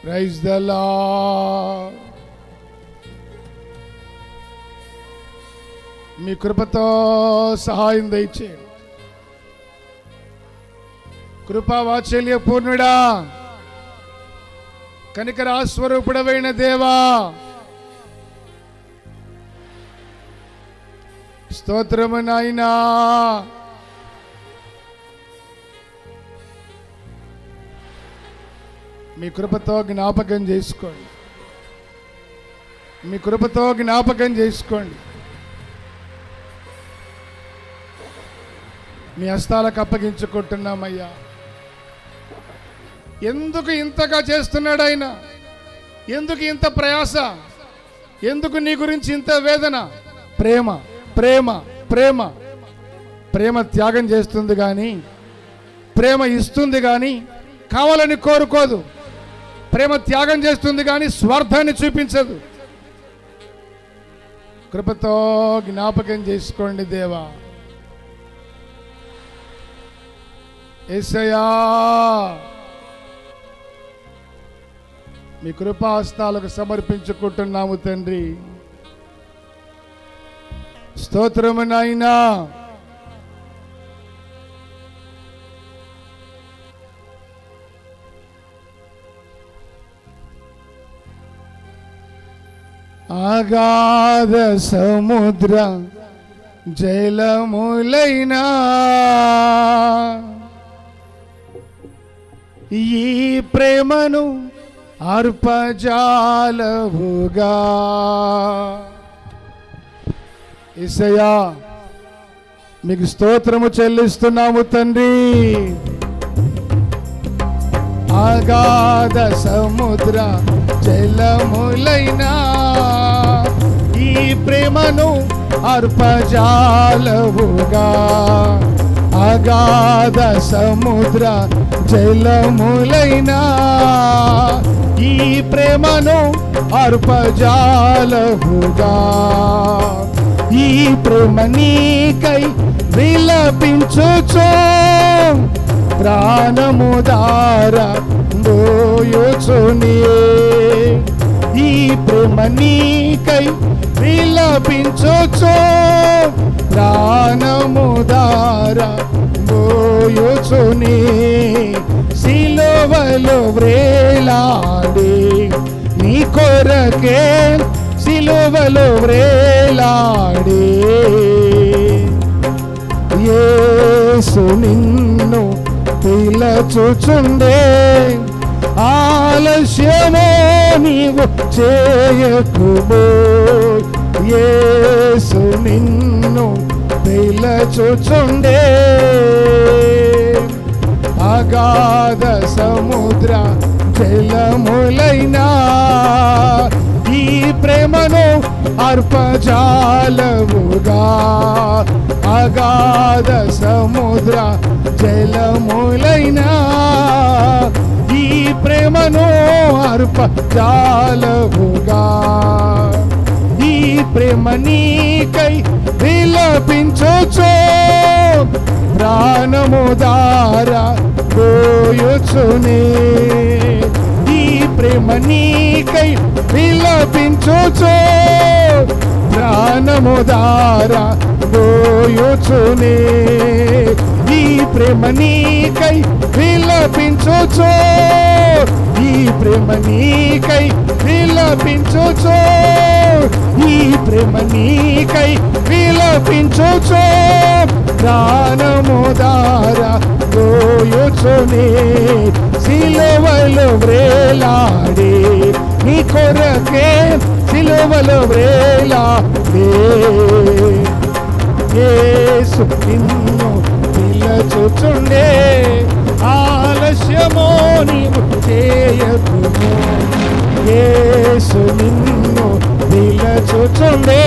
Praise the lord. మీ కృపతో సహాయం దయచేయండి. కృపా వాత్సల్య పూర్ణుడా, కనికరా స్వరూపుడవైన దేవా, స్తోత్రము నాయనా. మీ కృపతో జ్ఞాపకం చేసుకోండి. మీ కృపతో జ్ఞాపకం చేసుకోండి. మీ హస్తాలకు అప్పగించుకుంటున్నామయ్యా. ఎందుకు ఇంతగా చేస్తున్నాడు ఆయన? ఎందుకు ఇంత ప్రయాస? ఎందుకు నీ గురించి ఇంత వేదన? ప్రేమ, ప్రేమ, ప్రేమ. ప్రేమ త్యాగం చేస్తుంది కానీ, ప్రేమ ఇస్తుంది కానీ కావాలని కోరుకోదు. ప్రేమ త్యాగం చేస్తుంది కానీ స్వార్థాన్ని చూపించదు. కృపతో జ్ఞాపకం చేసుకోండి దేవా. యేసయ్యా, మీ కృపాహస్తాలకు సమర్పించుకుంటున్నాము తండ్రి. స్తోత్రము నాయనా. అగాధ సముద్ర జలములైనా ఈ ప్రేమను అర్పజాలవుగా. యేసయ్యా, మీకు స్తోత్రము చెల్లిస్తున్నాము తండ్రి. అగాధ సముద్ర జలములైనా ఈ ప్రేమను అర్పజాలవుగా. అగాధ సముద్ర జలములైనా ఈ ప్రేమను అర్పజాలవుగా. ఈ ప్రేమ నీకై విలపించుచో ప్రాణము దారా బోయుచునే. ఈ ప్రేమ నీకై విలపించుచో ప్రాణము దారా బోయుచునే. సిలువలో వ్రేలాడి నీ కొరకే సిలువలో వ్రేలాడి యేసు నిన్ను పిలచుచుండే. ఆలస్యమో నీవు చేయకుమో. యేసు నిన్ను పిలచుచుండే. అగాధ సముద్ర జలములైనా ఈ ప్రేమను అర్పజాలవుగా. అగాధ సముద్ర జలములైనా ఈ ప్రేమను అర్పజాలవుగా. ఈ ప్రేమ నీకై విలపించుచో ప్రాణము దారా బోయుచునే. ఈ ప్రేమ నీకై విలపించుచో ప్రాణము దారా బోయుచునే. ఈ ప్రేమ నీకై విలపించుచో. ఈ ప్రేమ నీకై విలపించుచో. ఈ ప్రేమ నీకై విలపించుచో ప్రాణము దారా బోయుచునే. సిలువలో వ్రేలాడి నీ కొరకే సిలువలో వ్రేలాడి యేసు నిన్ను పిలచుచుండే. ఆలస్యమో నీవు చేయకుమో. యేసు నిన్ను పిలచుచుండే.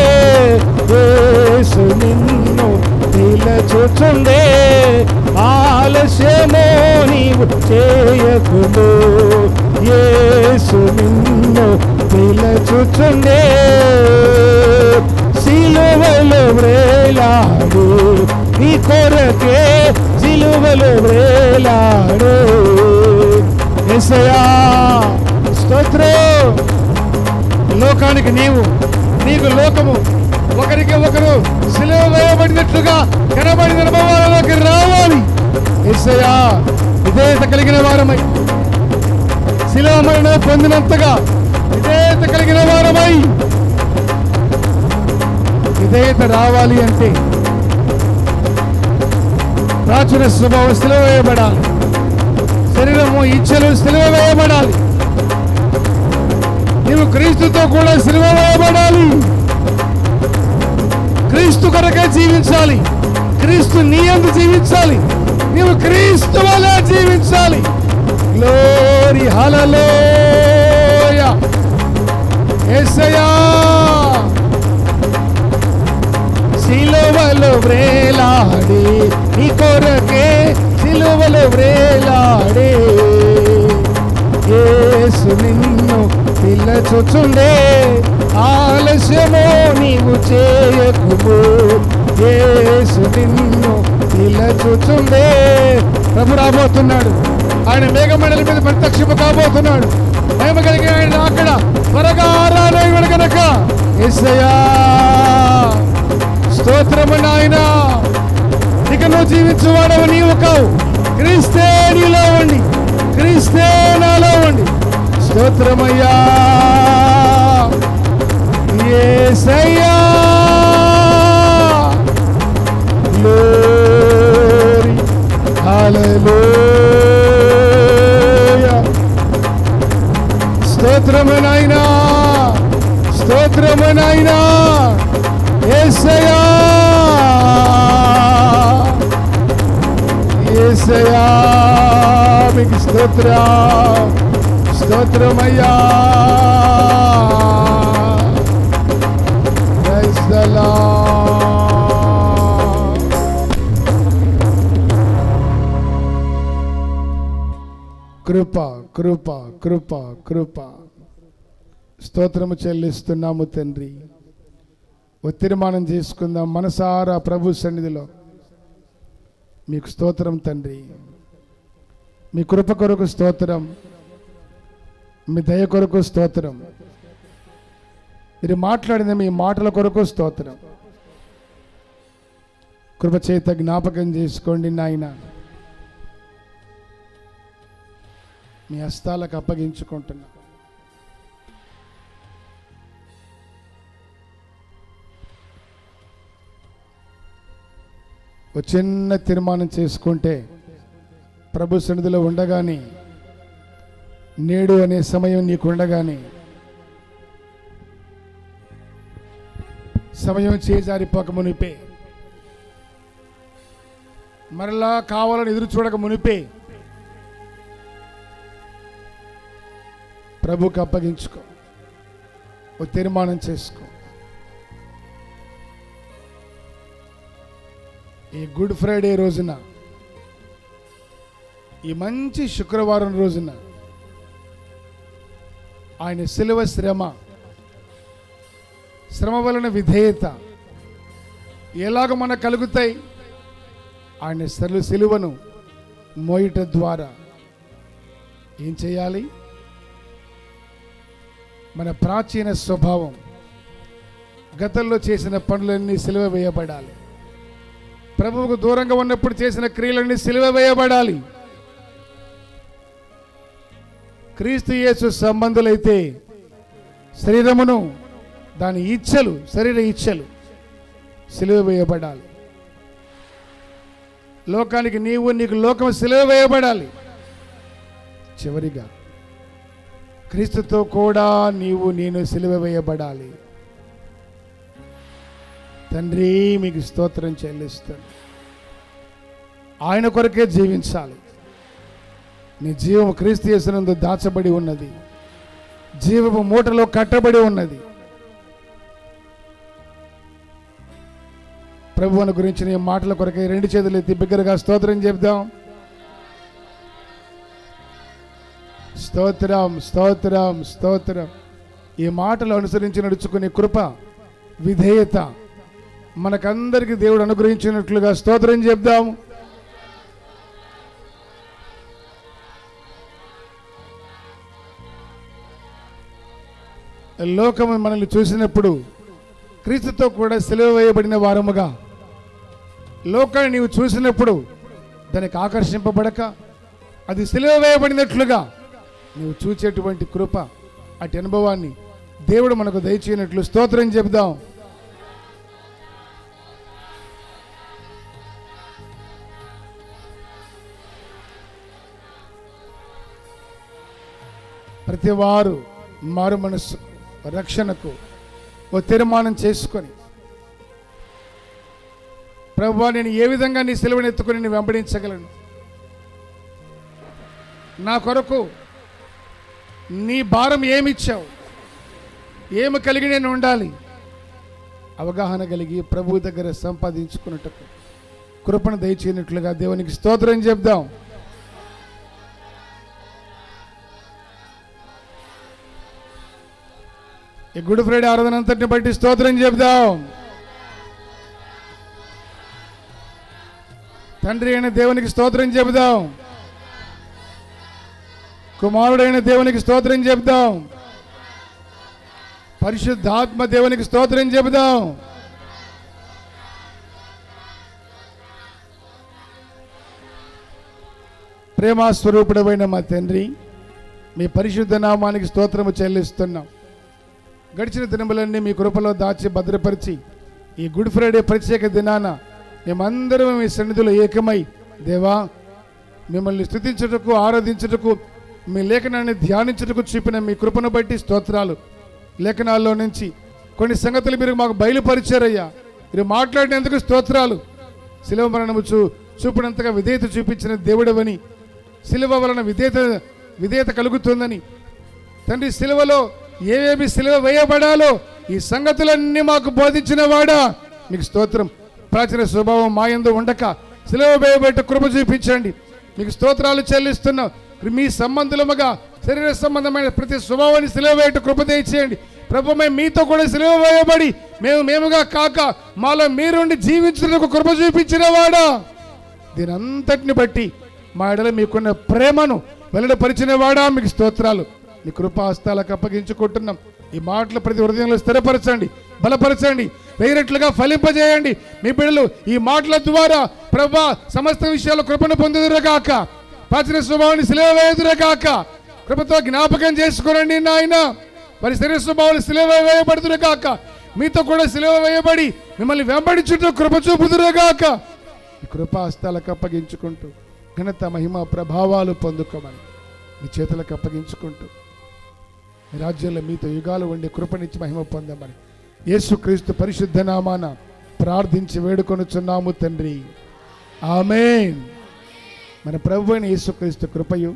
యేసు నిన్ను పిలచుచుండే. ఆలస్యమో నీవు చేయకుమో. యేసు నిన్ను పిలచుచుండే. సిలువలో వ్రేలాడు నీ కొరకే సిలువలో వ్రేలాడు. యేసయ్యా స్తోత్రం. లోకానికి నీవు నీకు లోకము ఒకరికి ఒకరు సిలువ వేయబడినట్లుగా కనబడిన అనుభవాలలోకి రావాలి. యేసయ్యా విధేయత కలిగిన వారమై శిలువ మరణం పొందినంతగా విధేయత కలిగిన వారమై విధేయత రావాలి అంటే ప్రాచీన స్వభావం సిలువ వేయబడాలి. శరీరము ఇచ్చలు సిలువ వేయబడాలి. నీవు క్రీస్తుతో కూడా సిలువ వేయబడాలి. క్రీస్తు కొరకే జీవించాలి. క్రీస్తు నీ యందు జీవించాలి. నీవు క్రీస్తు వలె జీవించాలి. గ్లోరీ హల్లెలూయా. యేసయ్యా సిలువలో వ్రేలాడి నీ కొరకే సిలువలో వ్రేలాడి యేసు నిన్ను పిలచుచుండే. ఆలస్యమో నీవు చేయకుమో. యేసు నిన్ను పిలచుచుండే. ప్రభు రాబోతున్నాడు. ఆయన మేఘమండలి మీద ప్రత్యక్షము కాబోతున్నాడు. మహిమ కలిగిన ఆయన అక్కడ త్వరగా రాలేడు కనుక యేసయ్యా స్తోత్రము నాయనా. ఇక నువ్వు జీవించువాడవు నీవు కావు. క్రీస్తే నీలో ఉండి క్రీస్తే నాలో ఉండి. స్తోత్రమయ్యా యేసయ్యా. గ్లోరీ హల్లెలూయా. స్తోత్రము నాయనా. స్తోత్రము నాయనా. యేసయ్యా యేసయ్యా మీకు స్తోత్రం, స్తోత్రమయ్యా. Praise the lord. కృప కృప కృప కృప స్తోత్రము చెల్లిస్తున్నాము తండ్రి. తీర్మానం చేసుకుందాం మనసారా ప్రభు సన్నిధిలో. మీకు స్తోత్రం తండ్రి, మీ కృప కొరకు స్తోత్రం, మీ దయ కొరకు స్తోత్రం, మీరు మాట్లాడిన మీ మాటల కొరకు స్తోత్రం. కృప చేత జ్ఞాపకం చేసుకోండి నాయన. మీ హస్తాలకు అప్పగించుకుంటున్నా. ఒక చిన్న తీర్మానం చేసుకుంటే ప్రభు సన్నిధిలో ఉండగానే, నేడు అనే సమయం నీకు ఉండగానే, సమయం చేజారిపోక మునిపే, మరలా కావాలని ఎదురు చూడక మునిపే ప్రభుకి అప్పగించుకో. ఒక తీర్మానం చేసుకో. ఈ గుడ్ ఫ్రైడే రోజున, ఈ మంచి శుక్రవారం రోజున ఆయన శిలువ శ్రమ వలన విధేయత ఎలాగ మనకు కలుగుతాయి? ఆయన శిలువను మోయట ద్వారా ఏం చేయాలి? మన ప్రాచీన స్వభావం, గతంలో చేసిన పనులన్నీ సిలువ వేయబడాలి. ప్రభువుకు దూరంగా ఉన్నప్పుడు చేసిన క్రియలన్నీ సిలువ వేయబడాలి. క్రీస్తు యేసు సంబంధులైతే శరీరమును, దాని ఇచ్చలు, శరీర ఇచ్చలు సిలువ వేయబడాలి. లోకానికి నీకు లోకం సిలువ వేయబడాలి. చివరిగా క్రీస్తుతో కూడా నేను సిలువ వేయబడాలి. తండ్రి మీకు స్తోత్రం చెల్లిస్తాను. ఆయన కొరకే జీవించాలి. నీ జీవము క్రీస్తు యేసునందు దాచబడి ఉన్నది, జీవము మూటలో కట్టబడి ఉన్నది. ప్రభువుని గురించి నీ మాటల కొరకే రెండు చేతులు ఎత్తి బిగ్గరగా స్తోత్రం చెప్దాం. స్తోత్రం స్తోత్రం స్తోత్రం. ఈ మాటలు అనుసరించి నడుచుకునే కృప, విధేయత మనకందరికీ దేవుడు అనుగ్రహించినట్లుగా స్తోత్రం చెప్దాం. లోకము మనల్ని చూసినప్పుడు క్రీస్తుతో కూడా సిలువ వేయబడిన వారముగా, లోకాన్ని నీవు చూసినప్పుడు దానికి ఆకర్షింపబడక అది సిలువ వేయబడినట్లుగా నీవు చూచేటువంటి కృప, అటు అనుభవాన్ని దేవుడు మనకు దయచేయనట్లు స్తోత్రం చెప్దాం. ప్రతి వారు మారు మనస్సు రక్షణకు ఓ తీర్మానం చేసుకొని, ప్రభువా నేను ఏ విధంగా నీ సిలువను ఎత్తుకొని నీ వెంబడించగలను? నా కొరకు నీ భారం ఏమిచ్చావు? ఏమి కలిగి నేను ఉండాలి? అవగాహన కలిగి ప్రభు దగ్గర సంపాదించుకున్నట్టుకు కృపను దయచేయనట్లుగా దేవునికి స్తోత్రం చెప్దాం. ఈ గుడ్ ఫ్రైడే ఆరాధన అంతటిని బట్టి స్తోత్రం చెప్దాం. తండ్రి అయిన దేవునికి స్తోత్రం చెబుదాం. కుమారుడైన దేవునికి స్తోత్రం చెబుదాం. పరిశుద్ధాత్మ దేవునికి స్తోత్రం చెబుదాం. ప్రేమస్వరూపుడమైన మా తండ్రి, మీ పరిశుద్ధ నామానికి స్తోత్రము చెల్లిస్తున్నాం. గడిచిన దినములన్నీ మీ కృపలో దాచి భద్రపరిచి ఈ గుడ్ ఫ్రైడే ప్రత్యేక దినాన మేమందరం మీ సన్నిధిలో ఏకమై దేవా మిమ్మల్ని స్తుతించుటకు, ఆరాధించుటకు, మీ లేఖనాన్ని ధ్యానించుటకు చూపిన మీ కృపను బట్టి స్తోత్రాలు. లేఖనాల్లో నుంచి కొన్ని సంగతులు మీరు మాకు బయలుపరిచారయ్యా. మీరు మాట్లాడినందుకు స్తోత్రాలు. శిలువ మరణము చూపినంతగా విధేయత చూపించిన దేవుడవని, సిలువ వలన విధేయత కలుగుతుందని, తండ్రి సిలువలో ఏవేవి సిలువ వేయబడాలో ఈ సంగతులన్నీ మాకు బోధించిన వాడా మీకు స్తోత్రం. ప్రాచీన స్వభావం మా యందు ఉండక సిలువ వేయబట్ట కృప చూపించండి. మీకు స్తోత్రాలు చెల్లిస్తున్నాం. మీ సంబంధులముగా శరీర సంబంధమైన ప్రతి స్వభావాన్ని సిలువ వేయట కృప దయచేయండి. ప్రభు, మేము మీతో కూడా సిలువ వేయబడి మేముగా కాక మాలో మీరుండి జీవించుటకు కృప చూపించిన వాడా, దీని అంతటిని బట్టి మా ఎడల మీకున్న ప్రేమను వెల్లడిపరిచిన వాడా మీకు స్తోత్రాలు. మీ కృపాహస్తాలకు అప్పగించుకుంటున్నాం. ఈ మాటలు ప్రతి హృదయంలో స్థిరపరచండి, బలపరచండి, వేరేట్లుగా ఫలింపజేయండి. మీ బిడ్డలు ఈ మాటల ద్వారా ప్రభువా సమస్త విషయాలు కృపను పొందుదురుగాక, ప్రాచీన స్వభావాన్ని సిలువ వేయుదురుగాక, కృపతో జ్ఞాపకం చేసుకోనండి నాయన. వారి శరీర స్వభావాలు సిలువ వేయబడుదురుగాక, మీతో కూడా సిలువ వేయబడి మిమ్మల్ని వెంబడించుటూ కృప చూపుదురుగాక. ఈ కృపాహస్తాలకు అప్పగించుకుంటూ ఘనత మహిమ ప్రభావాలు పొందుకోమని మీ చేతులకు అప్పగించుకుంటూ మీ రాజ్యంలో మీతో యుగాలు ఉండే కృపనిచ్చి మహిమ పొందమని యేసుక్రీస్తు పరిశుద్ధ నామాన ప్రార్థించి వేడుకొనుచున్నాము తండ్రి, ఆమేన్. మన ప్రభు అయిన యేసుక్రీస్తు కృపయు,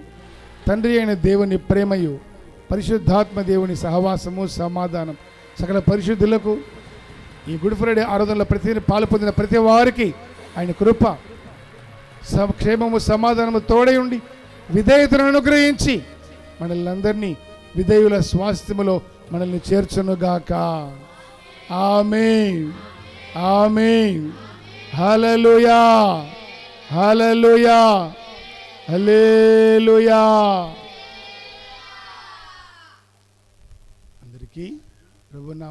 తండ్రి అయిన దేవుని ప్రేమయు, పరిశుద్ధాత్మ దేవుని సహవాసము, సమాధానం సకల పరిశుద్ధులకు ఈ గుడ్ ఫ్రైడే ఆరాధనలో పాలు పొందిన ప్రతి వారికి ఆయన కృప, క్షేమము, సమాధానము తోడై ఉండి విధేయతను అనుగ్రహించి మనల్ని అందరినీ విధేయుల స్వాస్థ్యములో మనల్ని చేర్చునుగాక. ఆమేన్, ఆమేన్. హల్లెలూయా, హల్లెలూయా, హల్లెలూయా. అందరికీ ప్రభునామములో